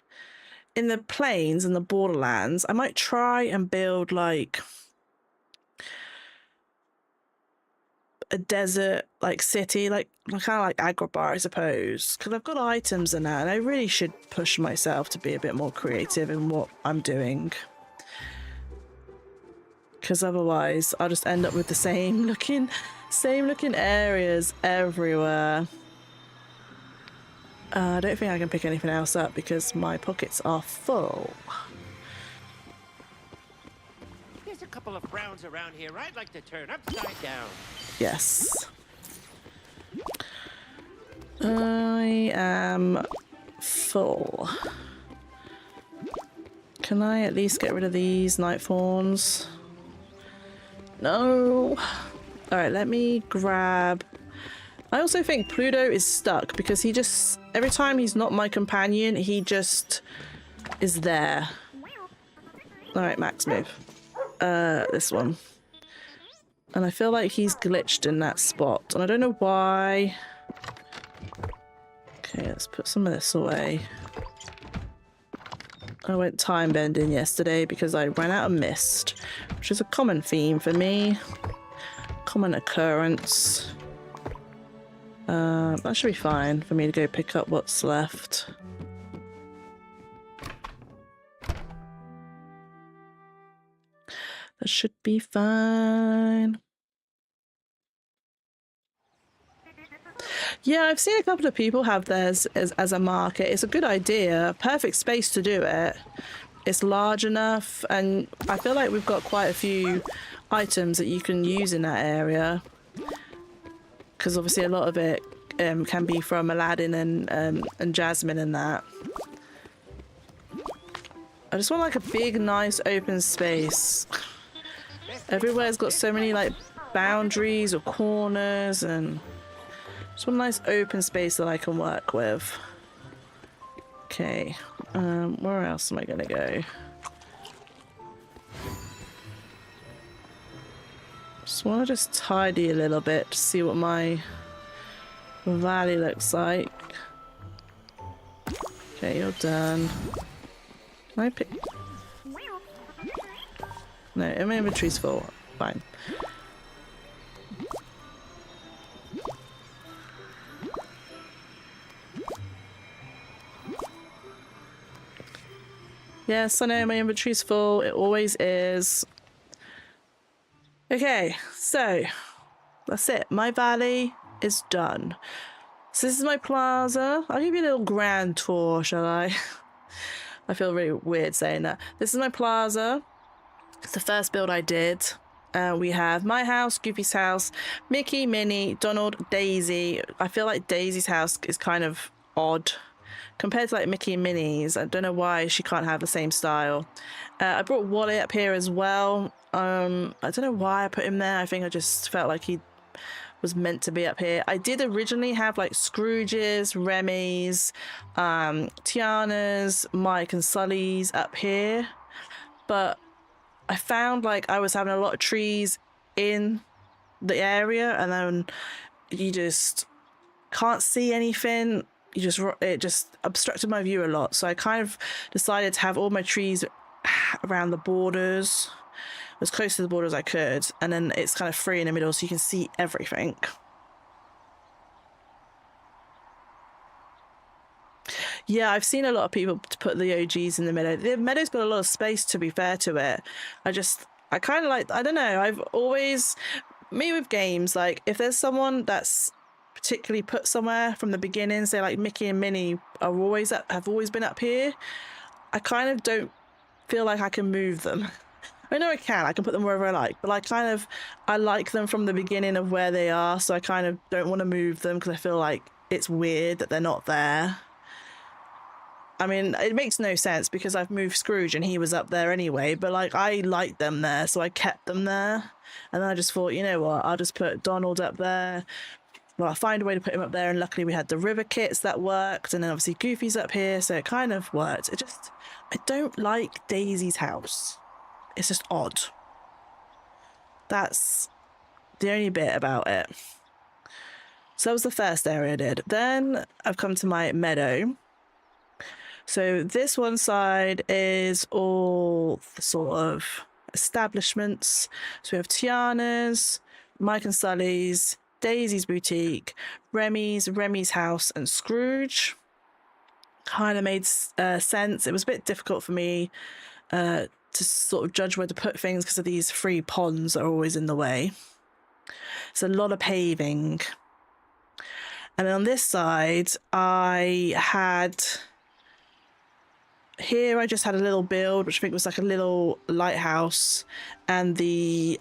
in the plains and the borderlands, I might try and build like a desert like city, like kind of like Agrabah, I suppose, because I've got items in that and I really should push myself to be a bit more creative in what I'm doing, because otherwise I'll just end up with the same looking areas everywhere. I don't think I can pick anything else up because my pockets are full. There's a couple of browns around here I'd like to turn upside down. Yes. I am full. Can I at least get rid of these Night Thorns? No. All right, let me grab... I also think Pluto is stuck because he just... Every time he's not my companion, he just is there. All right, Max, move. This one. And I feel like he's glitched in that spot. And I don't know why. Okay, let's put some of this away. I went time bending yesterday because I ran out of mist, which is a common theme for me. Common occurrence. That should be fine for me to go pick up what's left. That should be fine. Yeah, I've seen a couple of people have theirs as a market. It's a good idea. Perfect space to do it. It's large enough, and I feel like we've got quite a few items that you can use in that area. Because obviously a lot of it can be from Aladdin and Jasmine and that. I just want like a big, nice open space. Everywhere's got so many like boundaries or corners, and just want a nice open space that I can work with. Okay, where else am I gonna go? Just want to just tidy a little bit to see what my valley looks like. Okay, you're done. Can I pick? No, my inventory's full. Fine. Yes, I know my inventory's full. It always is. Okay, so that's it. My valley is done. So this is my plaza. I'll give you a little grand tour, shall I? I feel really weird saying that. This is my plaza. It's the first build I did. We have my house, Goofy's house, Mickey, Minnie, Donald, Daisy. I feel like Daisy's house is kind of odd compared to like Mickey and Minnie's. I don't know why she can't have the same style. I brought Wally up here as well. I don't know why I put him there. I think I just felt like he was meant to be up here. I did originally have like Scrooge's, Remy's, Tiana's, Mike and Sully's up here, but I found like I was having a lot of trees in the area, and then you just can't see anything. It just obstructed my view a lot. So I kind of decided to have all my trees around the borders, as close to the border as I could, and then it's kind of free in the middle so you can see everything. Yeah, I've seen a lot of people to put the OGs in the meadow. The meadow's got a lot of space, to be fair to it. I kind of like, I don't know, I've always, me with games, like if there's someone that's particularly put somewhere from the beginning, say like Mickey and Minnie have always been up here, I kind of don't feel like I can move them. I know I can put them wherever I like, but I like them from the beginning of where they are, so I kind of don't want to move them because I feel like it's weird that they're not there. I mean, it makes no sense because I've moved Scrooge and he was up there anyway, but like I liked them there, so I kept them there. And then I just thought, you know what, I'll just put Donald up there. Well, I'll find a way to put him up there, and luckily we had the river kits that worked, and then obviously Goofy's up here, so it kind of worked. I don't like Daisy's house. It's just odd. That's the only bit about it. So that was the first area I did. Then I've come to my meadow. So this one side is all the sort of establishments. So we have Tiana's, Mike and Sully's, Daisy's boutique, Remy's house, and Scrooge. Kind of made sense. It was a bit difficult for me to sort of judge where to put things because of these 3 ponds that are always in the way. It's a lot of paving. And then on this side, I just had a little build, which I think was like a little lighthouse, and the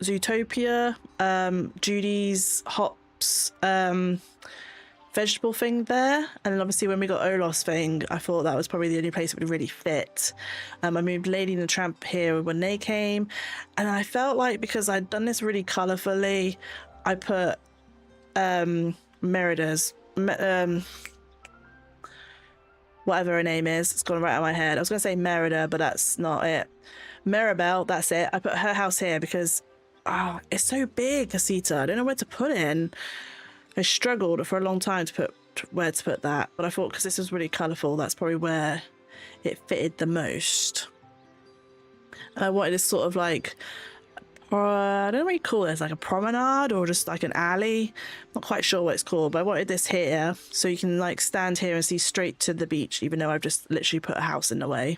Zootopia, Judy's Hops vegetable thing there. And then obviously when we got Olaf's thing, I thought that was probably the only place it would really fit. I moved Lady and the Tramp here when they came, and I felt like because I'd done this really colourfully, I put Merida's whatever her name is, it's gone right out of my head. I was going to say Merida, but that's not it. Mirabelle, that's it. I put her house here because it's so big, Casita. I don't know where to put it in. I struggled for a long time to put where to put that, but I thought because this was really colourful, that's probably where it fitted the most. And I wanted this sort of like, I don't know what you call this, like a promenade or just like an alley. Not quite sure what it's called, but I wanted this here so you can like stand here and see straight to the beach, even though I've just literally put a house in the way.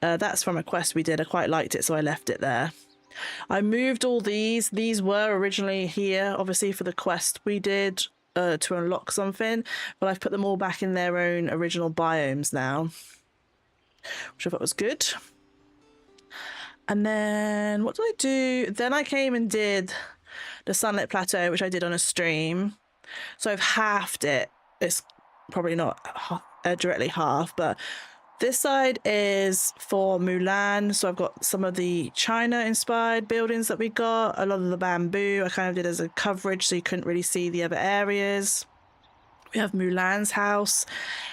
That's from a quest we did. I quite liked it, so I left it there. I moved all these. These were originally here, obviously, for the quest we did to unlock something, but I've put them all back in their own original biomes now, which I thought was good. And then what did I do? Then I came and did the Sunlit Plateau, which I did on a stream. So I've halved it. It's probably not directly half, but this side is for Mulan. So I've got some of the China-inspired buildings that we got. A lot of the bamboo I kind of did as a coverage so you couldn't really see the other areas. We have Mulan's house,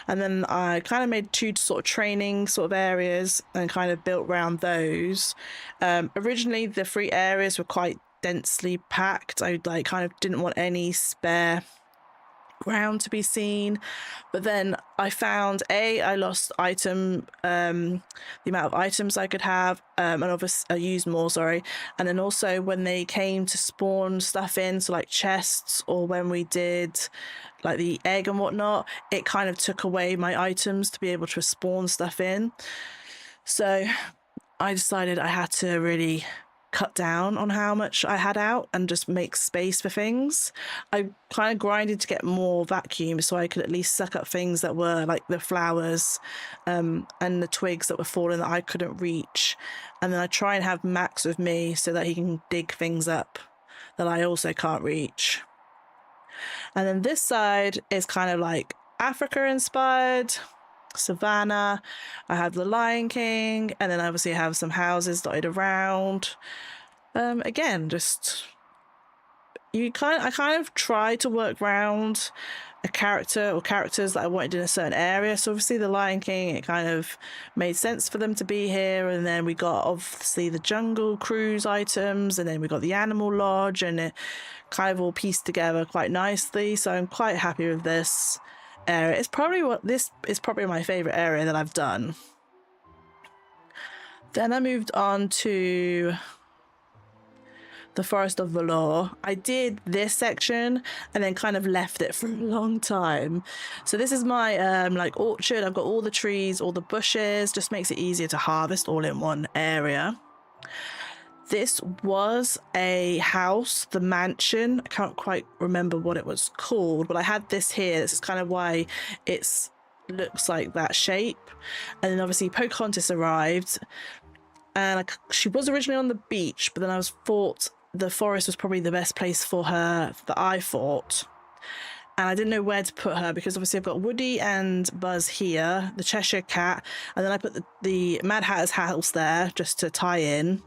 and then I kind of made two sort of training sort of areas and kind of built around those. Originally, the 3 areas were quite densely packed. I like kind of didn't want any spare ground to be seen, but then I found I lost the amount of items I could have, and obviously I used more, and then also when they came to spawn stuff in, so like chests, or when we did like the egg and whatnot, it kind of took away my items to be able to spawn stuff in. So I decided I had to really cut down on how much I had out and just make space for things. I kind of grinded to get more vacuum so I could at least suck up things that were like the flowers and the twigs that were falling that I couldn't reach. And then I try and have Max with me so that he can dig things up that I also can't reach. And then this side is kind of like Africa inspired, savannah. I have the Lion King, and then obviously I have some houses dotted around. Again, just I kind of try to work around a character or characters that I wanted in a certain area. So obviously the Lion King, it kind of made sense for them to be here, and then we got obviously the Jungle Cruise items, and then we got the Animal Lodge, and it kind of all pieced together quite nicely. So I'm quite happy with this area. This is probably my favorite area that I've done. Then I moved on to the Forest of Valor. I did this section and then kind of left it for a long time. So this is my like orchard. I've got all the trees, all the bushes, just makes it easier to harvest all in one area. This was a house, the mansion. I can't quite remember what it was called, but I had this here. This is kind of why it looks like that shape. And then obviously Pocahontas arrived, and she was originally on the beach, but then I thought the forest was probably the best place for her, that I thought. And I didn't know where to put her because obviously I've got Woody and Buzz here, the Cheshire Cat, and then I put the Mad Hatter's house there just to tie in.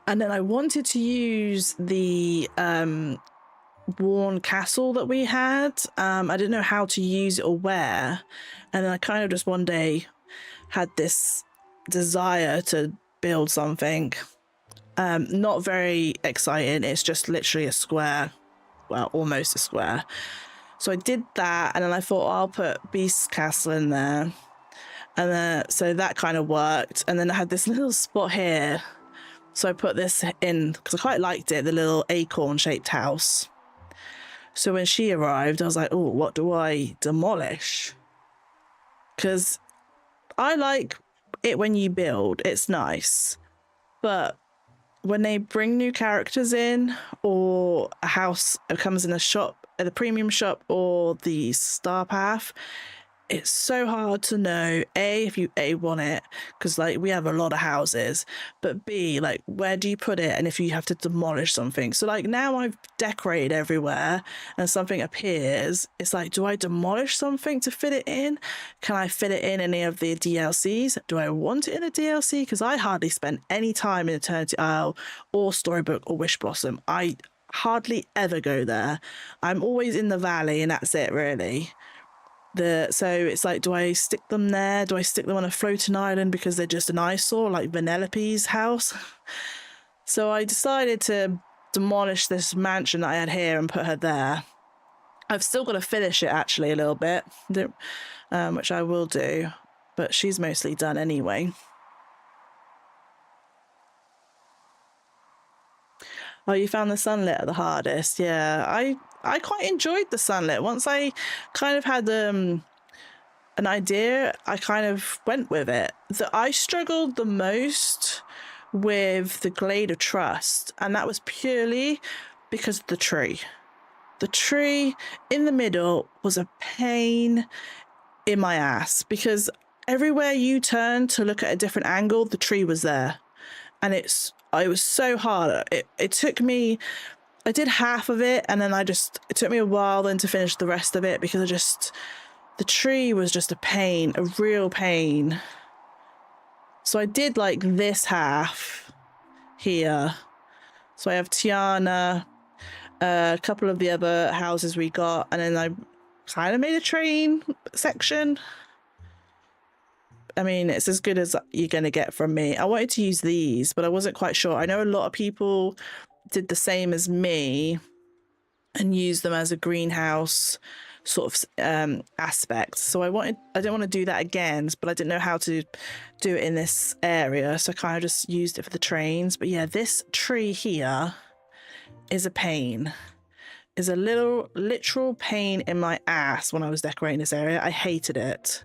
And then I wanted to use the worn castle that we had. I didn't know how to use it or where. And then I kind of just one day had this desire to build something. Not very exciting. It's just literally a square. Well, almost a square. So I did that, and then I thought, I'll put Beast's Castle in there. And then, so that kind of worked. And then I had this little spot here. So I put this in because I quite liked it, the little acorn-shaped house. So when she arrived, I was like, oh, what do I demolish? Because I like it when you build. It's nice. But when they bring new characters in, or a house comes in a shop, at the premium shop or the Star Path, it's so hard to know if you want it, because like we have a lot of houses, but B, like where do you put it, and if you have to demolish something. So like now I've decorated everywhere and something appears, it's like, do I demolish something to fit it in? Can I fit it in any of the DLCs? Do I want it in a DLC? Because I hardly spend any time in Eternity Isle or Storybook or Wish Blossom. I hardly ever go there. I'm always in the valley and that's it really. So it's like, do I stick them there? Do I stick them on a floating island because they're just an eyesore, like Vanellope's house? So I decided to demolish this mansion that I had here and put her there. I've still got to finish it actually a little bit, which I will do, but she's mostly done anyway. Oh, you found the sunlit the hardest? Yeah, I quite enjoyed the sunlit. Once I kind of had an idea, I kind of went with it. I struggled the most with the Glade of Trust, and that was purely because of the tree. The tree in the middle was a pain in my ass, because everywhere you turned to look at a different angle, the tree was there. And it was so hard. It took me, I did half of it, and then it took me a while then to finish the rest of it, because the tree was just a pain, a real pain. So I did like this half here. So I have Tiana, a couple of the other houses we got, and then I kind of made a train section. I mean, it's as good as you're going to get from me. I wanted to use these, but I wasn't quite sure. I know a lot of people did the same as me and used them as a greenhouse sort of aspect. So I didn't want to do that again, but I didn't know how to do it in this area. So I kind of just used it for the trains. But yeah, this tree here is a pain. Is a literal pain in my ass when I was decorating this area. I hated it.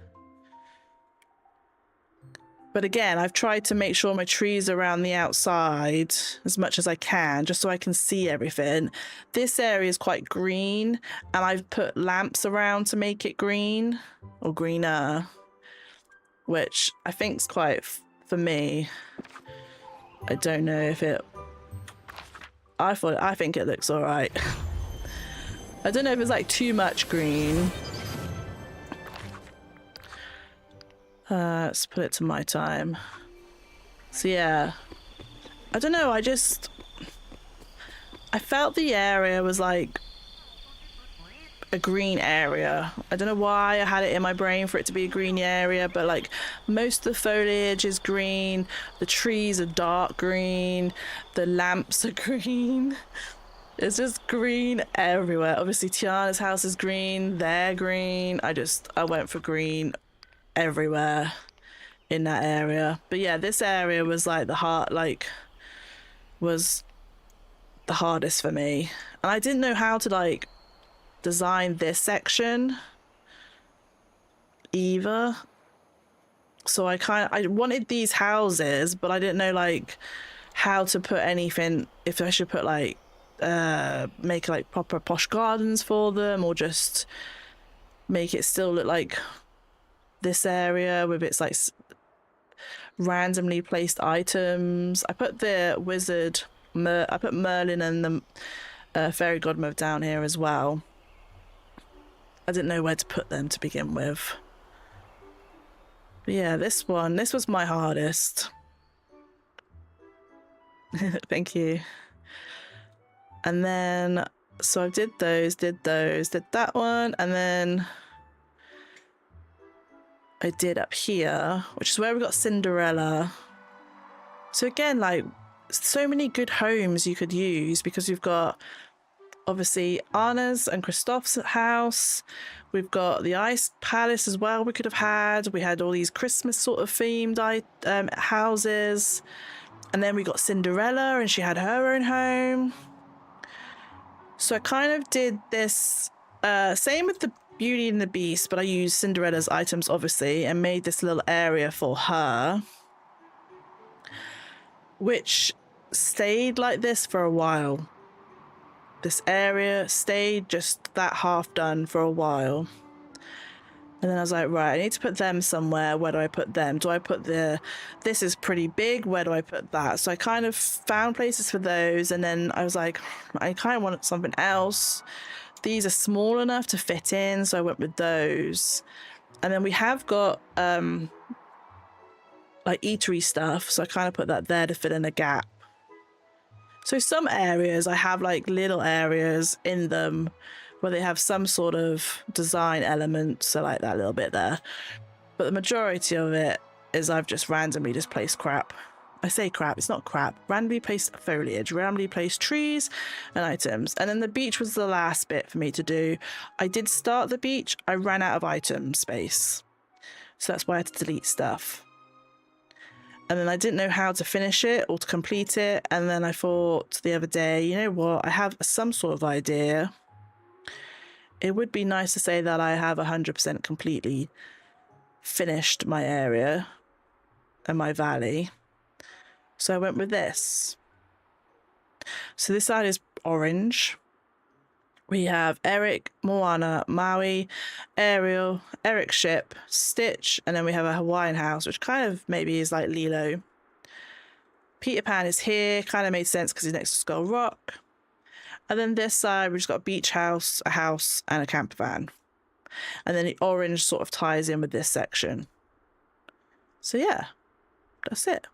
But again, I've tried to make sure my trees are around the outside as much as I can, just so I can see everything. This area is quite green, and I've put lamps around to make it green, or greener, which I think is quite, for me, I don't know if it, I think it looks all right. I don't know if it's like too much green. Let's put it to my time. So yeah, I don't know, I felt the area was like a green area. I don't know why I had it in my brain for it to be a green area, but like most of the foliage is green, the trees are dark green, the lamps are green. It's just green everywhere. Obviously Tiana's house is green, they're green. I went for green everywhere in that area. But yeah, this area was like was the hardest for me, and I didn't know how to like design this section either. So I wanted these houses, but I didn't know like how to put anything, if I should put like make like proper posh gardens for them, or just make it still look like this area with its like randomly placed items. I put the wizard, I put Merlin and the fairy godmother down here as well. I didn't know where to put them to begin with. But yeah, this was my hardest. Thank you. And then, so I did that one, and then I did up here, which is where we got Cinderella. So again, like, so many good homes you could use, because you've got obviously Anna's and Kristoff's house. We've got the Ice Palace as well we could have had. We had all these Christmas sort of themed houses. And then we got Cinderella, and she had her own home. So I kind of did this, same with the Beauty and the Beast, but I used Cinderella's items obviously and made this little area for her, which stayed like this for a while. This area stayed just that half done for a while. And then I was like, right, I need to put them somewhere. Where do I put them? Do I put this is pretty big. Where do I put that? So I kind of found places for those. And then I was like, I kind of want something else. These are small enough to fit in. So I went with those. And then we have got like eatery stuff. So I kind of put that there to fill in a gap. So some areas I have like little areas in them where they have some sort of design element, so like that little bit there. But the majority of it is I've just randomly just placed crap. I say crap, it's not crap. Randomly placed foliage, randomly placed trees and items. And then the beach was the last bit for me to do. I did start the beach, I ran out of item space. So that's why I had to delete stuff. And then I didn't know how to finish it or to complete it. And then I thought the other day, you know what, I have some sort of idea. It would be nice to say that I have 100% completely finished my area and my valley. So I went with this. So this side is orange. We have Eric, Moana, Maui, Ariel, Eric's ship, Stitch, and then we have a Hawaiian house, which kind of maybe is like Lilo. Peter Pan is here, kind of made sense because he's next to Skull Rock. And then this side, we've just got a beach house, a house, and a camper van. And then the orange sort of ties in with this section. So yeah, that's it.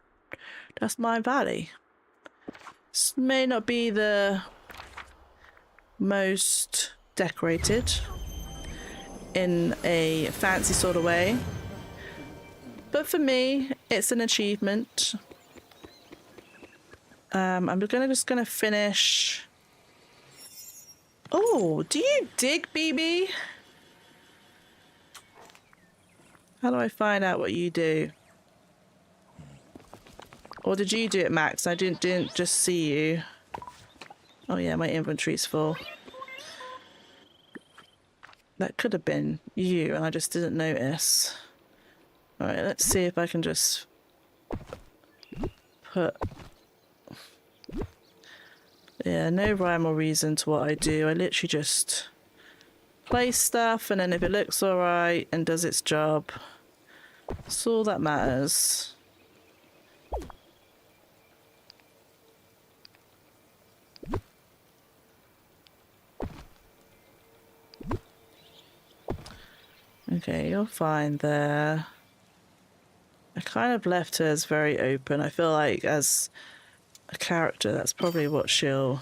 That's my valley. This may not be the most decorated in a fancy sort of way, but for me, it's an achievement. I'm just gonna finish. Oh, do you dig, BB? How do I find out what you do? Or did you do it, Max? I didn't just see you. Oh yeah, my inventory's full. That could have been you and I just didn't notice. Alright, let's see if I can just put... Yeah, no rhyme or reason to what I do. I literally just place stuff, and then if it looks alright and does its job, that's all that matters. Okay, you're fine there. I kind of left her as very open. I feel like as a character, that's probably what she'll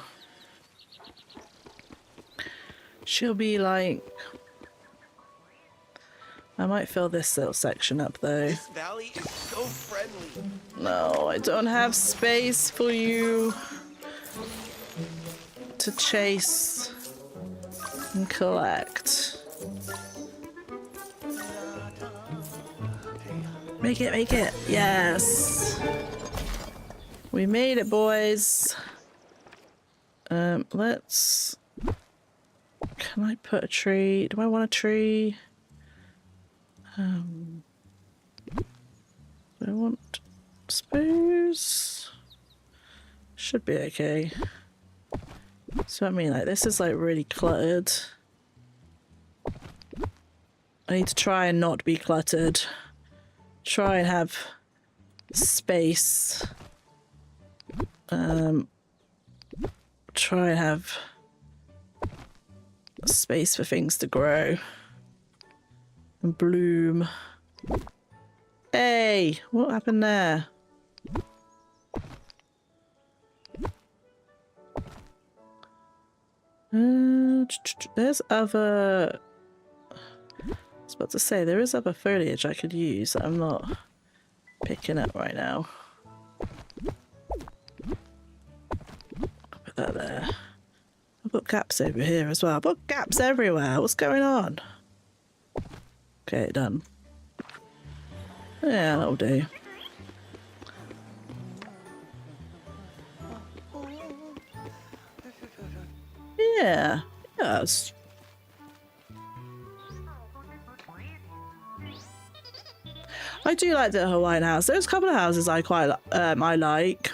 be like. I might fill this little section up though. This valley is so friendly. No, I don't have space for you to chase and collect. Make it, make it. Yes. We made it, boys. Let's... Can I put a tree? Do I want a tree? Do I want... Suppose... Should be okay. So I mean, like, this is like really cluttered. I need to try and not be cluttered. Try and have space. Try and have space for things to grow and bloom. Hey, what happened there? There's other... I was about to say, there is other foliage I could use that I'm not picking up right now. I'll put that there. I've got gaps over here as well. I've got gaps everywhere. What's going on? Okay, done. Yeah, that'll do. Yeah. Yes. I do like the Hawaiian house. There's a couple of houses I quite I like.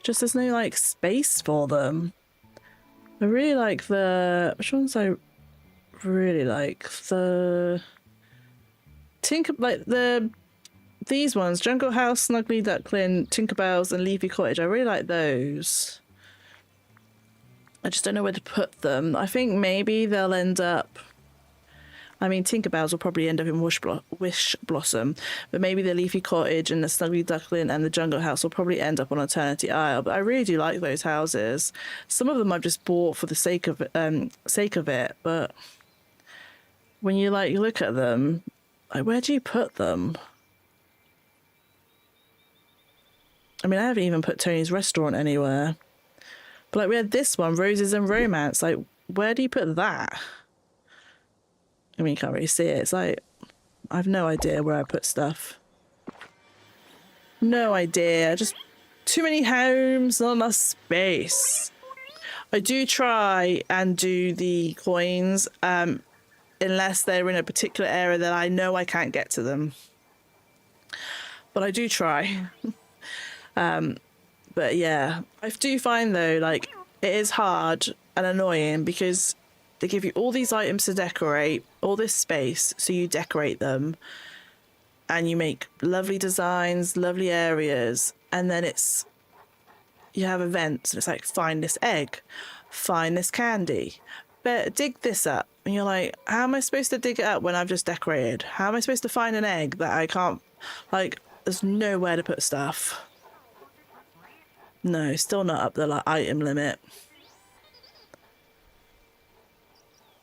Just there's no like space for them. I really like the... Which ones I really like? The like these ones, Jungle House, Snuggly Duckling, Tinkerbells, and Leafy Cottage. I really like those. I just don't know where to put them. I think maybe they'll end up. I mean, Tinkerbells will probably end up in Wish Blossom, but maybe the Leafy Cottage and the Snuggly Duckling and the Jungle House will probably end up on Eternity Isle. But I really do like those houses. Some of them I've just bought for the sake of it, but when you like look at them, like where do you put them? I mean, I haven't even put Tony's Restaurant anywhere. But like we had this one, Roses and Romance. Like, where do you put that? I mean, you can't really see it. It's like, I have no idea where I put stuff. No idea. Just too many homes, not enough space. I do try and do the coins, unless they're in a particular area that I know I can't get to them. But I do try. But yeah, I do find though, like, it is hard and annoying because they give you all these items to decorate, all this space, so you decorate them and you make lovely designs, lovely areas, and then you have events and it's like, find this egg, find this candy, but dig this up. And you're like, how am I supposed to dig it up when I've just decorated? How am I supposed to find an egg that I can't, like, there's nowhere to put stuff. No, still not up the like item limit.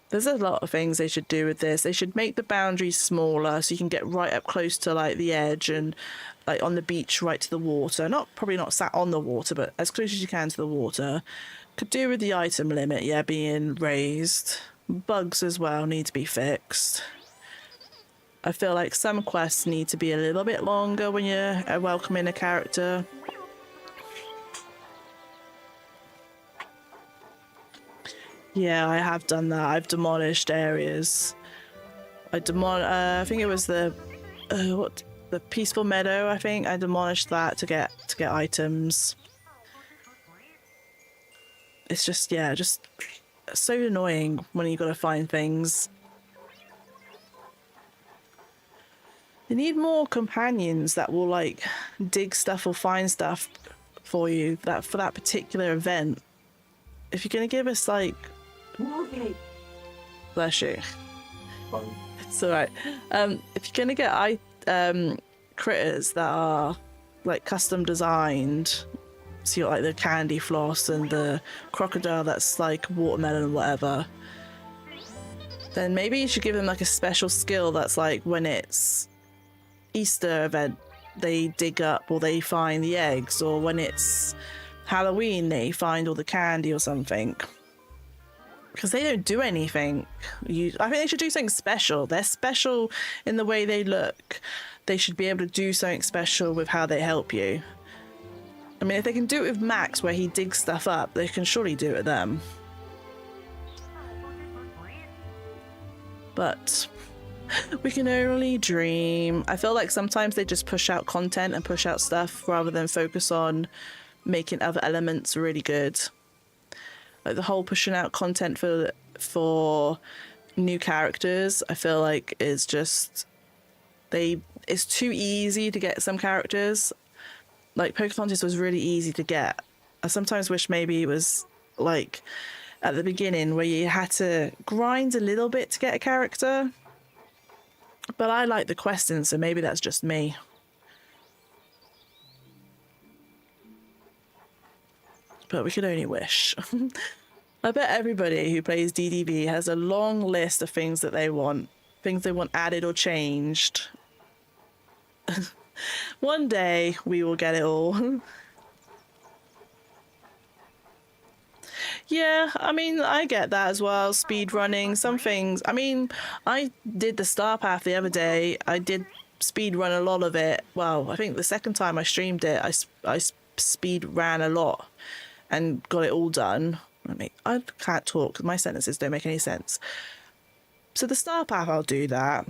There's a lot of things they should do with this. They should make the boundaries smaller so you can get right up close to like the edge and like on the beach right to the water. Probably not sat on the water, but as close as you can to the water. Could do with the item limit, yeah, being raised. Bugs as well need to be fixed. I feel like some quests need to be a little bit longer when you're welcoming a character. Yeah, I have done that. I've demolished areas. I think it was the Peaceful Meadow. I think I demolished that to get items. It's just just so annoying when you got to find things. They need more companions that will like dig stuff or find stuff for you for that particular event. If you're gonna give us like. Bless you. It's alright. If you're gonna get critters that are like custom designed, so you got like the candy floss and the crocodile that's like watermelon or whatever, then maybe you should give them like a special skill that's like when it's Easter event they dig up or they find the eggs, or when it's Halloween they find all the candy or something. Because they don't do anything. I think they should do something special. They're special in the way they look. They should be able to do something special with how they help you. I mean, if they can do it with Max where he digs stuff up, they can surely do it with them. But we can only dream. I feel like sometimes they just push out content and push out stuff rather than focus on making other elements really good. Like the whole pushing out content for new characters, I feel like is just it's too easy to get some characters. Like Pocahontas was really easy to get. I sometimes wish maybe it was like at the beginning where you had to grind a little bit to get a character. But I like the questing, so maybe that's just me. But we could only wish. I bet everybody who plays DDV has a long list of things that they want added or changed. One day we will get it all. Yeah, I mean, I get that as well. Speed running, some things. I mean, I did the Star Path the other day. I did speed run a lot of it. Well, I think the second time I streamed it, I speed ran a lot and got it all done. I can't talk because my sentences don't make any sense. So the Star Path, I'll do that.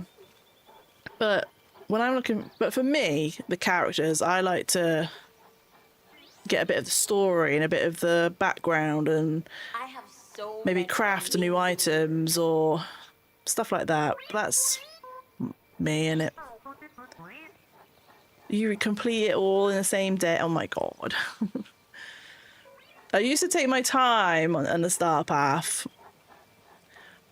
But for me, the characters, I like to get a bit of the story and a bit of the background and I have maybe craft new items or stuff like that. That's me in it. You complete it all in the same day. Oh my god. I used to take my time on the star path,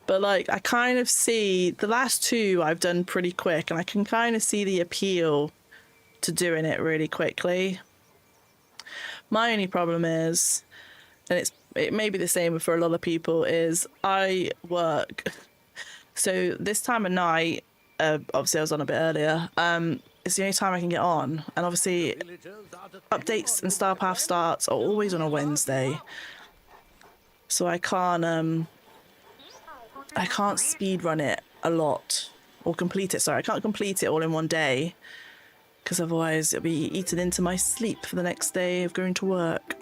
but like I kind of see the last two I've done pretty quick, and I can kind of see the appeal to doing it really quickly. My only problem is, and it may be the same for a lot of people, is I work. So this time of night, obviously I was on a bit earlier, it's the only time I can get on. And obviously updates and Star Path starts are always on a Wednesday. So I can't speed run it a lot, or complete it, sorry. I can't complete it all in one day, because otherwise it'll be eaten into my sleep for the next day of going to work.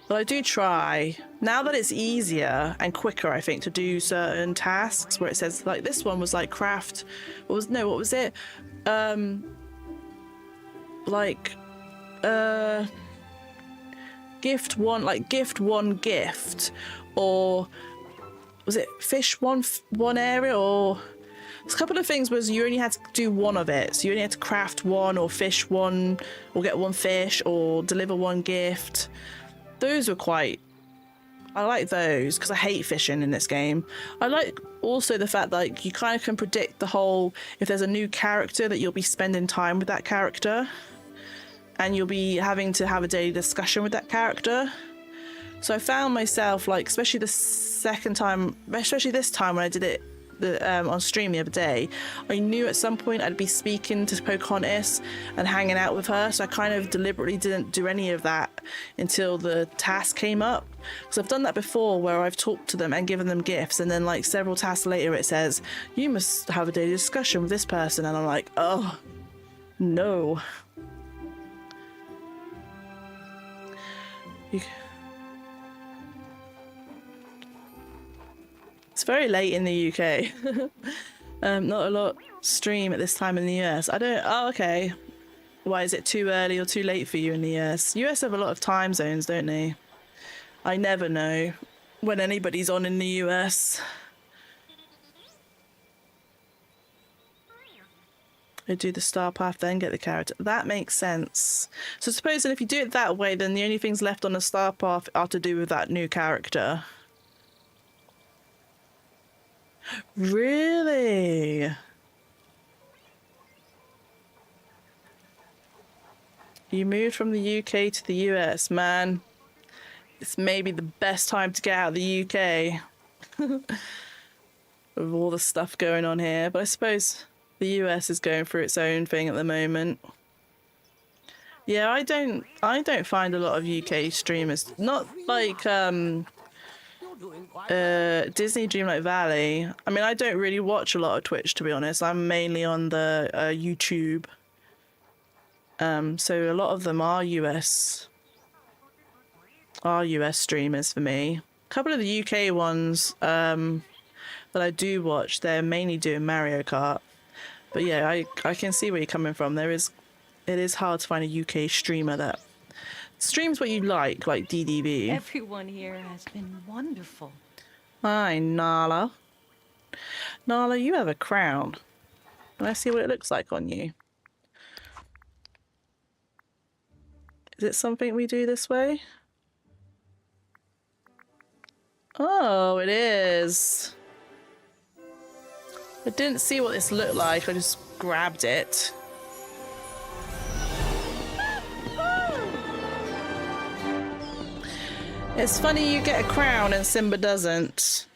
But I do try. Now that it's easier and quicker, I think, to do certain tasks where it says, like, this one was like craft. What was it? Gift one gift, or was it fish one area, or there's a couple of things was you only had to do one of it. So you only had to craft one, or fish one, or get one fish, or deliver one gift. Those were I like those because I hate fishing in this game. I like also the fact that like, you kind of can predict the whole, if there's a new character, that you'll be spending time with that character, and you'll be having to have a daily discussion with that character. So I found myself, like, especially this time when I did it on stream the other day, I knew at some point I'd be speaking to Pocahontas and hanging out with her, so I kind of deliberately didn't do any of that until the task came up, because I've done that before where I've talked to them and given them gifts, and then like several tasks later it says you must have a daily discussion with this person, and I'm like, oh no. It's very late in the UK. Not a lot stream at this time in the US. Oh, okay. Why, is it too early or too late for you in the US? US have a lot of time zones, don't they? I never know when anybody's on in the US. I do the star path, then get the character. That makes sense. So supposing if you do it that way, then the only things left on the star path are to do with that new character. Really? You moved from the UK to the US, man. It's maybe the best time to get out of the UK. With all the stuff going on here. But I suppose the US is going through its own thing at the moment. Yeah, I don't find a lot of UK streamers. Not like Disney Dreamlight Valley. I mean, I don't really watch a lot of Twitch, to be honest. I'm mainly on the YouTube. So a lot of them are US streamers for me. A couple of the UK ones that I do watch, they're mainly doing Mario Kart. But yeah, I can see where you're coming from. It is hard to find a UK streamer that streams what you like DDB. Everyone here has been wonderful. Hi, Nala. Nala, you have a crown. Can I see what it looks like on you? Is it something we do this way? Oh, it is. I didn't see what this looked like. I just grabbed it. It's funny you get a crown and Simba doesn't.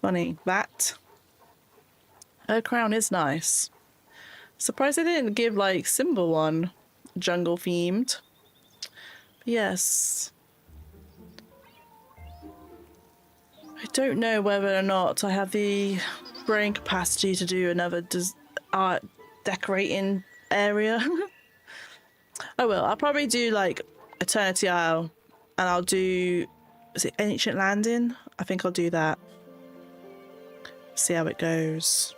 Funny that. Her crown is nice. Surprised they didn't give like Simba one, jungle themed. But yes. I don't know whether or not I have the brain capacity to do another art decorating area. I will. I'll probably do like Eternity Isle, and I'll do, is it Ancient Landing? I think I'll do that. See how it goes.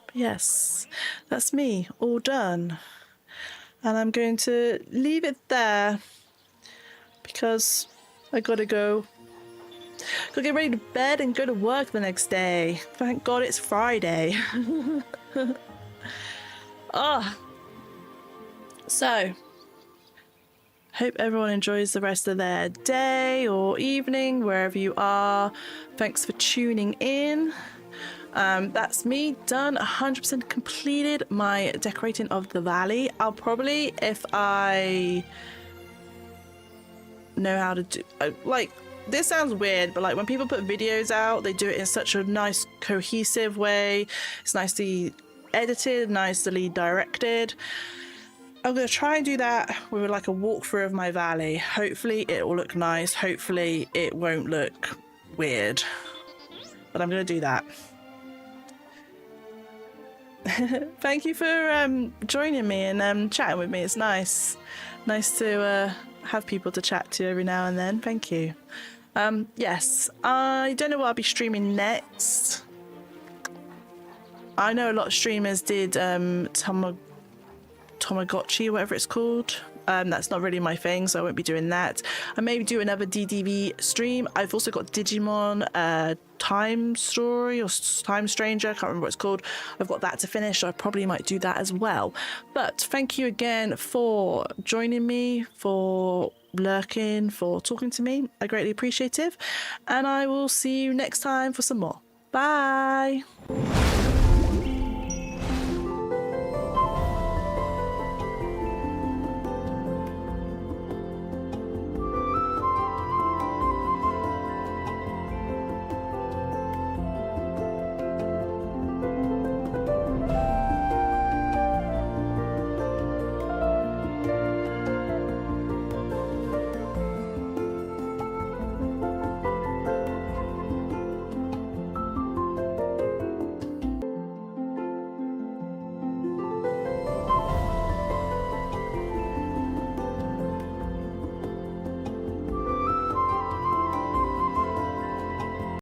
But yes, that's me, all done. And I'm going to leave it there because I gotta go Gotta get ready to bed and go to work the next day. Thank God it's Friday. Oh. So, hope everyone enjoys the rest of their day or evening, wherever you are. Thanks for tuning in. That's me done, 100% completed my decorating of the valley. I'll probably, if I know how to do, like, this sounds weird, but like when people put videos out, they do it in such a nice cohesive way. It's nicely edited, nicely directed. I'm gonna try and do that with like a walkthrough of my valley. Hopefully it will look nice. Hopefully it won't look weird, but I'm gonna do that. Thank you for joining me and chatting with me. It's nice to have people to chat to every now and then. Thank you. Yes, I don't know what I'll be streaming next. I know a lot of streamers did Tamagotchi, whatever it's called. That's not really my thing, so I won't be doing that. I may do another DDV stream. I've also got Digimon Time Story or Time Stranger, I can't remember what it's called. I've got that to finish, so I probably might do that as well. But thank you again for joining me, for lurking, for talking to me. I greatly appreciate it. And I will see you next time for some more. Bye!